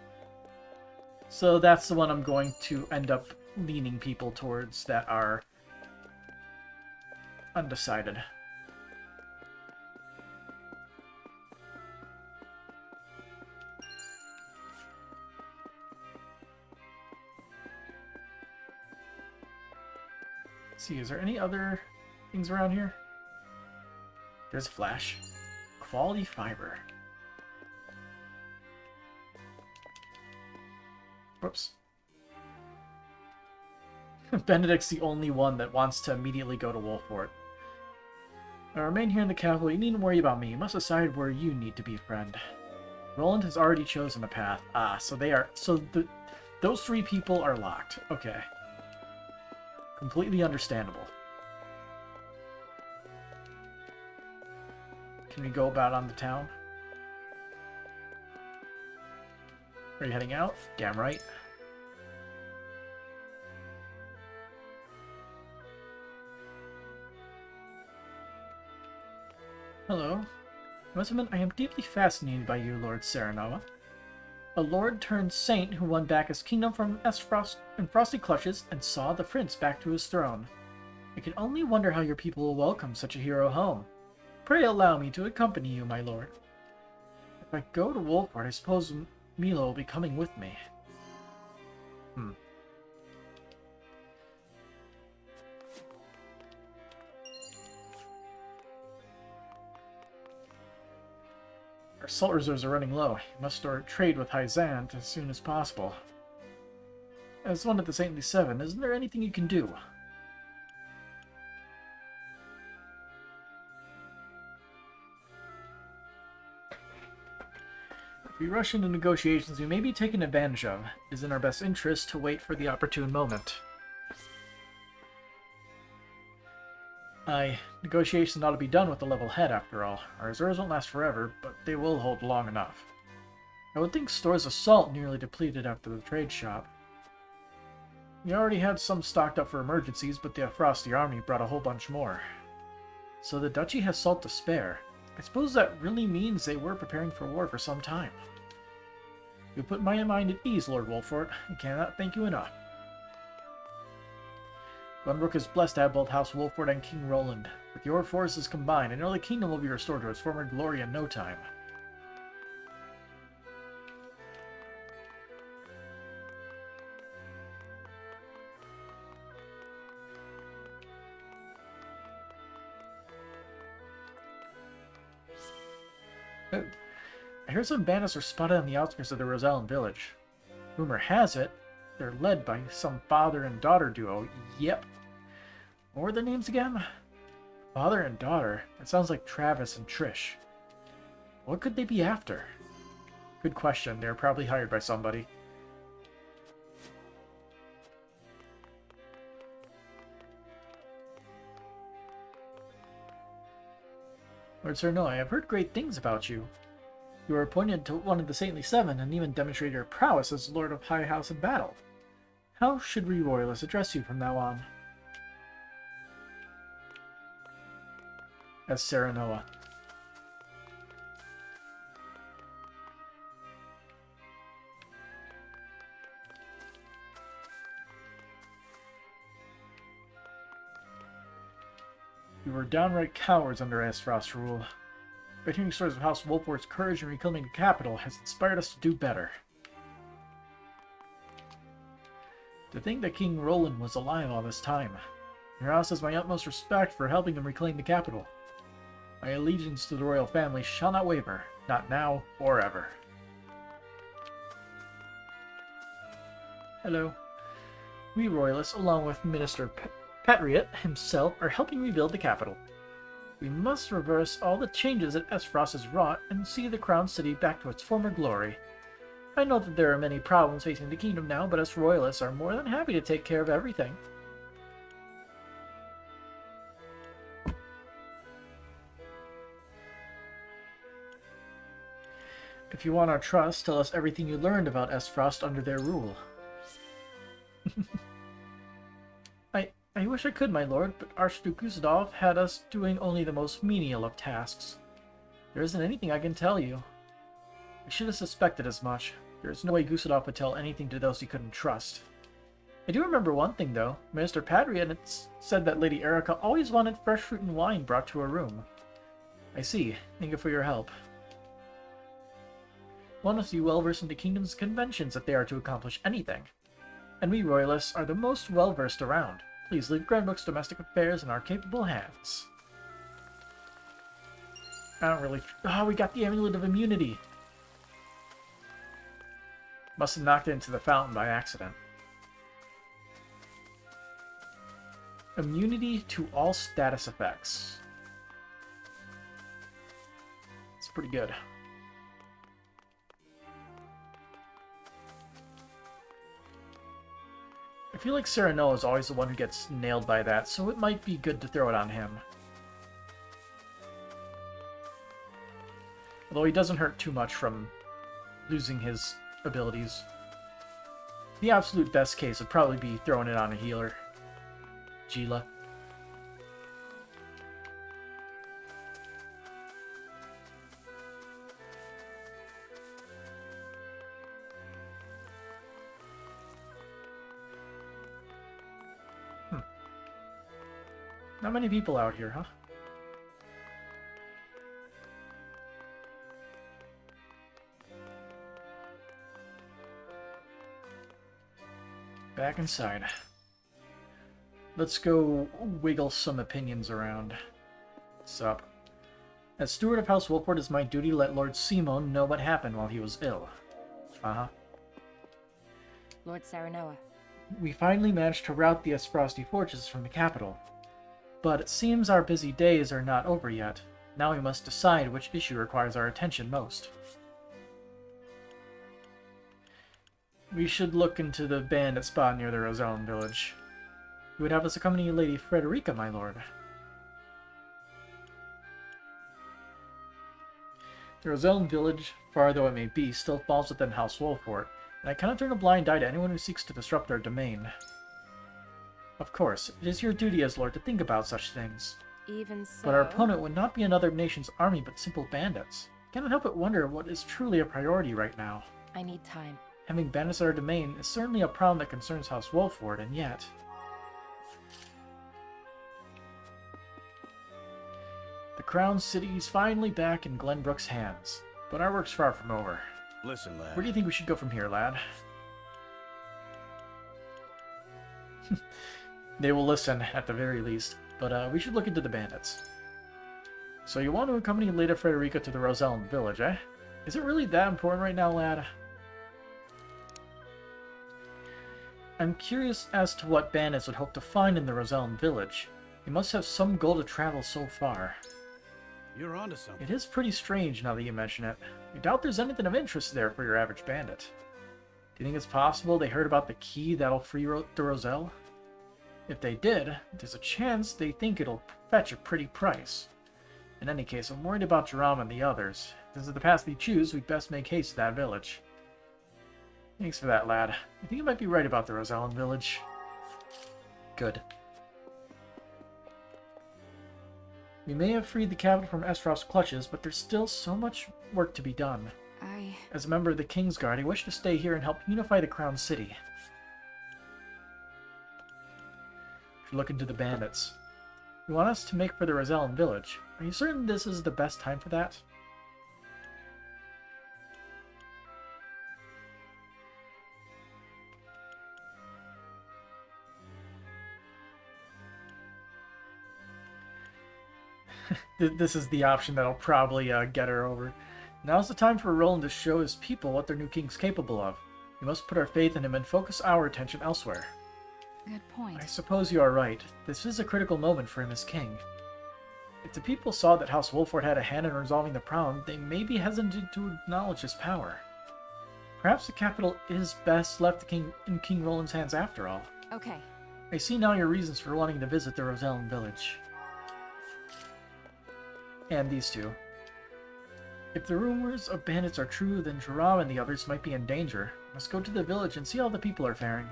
So that's the one I'm going to end up leaning people towards that are undecided. Let's see, is there any other things around here? There's Flash. Quality fiber. Whoops. Benedict's the only one that wants to immediately go to Wolfort. I remain here in the capital. You needn't worry about me. You must decide where you need to be, friend. Roland has already chosen a path. Ah, so they are... those three people are locked. Okay. Completely understandable. Can we go about on the town? Are you heading out? Damn right. Hello. I must admit, I am deeply fascinated by you, Lord Serenoa. A lord turned saint who won back his kingdom from Frost and Frosty clutches and saw the prince back to his throne. I can only wonder how your people will welcome such a hero home. Pray allow me to accompany you, my lord. If I go to Wolford, I suppose Milo will be coming with me. Our salt reserves are running low. You must start trade with Hyzant as soon as possible. As one of the Saintly Seven, isn't there anything you can do? If we rush into negotiations, we may be taken advantage of. It is in our best interest to wait for the opportune moment. Negotiations ought to be done with a level head, after all. Our reserves won't last forever, but they will hold long enough. I would think stores of salt nearly depleted after the trade shop. We already had some stocked up for emergencies, but the Frosty army brought a whole bunch more. So the duchy has salt to spare. I suppose that really means they were preparing for war for some time. You put my mind at ease, Lord Wolfort. I cannot thank you enough. Glenbrook is blessed to have both House Wolford and King Roland. With your forces combined, I know the kingdom will be restored to its former glory in no time. Oh, I hear some bandits are spotted on the outskirts of the Rosellan village. Rumor has it, they're led by some father and daughter duo. Yep. What were their names again? Father and daughter. That sounds like Travis and Trish. What could they be after? Good question. They're probably hired by somebody. Lord Serenoa, I have heard great things about you. You were appointed to one of the Saintly Seven and even demonstrated your prowess as Lord of High House in battle. How should we Royalists address you from now on? As Serenoa. We were downright cowards under Aesfrost's rule. But hearing stories of House Wolfort's courage in reclaiming the capital has inspired us to do better. To think that King Roland was alive all this time. Your house has my utmost respect for helping him reclaim the capital. My allegiance to the royal family shall not waver, not now or ever. Hello. We Royalists, along with Minister Patriot himself, are helping rebuild the capital. We must reverse all the changes that Aesfrost has wrought and see the crown city back to its former glory. I know that there are many problems facing the kingdom now, but us Royalists are more than happy to take care of everything. If you want our trust, tell us everything you learned about Aesfrost under their rule. I wish I could, my lord, but Archduke Gustave had us doing only the most menial of tasks. There isn't anything I can tell you. I should have suspected as much. There is no way Gustave would tell anything to those he couldn't trust. I do remember one thing, though. Minister Patriot said that Lady Erica always wanted fresh fruit and wine brought to her room. I see. Thank you for your help. One must be well-versed in the kingdom's conventions if they are to accomplish anything. And we Royalists are the most well-versed around. Please leave Glenbrook's domestic affairs in our capable hands. I don't really... Oh, we got the Amulet of Immunity! Must have knocked it into the fountain by accident. Immunity to all status effects. pretty good. I feel like Serenoa is always the one who gets nailed by that, so it might be good to throw it on him. Although he doesn't hurt too much from losing his abilities. The absolute best case would probably be throwing it on a healer. Gila. Not many people out here, huh? Back inside. Let's go wiggle some opinions around. Sup? As steward of House Wolford, it's my duty to let Lord Simon know what happened while he was ill. Uh-huh. Lord Serenoa. We finally managed to rout the Esfrosti forces from the capital. But it seems our busy days are not over yet. Now we must decide which issue requires our attention most. We should look into the bandit spot near the Rosellen village. You would have us accompany Lady Frederica, my lord. The Rosellen village, far though it may be, still falls within House Wolfort, and I cannot turn a blind eye to anyone who seeks to disrupt our domain. Of course, it is your duty as lord to think about such things. Even so... But our opponent would not be another nation's army but simple bandits. I cannot help but wonder what is truly a priority right now. I need time. Having bandits at our domain is certainly a problem that concerns House Wolford, and yet... The Crown City is finally back in Glenbrook's hands, but our work's far from over. Listen, lad. Where do you think we should go from here, lad? They will listen, at the very least, but we should look into the bandits. So you want to accompany Lady Frederica to the Rosellen village, eh? Is it really that important right now, lad? I'm curious as to what bandits would hope to find in the Rosellen village. They must have some goal to travel so far. You're onto something. It is pretty strange now that you mention it. I doubt there's anything of interest there for your average bandit. Do you think it's possible they heard about the key that'll free the Roselle? If they did, there's a chance they think it'll fetch a pretty price. In any case, I'm worried about Jerome and the others. If this is the path they choose, we'd best make haste to that village. Thanks for that, lad. I think you might be right about the Rosellen village. Good. We may have freed the capital from Esfrost's clutches, but there's still so much work to be done. As a member of the Kingsguard, I wish to stay here and help unify the Crown City. Look into the bandits. You want us to make for the Rosellen village. Are you certain this is the best time for that? This is the option that'll probably get her over. Now's the time for Roland to show his people what their new king's capable of. We must put our faith in him and focus our attention elsewhere. Good point. I suppose you are right. This is a critical moment for him as king. If the people saw that House Wolford had a hand in resolving the problem, they may be hesitant to acknowledge his power. Perhaps the capital is best left in King Roland's hands after all. Okay. I see now your reasons for wanting to visit the Rosellen village. And these two. If the rumors of bandits are true, then Jerome and the others might be in danger. Let's go to the village and see how the people are faring.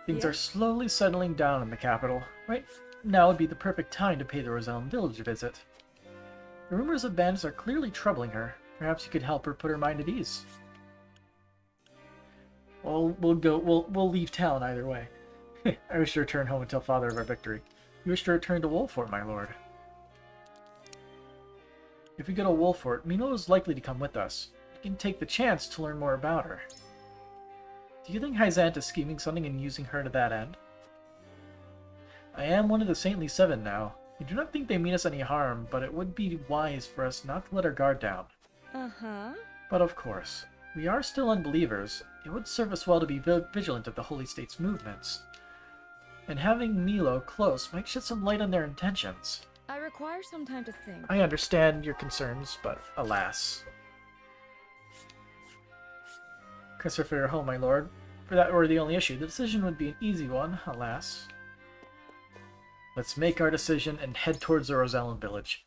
Things are slowly settling down in the capital. Right now would be the perfect time to pay the Rosellen village a visit. The rumors of bandits are clearly troubling her. Perhaps you could help her put her mind at ease. Well, we'll leave town either way. I wish to return home and tell father of our victory. You wish to return to Wolfort, my lord. If we go to Wolfort, Mino is likely to come with us. We can take the chance to learn more about her. Do you think Hyzant is scheming something and using her to that end? I am one of the Saintly Seven now. I do not think they mean us any harm, but it would be wise for us not to let our guard down. Uh-huh. But of course, we are still unbelievers. It would serve us well to be vigilant of the Holy State's movements. And having Milo close might shed some light on their intentions. I require some time to think. I understand your concerns, but alas. Consider farewell, my lord. For that were the only issue, the decision would be an easy one, alas. Let's make our decision and head towards the Rosellan village.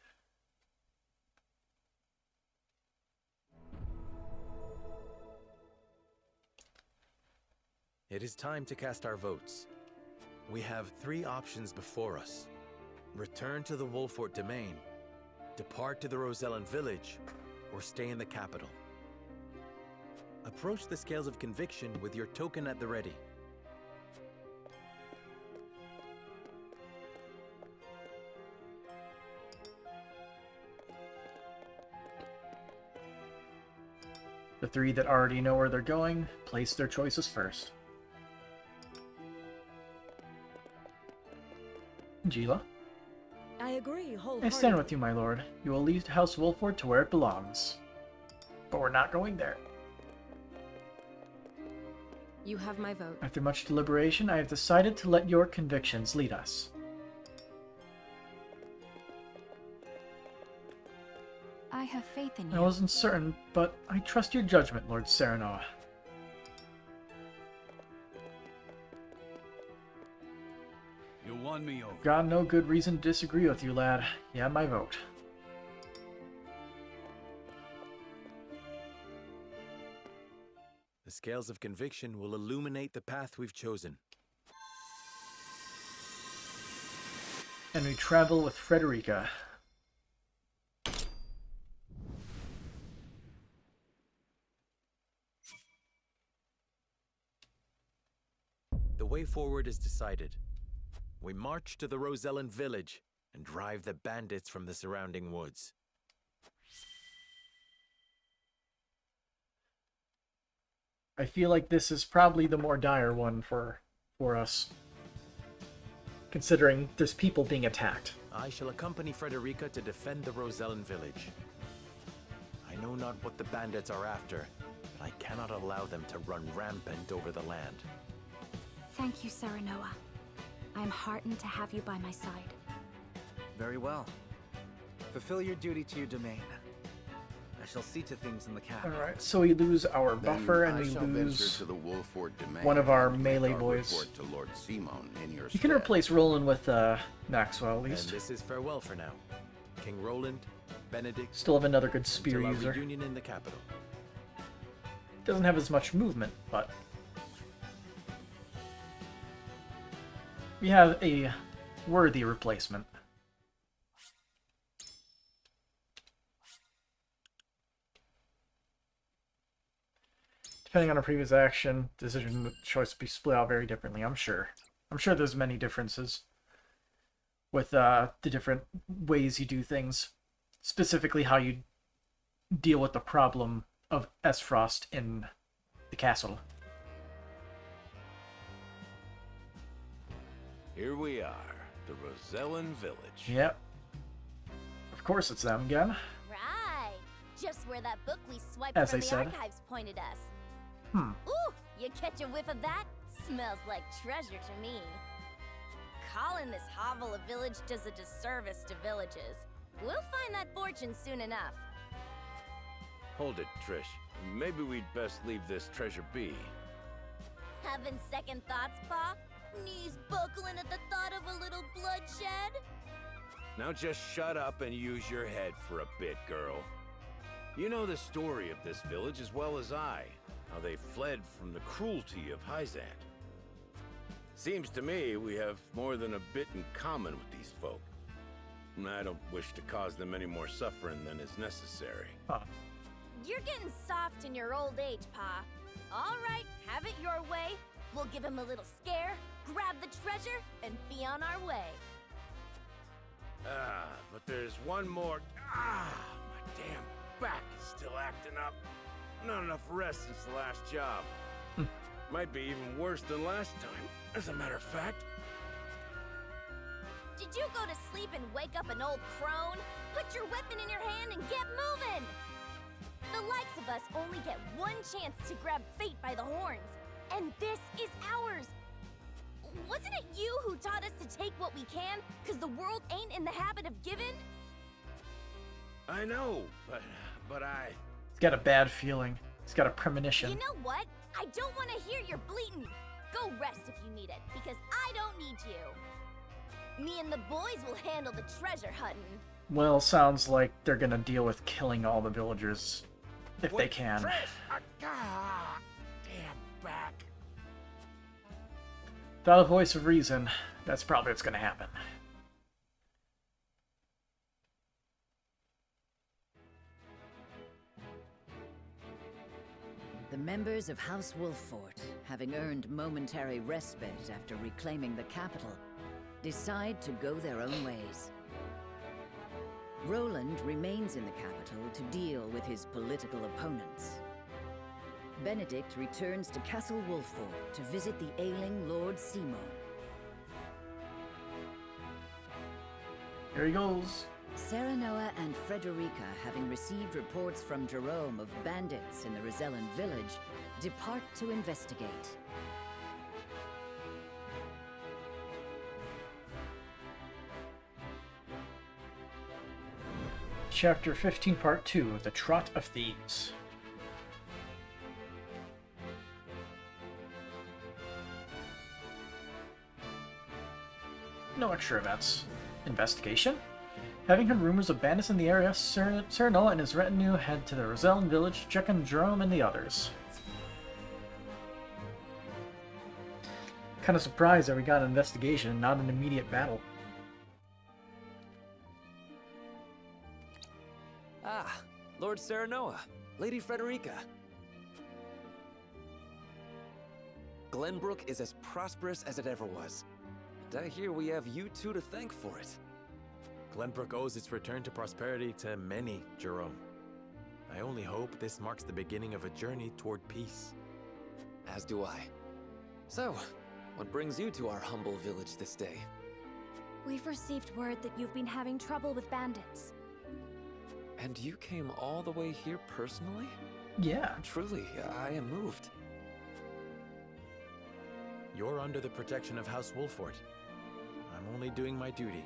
It is time to cast our votes. We have 3 options before us. Return to the Wolfort domain, depart to the Rosellan village, or stay in the capital. Approach the scales of conviction with your token at the ready. The 3 that already know where they're going, place their choices first. Gila? I agree wholeheartedly. I stand with you, my lord. You will lead House Wolford to where it belongs. But we're not going there. You have my vote. After much deliberation, I have decided to let your convictions lead us. I have faith in you. I wasn't certain, but I trust your judgment, Lord Serenoa. You won me over. Got no good reason to disagree with you, lad. You have my vote. The scales of conviction will illuminate the path we've chosen. And we travel with Frederica. The way forward is decided. We march to the Rosellan village and drive the bandits from the surrounding woods. I feel like this is probably the more dire one for us. Considering there's people being attacked. I shall accompany Frederica to defend the Rosellan village. I know not what the bandits are after, but I cannot allow them to run rampant over the land. Thank you, Serenoa. I am heartened to have you by my side. Very well. Fulfill your duty to your domain. I shall see to things in the capital. Alright, so we lose our buffer and we lose one of our melee boys. To Lord Simon in your You can replace Roland with Maxwell at least. And this is farewell for now. King Roland, Benedict. Still have another good spear until user. our reunion in the capital. Doesn't have as much movement, but we have a worthy replacement. Depending on a previous action, decision choice will be split out very differently, I'm sure. I'm sure there's many differences with the different ways you do things. Specifically how you deal with the problem of Esfrost in the castle. Here we are, the Rosellan village. Yep. Of course it's them again. Right. Just where that book we swiped As from I the said. archives pointed us. Hmm. Ooh, you catch a whiff of that? Smells like treasure to me. Calling this hovel a village does a disservice to villages. We'll find that fortune soon enough. Hold it, Trish. Maybe we'd best leave this treasure be. Having second thoughts, Pa? Knees buckling at the thought of a little bloodshed? Now just shut up and use your head for a bit, girl. You know the story of this village as well as I. How they fled from the cruelty of Hyzant. Seems to me we have more than a bit in common with these folk. And I don't wish to cause them any more suffering than is necessary. You're getting soft in your old age, Pa. All right, have it your way. We'll give him a little scare, grab the treasure, and be on our way. But there's one more. My damn back is still acting up. Not enough rest since the last job. Might be even worse than last time, as a matter of fact. Did you go to sleep and wake up an old crone? Put your weapon in your hand and get moving! The likes of us only get one chance to grab fate by the horns, and this is ours! Wasn't it you who taught us to take what we can, because the world ain't in the habit of giving? I know, but I... He's got a bad feeling. He's got a premonition. You know what? I don't want to hear your bleating. Go rest if you need it, because I don't need you. Me and the boys will handle the treasure hunting. Well, sounds like they're gonna deal with killing all the villagers if they can. Damn back. Without a voice of reason, that's probably what's gonna happen. The members of House Wolffort, having earned momentary respite after reclaiming the capital, decide to go their own ways. Roland remains in the capital to deal with his political opponents. Benedict returns to Castle Wolffort to visit the ailing Lord Simo. Here he goes. Serenoa and Frederica, having received reports from Jerome of bandits in the Rosellan village, depart to investigate. Chapter 15, Part 2, The Trot of Thieves. No extra events. Investigation? Having heard rumors of bandits in the area, Serenoa and his retinue head to the Rosellan village to check on Jerome and the others. Kind of surprised that we got an investigation and not an immediate battle. Ah, Lord Serenoa, Lady Frederica. Glenbrook is as prosperous as it ever was. And I hear we have you two to thank for it. Glenbrook owes its return to prosperity to many, Jerome. I only hope this marks the beginning of a journey toward peace. As do I. So, what brings you to our humble village this day? We've received word that you've been having trouble with bandits. And you came all the way here personally? Yeah. Truly, I am moved. You're under the protection of House Wolffort. I'm only doing my duty.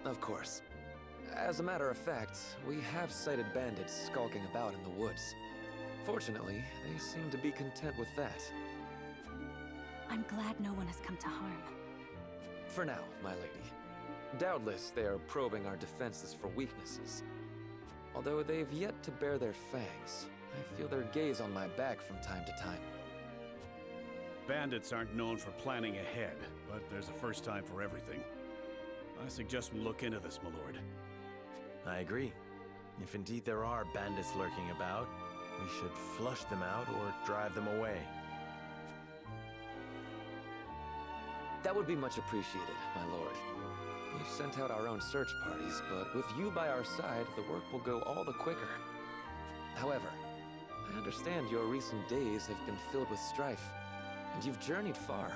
Of course. As a matter of fact, we have sighted bandits skulking about in the woods. Fortunately, they seem to be content with that. I'm glad no one has come to harm. For now, my lady. Doubtless they are probing our defenses for weaknesses. Although they've yet to bare their fangs, I feel their gaze on my back from time to time. Bandits aren't known for planning ahead, but there's a first time for everything. I suggest we look into this, my lord. I agree. If indeed there are bandits lurking about, we should flush them out or drive them away. That would be much appreciated, my lord. We've sent out our own search parties, but with you by our side, the work will go all the quicker. However, I understand your recent days have been filled with strife, and you've journeyed far.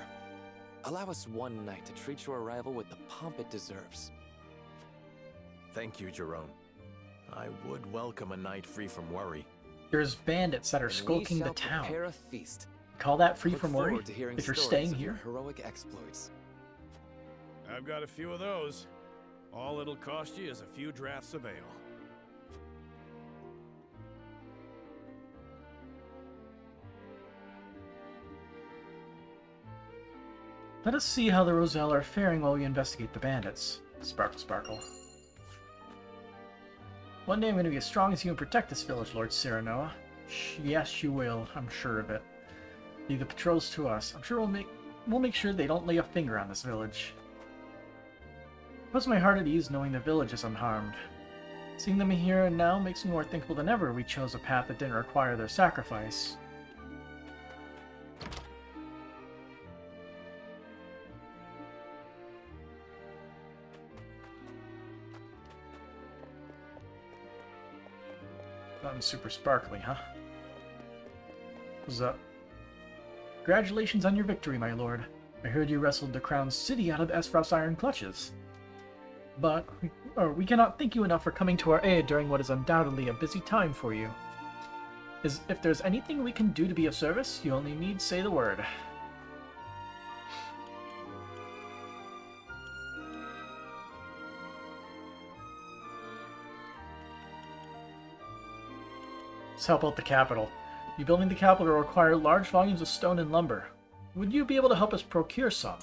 Allow us one night to treat your arrival with the pomp it deserves. Thank you, Jerome. I would welcome a night free from worry. There's bandits that are skulking the town. Prepare a feast. Call that free Look from worry? forward to hearing If you're stories staying of your here? heroic exploits. I've got a few of those. All it'll cost you is a few drafts of ale. Let us see how the Roselle are faring while we investigate the bandits. Sparkle, sparkle. One day I'm going to be as strong as you and protect this village, Lord Serenoa. Yes, you will. I'm sure of it. Leave the patrols to us. I'm sure we'll make sure they don't lay a finger on this village. It puts my heart at ease knowing the village is unharmed. Seeing them here and now makes me more thankful than ever we chose a path that didn't require their sacrifice. Nothing super sparkly, huh? What's up? Congratulations on your victory, my lord. I heard you wrestled the crowned city out of Esfrost's iron clutches. But we cannot thank you enough for coming to our aid during what is undoubtedly a busy time for you. If there's anything we can do to be of service, you only need say the word. Let's help out the capital. Rebuilding the capital will require large volumes of stone and lumber. Would you be able to help us procure some?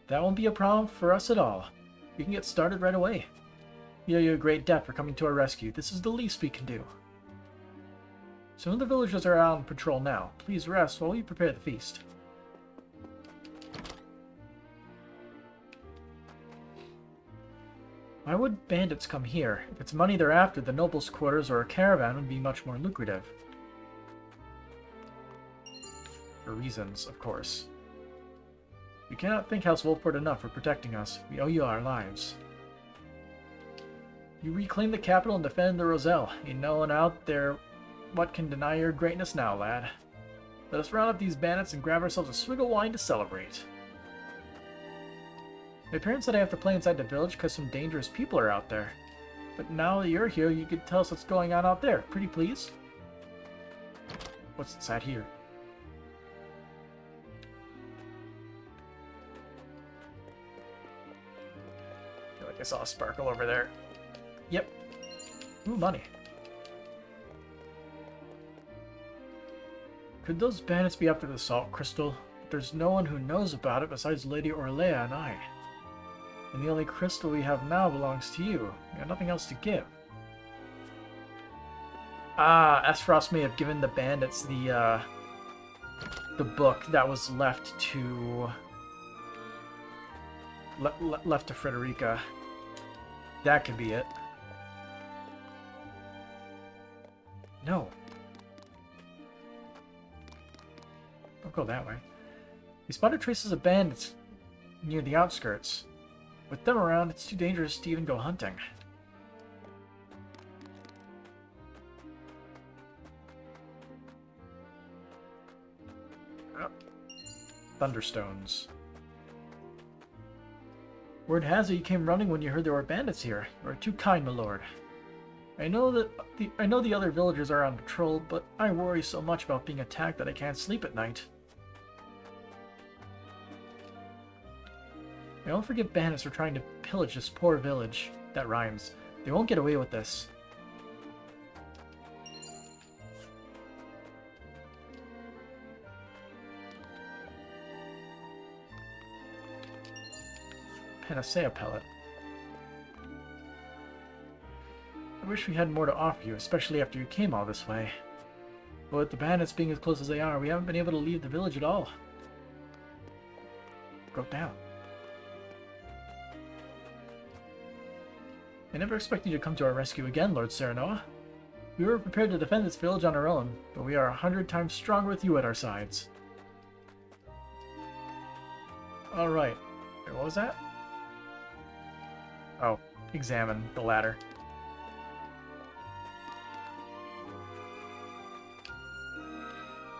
That won't be a problem for us at all. We can get started right away. We owe you a great debt for coming to our rescue. This is the least we can do. Some of the villagers are out on patrol now. Please rest while we prepare the feast. Why would bandits come here? If it's money they're after, the nobles' quarters or a caravan would be much more lucrative. For reasons, of course. We cannot thank House Wolford enough for protecting us. We owe you our lives. You reclaimed the capital and defended the Roselle. Ain't no one out there what can deny your greatness now, lad. Let us round up these bandits and grab ourselves a swig of wine to celebrate. My parents said I have to play inside the village because some dangerous people are out there. But now that you're here, you could tell us what's going on out there. Pretty please? What's inside here? I feel like I saw a sparkle over there. Yep. Ooh, money. Could those bandits be after the salt crystal? But there's no one who knows about it besides Lady Orlea and I. And the only crystal we have now belongs to you. We have nothing else to give. Ah, Esfrost may have given the bandits the book that was left to left to Frederica. That could be it. No. Don't go that way. We spotted traces of bandits near the outskirts. With them around, it's too dangerous to even go hunting. Oh. Thunderstones. Word has it you came running when you heard there were bandits here. You are too kind, my lord. I know the other villagers are on patrol, but I worry so much about being attacked that I can't sleep at night. I don't forget bandits are trying to pillage this poor village. That rhymes. They won't get away with this. Panacea pellet. I wish we had more to offer you, especially after you came all this way. But with the bandits being as close as they are, we haven't been able to leave the village at all. Go down. I never expected you to come to our rescue again, Lord Serenoa. We were prepared to defend this village on our own, but we are 100 times stronger with you at our sides. Alright. Wait, what was that? Oh, examine the ladder.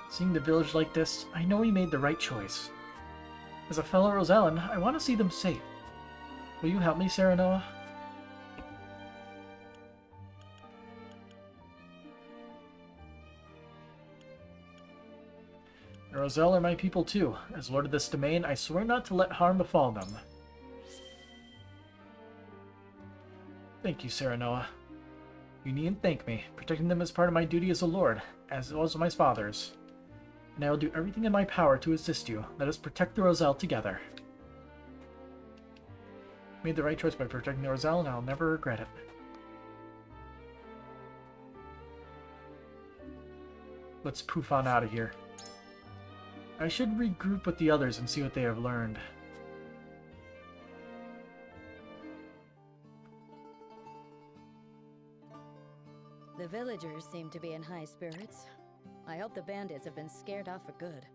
Seeing the village like this, I know we made the right choice. As a fellow Rosellan, I want to see them safe. Will you help me, Serenoa? The Roselle are my people too. As lord of this domain, I swear not to let harm befall them. Thank you, Serenoa. You needn't thank me. Protecting them is part of my duty as a lord, as it was my father's. And I will do everything in my power to assist you. Let us protect the Roselle together. I made the right choice by protecting the Roselle, and I'll never regret it. Let's poof on out of here. I should regroup with the others and see what they have learned. The villagers seem to be in high spirits. I hope the bandits have been scared off for good.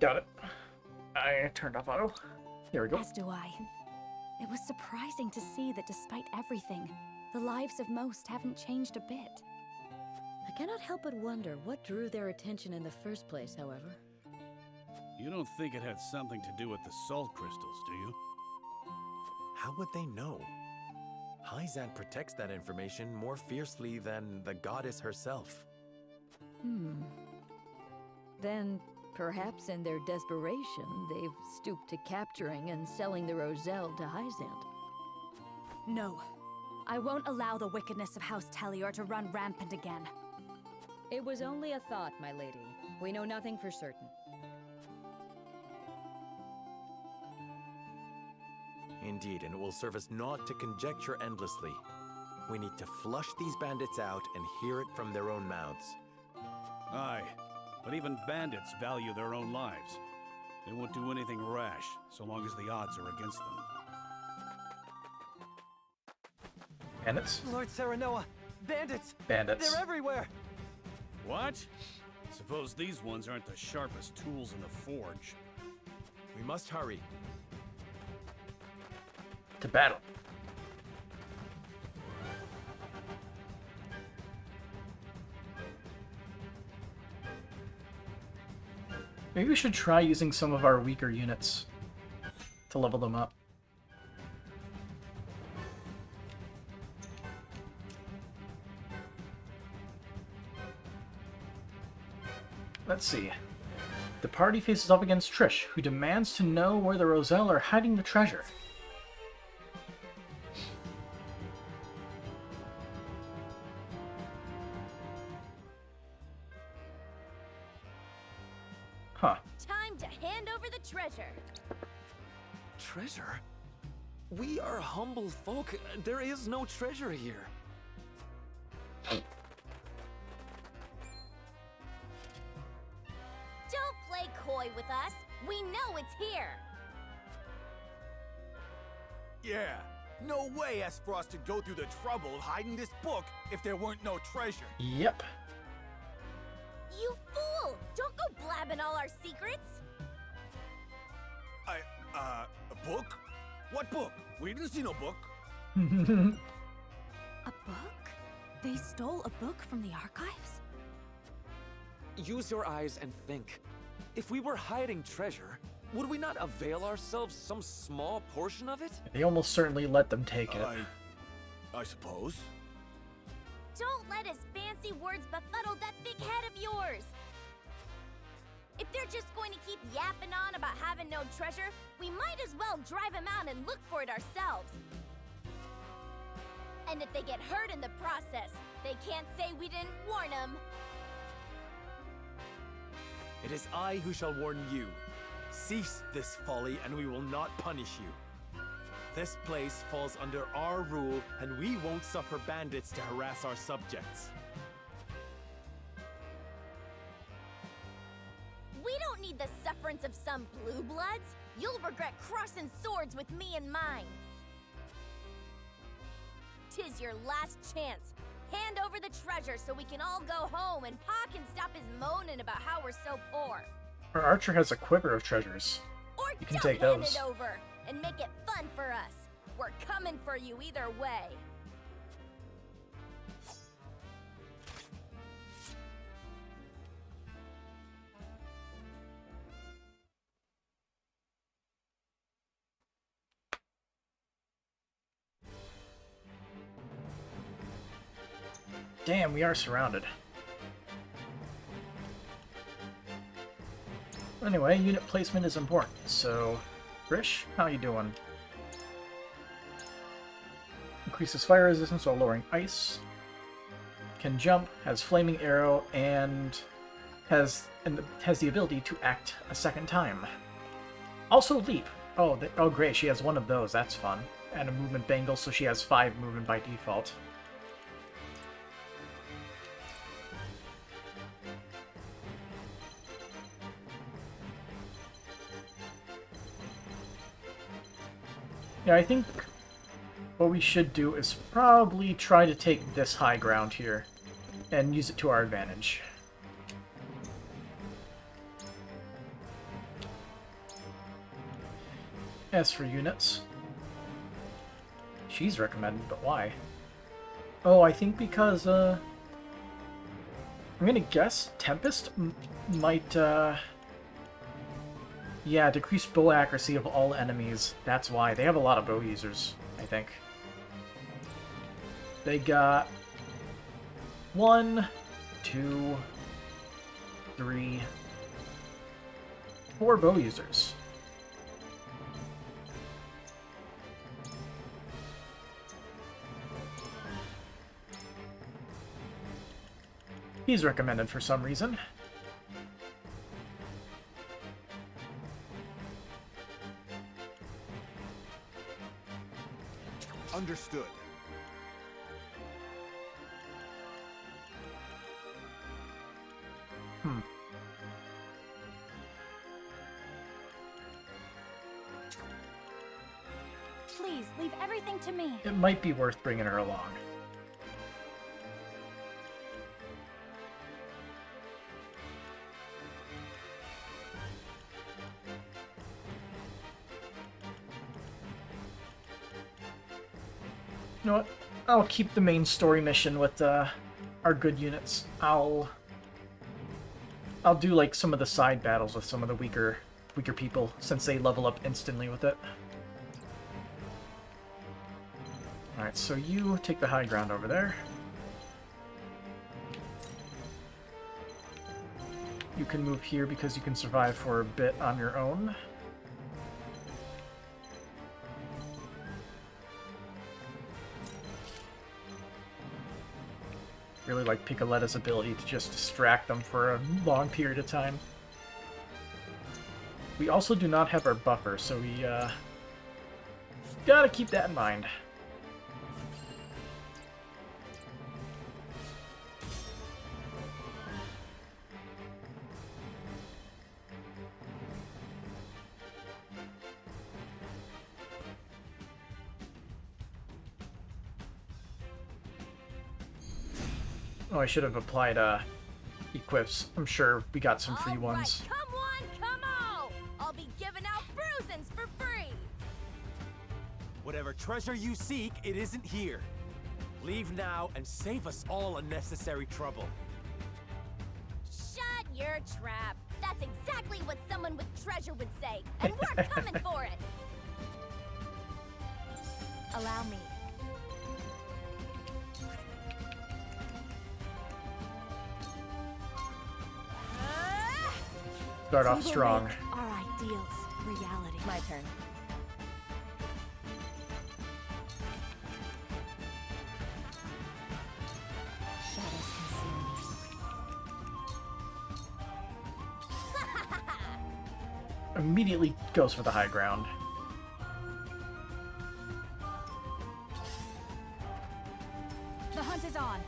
Got it. I turned off auto. There we go. As do I. It was surprising to see that despite everything, the lives of most haven't changed a bit. I cannot help but wonder what drew their attention in the first place, however. You don't think it had something to do with the salt crystals, do you? How would they know? Hyzant protects that information more fiercely than the goddess herself. Then, perhaps in their desperation, they've stooped to capturing and selling the Roselle to Hyzant. No. I won't allow the wickedness of House Tellior to run rampant again. It was only a thought, my lady. We know nothing for certain. Indeed, and it will serve us not to conjecture endlessly. We need to flush these bandits out and hear it from their own mouths. Aye, but even bandits value their own lives. They won't do anything rash, so long as the odds are against them. Bandits? Lord Serenoa, bandits! Bandits. They're everywhere! What? Suppose these ones aren't the sharpest tools in the forge. We must hurry. To battle. Maybe we should try using some of our weaker units to level them up. Let's see. The party faces off against Trish, who demands to know where the Roselle are hiding the treasure. Huh. Time to hand over the treasure. Treasure? We are humble folk. There is no treasure here. Don't play coy with us. We know it's here. Yeah, no way Esfrost would go through the trouble of hiding this book if there weren't no treasure. Yep. You fool! Don't go blabbing all our secrets. A book? What book? We didn't see no book. A book? They stole a book from the archives? Use your eyes and think. If we were hiding treasure, would we not avail ourselves some small portion of it? They almost certainly let them take it. I suppose. Don't let his fancy words befuddle that big head of yours. If they're just going to keep yapping on about having no treasure, we might as well drive him out and look for it ourselves. And if they get hurt in the process, they can't say we didn't warn them. It is I who shall warn you. Cease this folly, and we will not punish you. This place falls under our rule, and we won't suffer bandits to harass our subjects. We don't need the sufferance of some blue bloods. You'll regret crossing swords with me and mine. 'Tis your last chance. Hand over the treasure so we can all go home and Pa can stop his moaning about how we're so poor. Our archer has a quiver of treasures. Or You can don't take hand those. it over and make it fun for us. We're coming for you either way. Damn, we are surrounded. Anyway, unit placement is important, so... Rish, how you doing? Increases fire resistance while lowering ice. Can jump, has flaming arrow, and has the ability to act a second time. Also leap. Oh, great, she has one of those, that's fun. And a movement bangle, so she has 5 movement by default. Yeah, I think what we should do is probably try to take this high ground here and use it to our advantage. As for units, she's recommended, but why? Oh, I think because, I'm gonna guess Tempest might, yeah, decrease bow accuracy of all enemies. That's why. They have a lot of bow users, I think. They got 1, 2, 3, 4 bow users. He's recommended for some reason. Understood. Please, leave everything to me. It might be worth bringing her along. You know what? I'll keep the main story mission with our good units. I'll do like some of the side battles with some of the weaker people, since they level up instantly with it. Alright, so you take the high ground over there. You can move here because you can survive for a bit on your own. Really like Picoletta's ability to just distract them for a long period of time. We also do not have our buffer, so we gotta keep that in mind. Oh, I should have applied equips. I'm sure we got some free ones. Come on! I'll be giving out bruisins for free! Whatever treasure you seek, it isn't here. Leave now and save us all unnecessary trouble. Shut your trap! That's exactly what someone with treasure would say, and we're coming for it! Allow me. Start off strong. Our ideals, reality. My turn. Shadows conceal me. Immediately goes for the high ground. The hunt is on.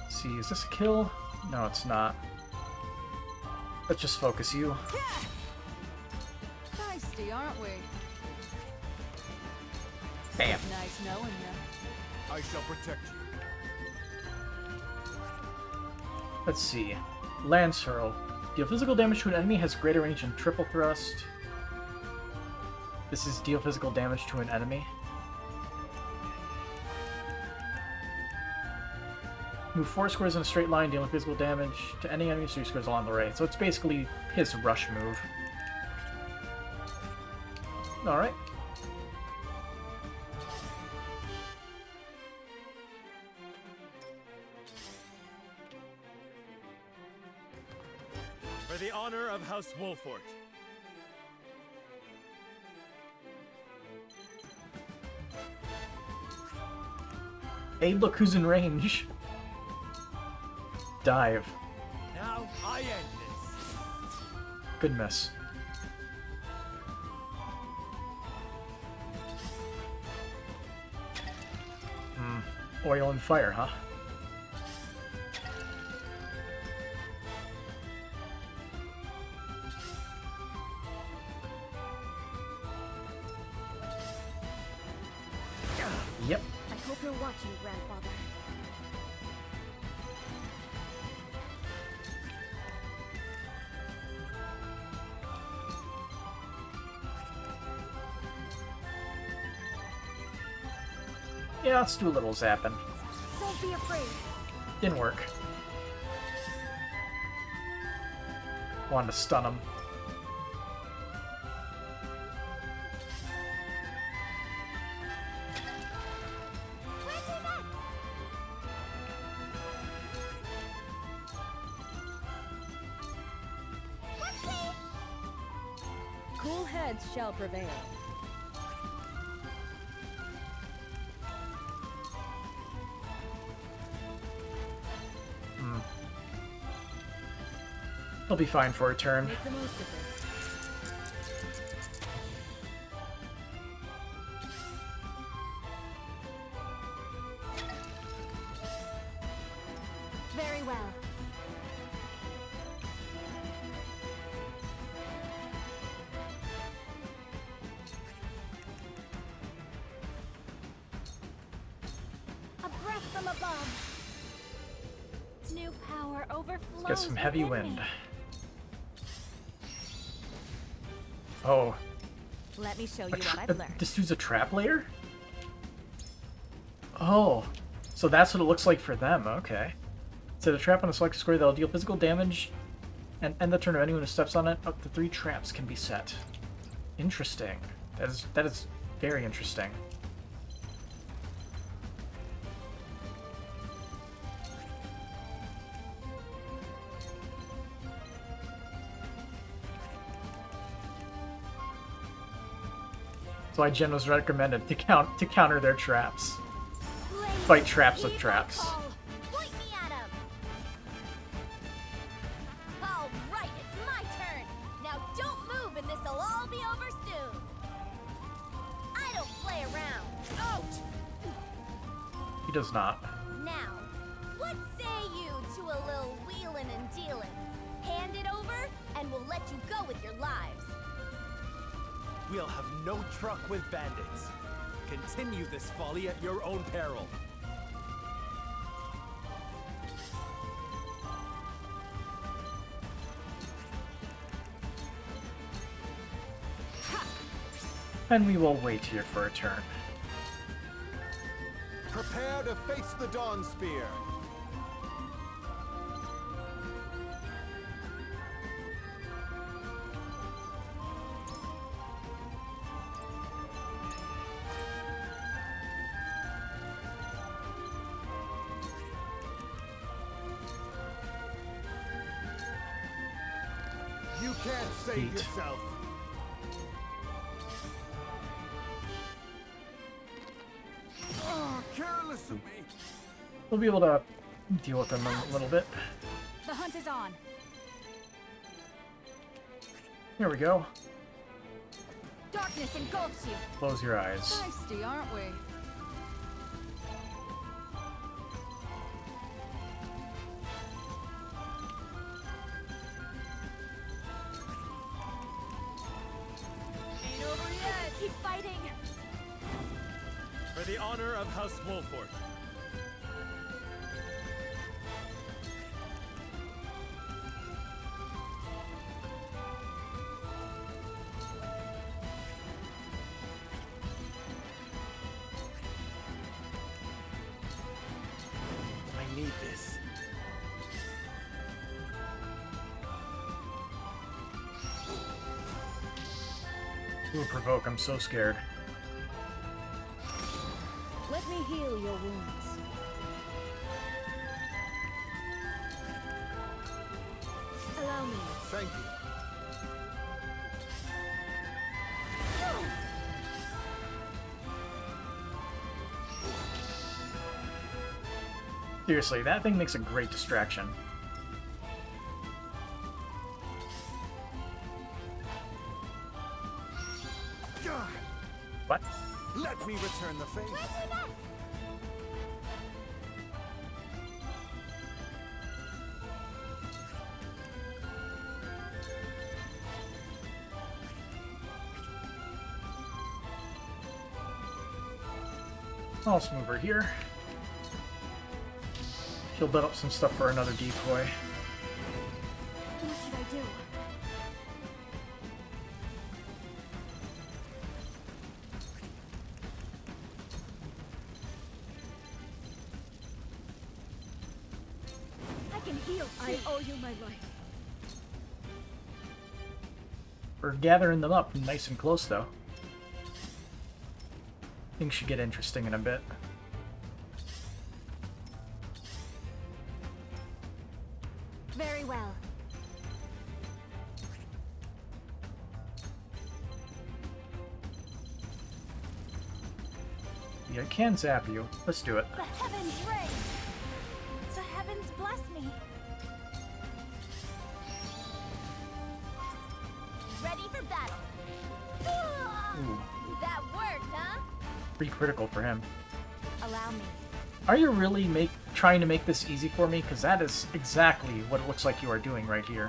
See, is this a kill? No, it's not. Let's just focus you. Feisty, aren't we? Bam. Nice knowing you. I shall protect you. Let's see. Lance Hurl. Deal physical damage to an enemy, has greater range and triple thrust. This is deal physical damage to an enemy. Move 4 squares in a straight line, dealing physical damage to any enemy 3 squares along the way. So it's basically his rush move. Alright. For the honor of House Wolfort. Hey, look who's in range. Dive. Now I end this. Good miss. Oil and fire, huh? Yep. I hope you're watching, Grandfather. Yeah, let's do a little zapping. Don't be afraid. Didn't work. Wanted to stun him. Cool heads shall prevail. He'll be fine for a turn. Make the most of this. Very well. A breath from above. New power overflows. Let's get some heavy within wind. me. Oh. Let me show you what I've learned. This dude's a trap layer? Oh. So that's what it looks like for them. Okay. Set a trap on a selected square that will deal physical damage and end the turn of anyone who steps on it. Up to 3 traps can be set. Interesting. That is very interesting. That's why Jen was recommended to counter their traps. Fight traps with traps. Point me at him. All right, it's my turn. Now don't move, and this'll all be over soon. I don't play around. Out. He does not. Now, what say you to a little wheeling and dealing? Hand it over, and we'll let you go with your lives. We'll have no truck with bandits. Continue this folly at your own peril. And we will wait here for a turn. Prepare to face the Dawn Spear. You can't save yourself. Oh, careless of me. We'll be able to deal with them a little bit. The hunt is on. Here we go. Darkness engulfs you. Close your eyes. Thirsty, aren't we? Ain't over yet. Keep fighting. For the honor of House Wolford. I need this. You will provoke. I'm so scared. Let me heal your wounds. Allow me. Thank you. Seriously, that thing makes a great distraction. What? Let me return the favor. I'll just move her here. She'll build up some stuff for another decoy. What should I do? I can heal too. I owe you my life. We're gathering them up nice and close, though. Things should get interesting in a bit. Very well. Yeah, I can zap you. Let's do it. The heavens reign. The heavens bless me. pretty critical for him. Allow me. Are you really trying to make this easy for me? Because that is exactly what it looks like you are doing right here.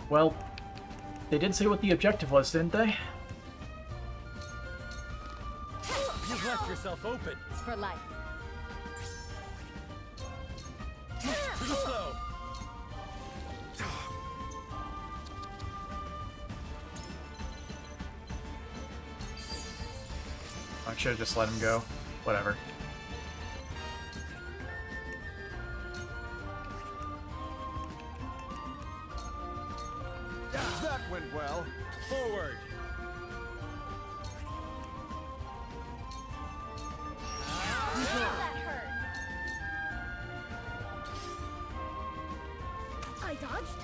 Well, they did say what the objective was, didn't they? You've left yourself open. It's for life. Too slow. I should have just let him go. Whatever. That went well. Forward. That hurt. I dodged.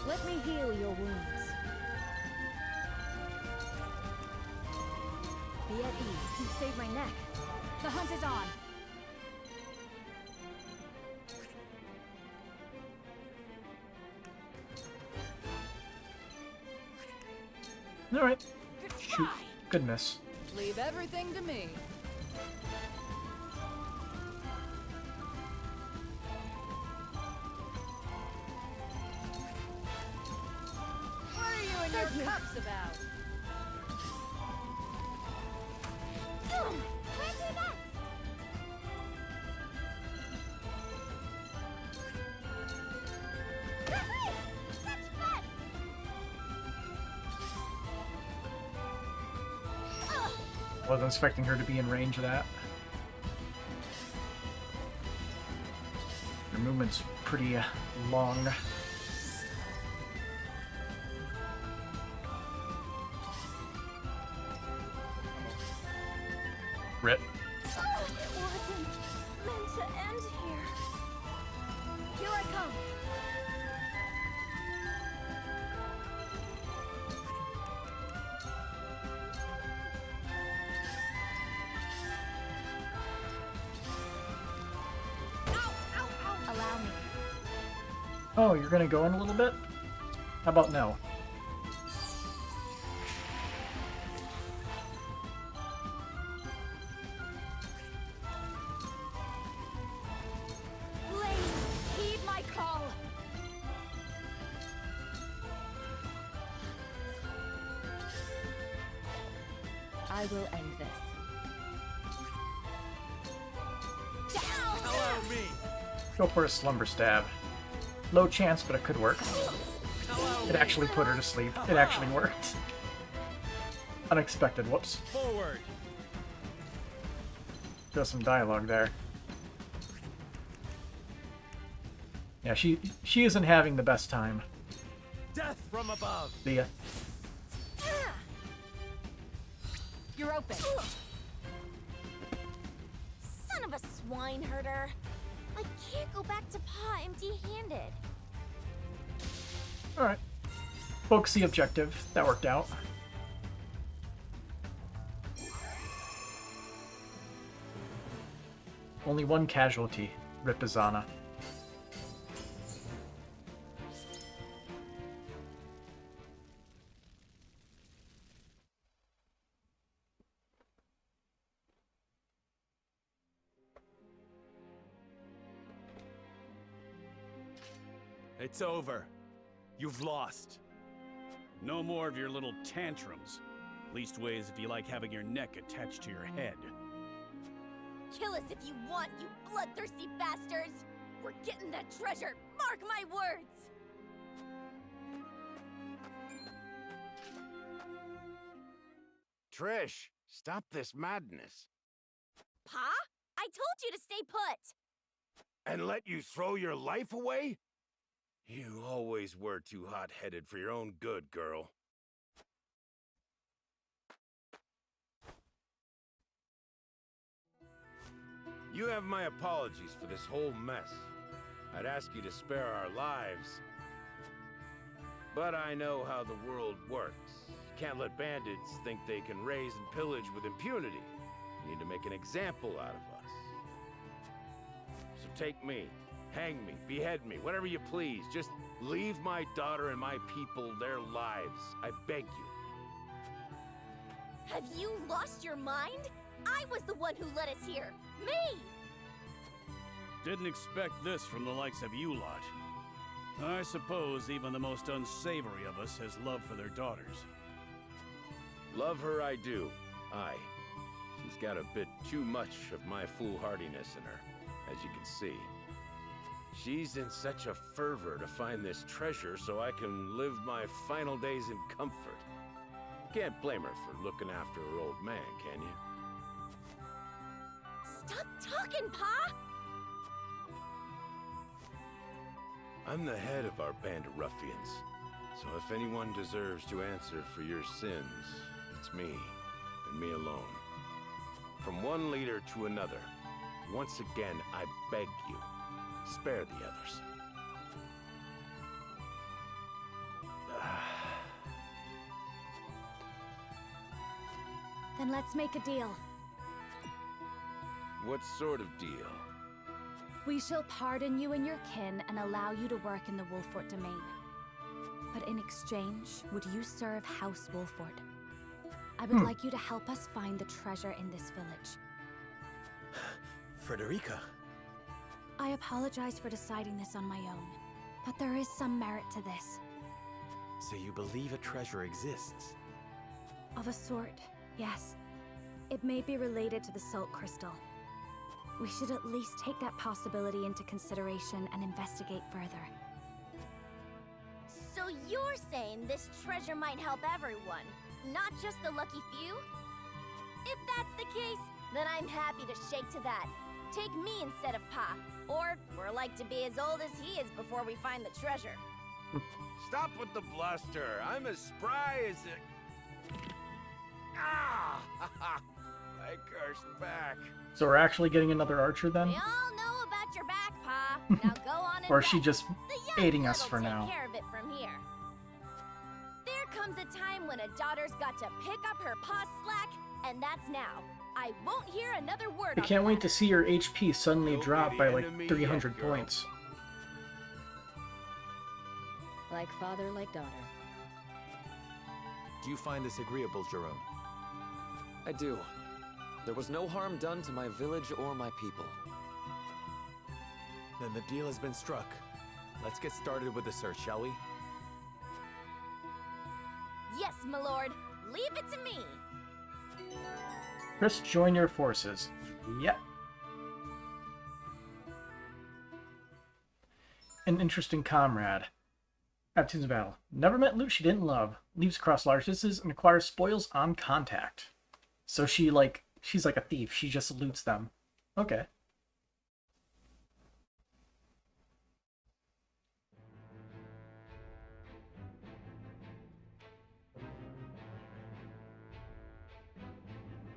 Let me heal your wounds. Be at ease. You saved my neck. The hunt is on. Alright. Shoot. Good miss. Leave everything to me. What are you and your cups about? Where's your next? Hurry! Catch that! Wasn't expecting her to be in range of that. Her movement's pretty long. Rip. Oh, it wasn't meant to end here. Here I come. Allow me. Oh, you're gonna go in a little bit? How about no? Blade, heed my call. I will end this. Allow me. Go for a slumber stab. Low chance, but it could work. It actually put her to sleep. It actually worked. Unexpected. Whoops. Forward. Got some dialogue there. Yeah, she isn't having the best time. Death from above. See ya. You're open. Son of a swine herder. I can't go back to Pa empty-handed. Alright. Focus the objective. That worked out. Only one casualty. Ripazana. It's over. You've lost. No more of your little tantrums. Leastways if you like having your neck attached to your head. Kill us if you want, you bloodthirsty bastards! We're getting that treasure! Mark my words! Trish, stop this madness. Pa? I told you to stay put! And let you throw your life away? You always were too hot-headed for your own good, girl. You have my apologies for this whole mess. I'd ask you to spare our lives. But I know how the world works. Can't let bandits think they can raise and pillage with impunity. You need to make an example out of us. So take me. Hang me, behead me, whatever you please. Just leave my daughter and my people their lives. I beg you. Have you lost your mind? I was the one who led us here. Me! Didn't expect this from the likes of you lot. I suppose even the most unsavory of us has love for their daughters. Love her I do. Aye. She's got a bit too much of my foolhardiness in her, as you can see. She's in such a fervor to find this treasure so I can live my final days in comfort. Can't blame her for looking after her old man, can you? Stop talking, Pa! I'm the head of our band of ruffians, so if anyone deserves to answer for your sins, it's me, and me alone. From one leader to another, once again, I beg you, spare the others. Then let's make a deal. What sort of deal? We shall pardon you and your kin and allow you to work in the Wolfort domain. But in exchange, would you serve House Wolfort? I would like you to help us find the treasure in this village. Frederica. I apologize for deciding this on my own, but there is some merit to this. So you believe a treasure exists? Of a sort, yes. It may be related to the salt crystal. We should at least take that possibility into consideration and investigate further. So you're saying this treasure might help everyone, not just the lucky few? If that's the case, then I'm happy to shake to that. Take me instead of Pa, or we're like to be as old as he is before we find the treasure. Stop with the bluster. I'm as spry as a... Ah! I cursed back. So we're actually getting another archer then? We all know about your back, Pa. Now go on and Or is she rest. just The young aiding us blood for will now? Take care of it from here. There comes a time when a daughter's got to pick up her pa's slack, and that's now. I won't hear another word I on can't that. wait to see her HP suddenly drop by like 300 points. Like father, like daughter. Do you find this agreeable, Jerome? I do. There was no harm done to my village or my people. Then the deal has been struck. Let's get started with the search, shall we? Yes, my lord. Leave it to me. Chris, join your forces. Yep. An interesting comrade. Aptitudes of battle. Never met loot she didn't love. Leaves across large distances and acquires spoils on contact. So she's like a thief. She just loots them. Okay.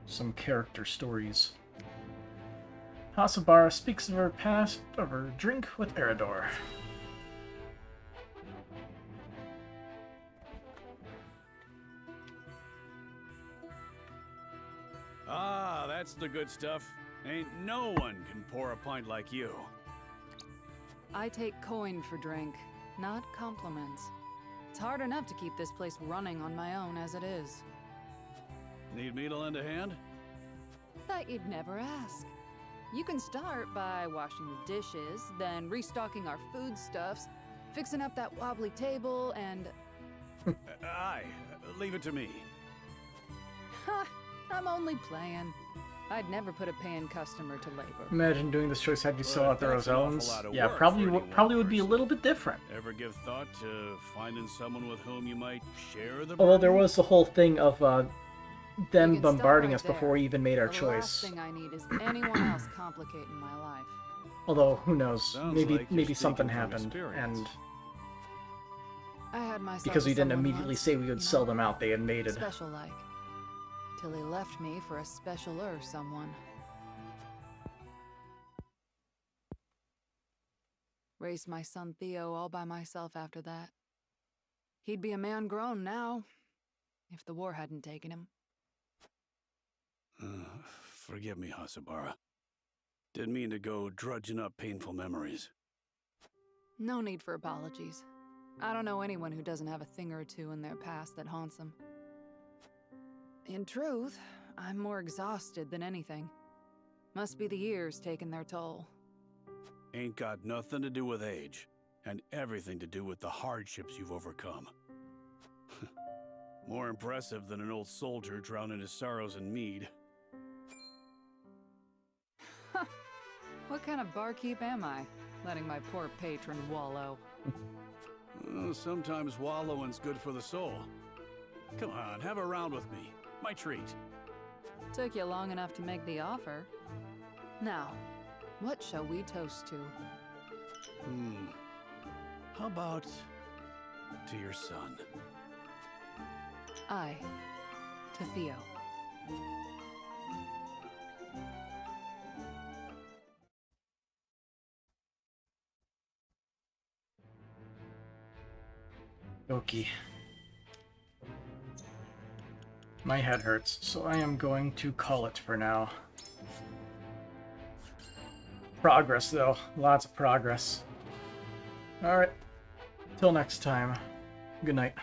Some character stories. Hasabara speaks of her past, of her drink with Eridor. Ah, that's the good stuff. Ain't no one can pour a pint like you. I take coin for drink, not compliments. It's hard enough to keep this place running on my own as it is. Need me to lend a hand? Thought you'd never ask. You can start by washing the dishes, then restocking our foodstuffs, fixing up that wobbly table, and... Aye, leave it to me. Ha! I'm only playing. I'd never put a paying customer to labor. Imagine doing this choice had you sell out the That's an awful Roselans. lot of Yeah, work probably for any one probably would be a little bit different. Ever give thought to finding someone with whom you might share the Although there burden? was the whole thing of them You can stop bombarding right us before we there. even made our The choice. last thing I need is anyone else complicating my life. Although who knows? Sounds maybe like you're maybe something speaking from happened, experience. and I had myself because we with didn't someone immediately once, say we would you sell know, them out, they had mated. special like. Till he left me for a specialer someone. Raised my son Theo all by myself after that. He'd be a man grown now, if the war hadn't taken him. Forgive me, Hasabara. Didn't mean to go drudging up painful memories. No need for apologies. I don't know anyone who doesn't have a thing or two in their past that haunts them. In truth, I'm more exhausted than anything. Must be the years taking their toll. Ain't got nothing to do with age, and everything to do with the hardships you've overcome. More impressive than an old soldier drowning his sorrows in mead. What kind of barkeep am I, letting my poor patron wallow? Well, sometimes wallowing's good for the soul. Come on, have a round with me. My treat. Took you long enough to make the offer. Now, what shall we toast to? How about to your son? I, to Theo. Okie. My head hurts, so I am going to call it for now. Progress, though. Lots of progress. Alright. Till next time. Good night.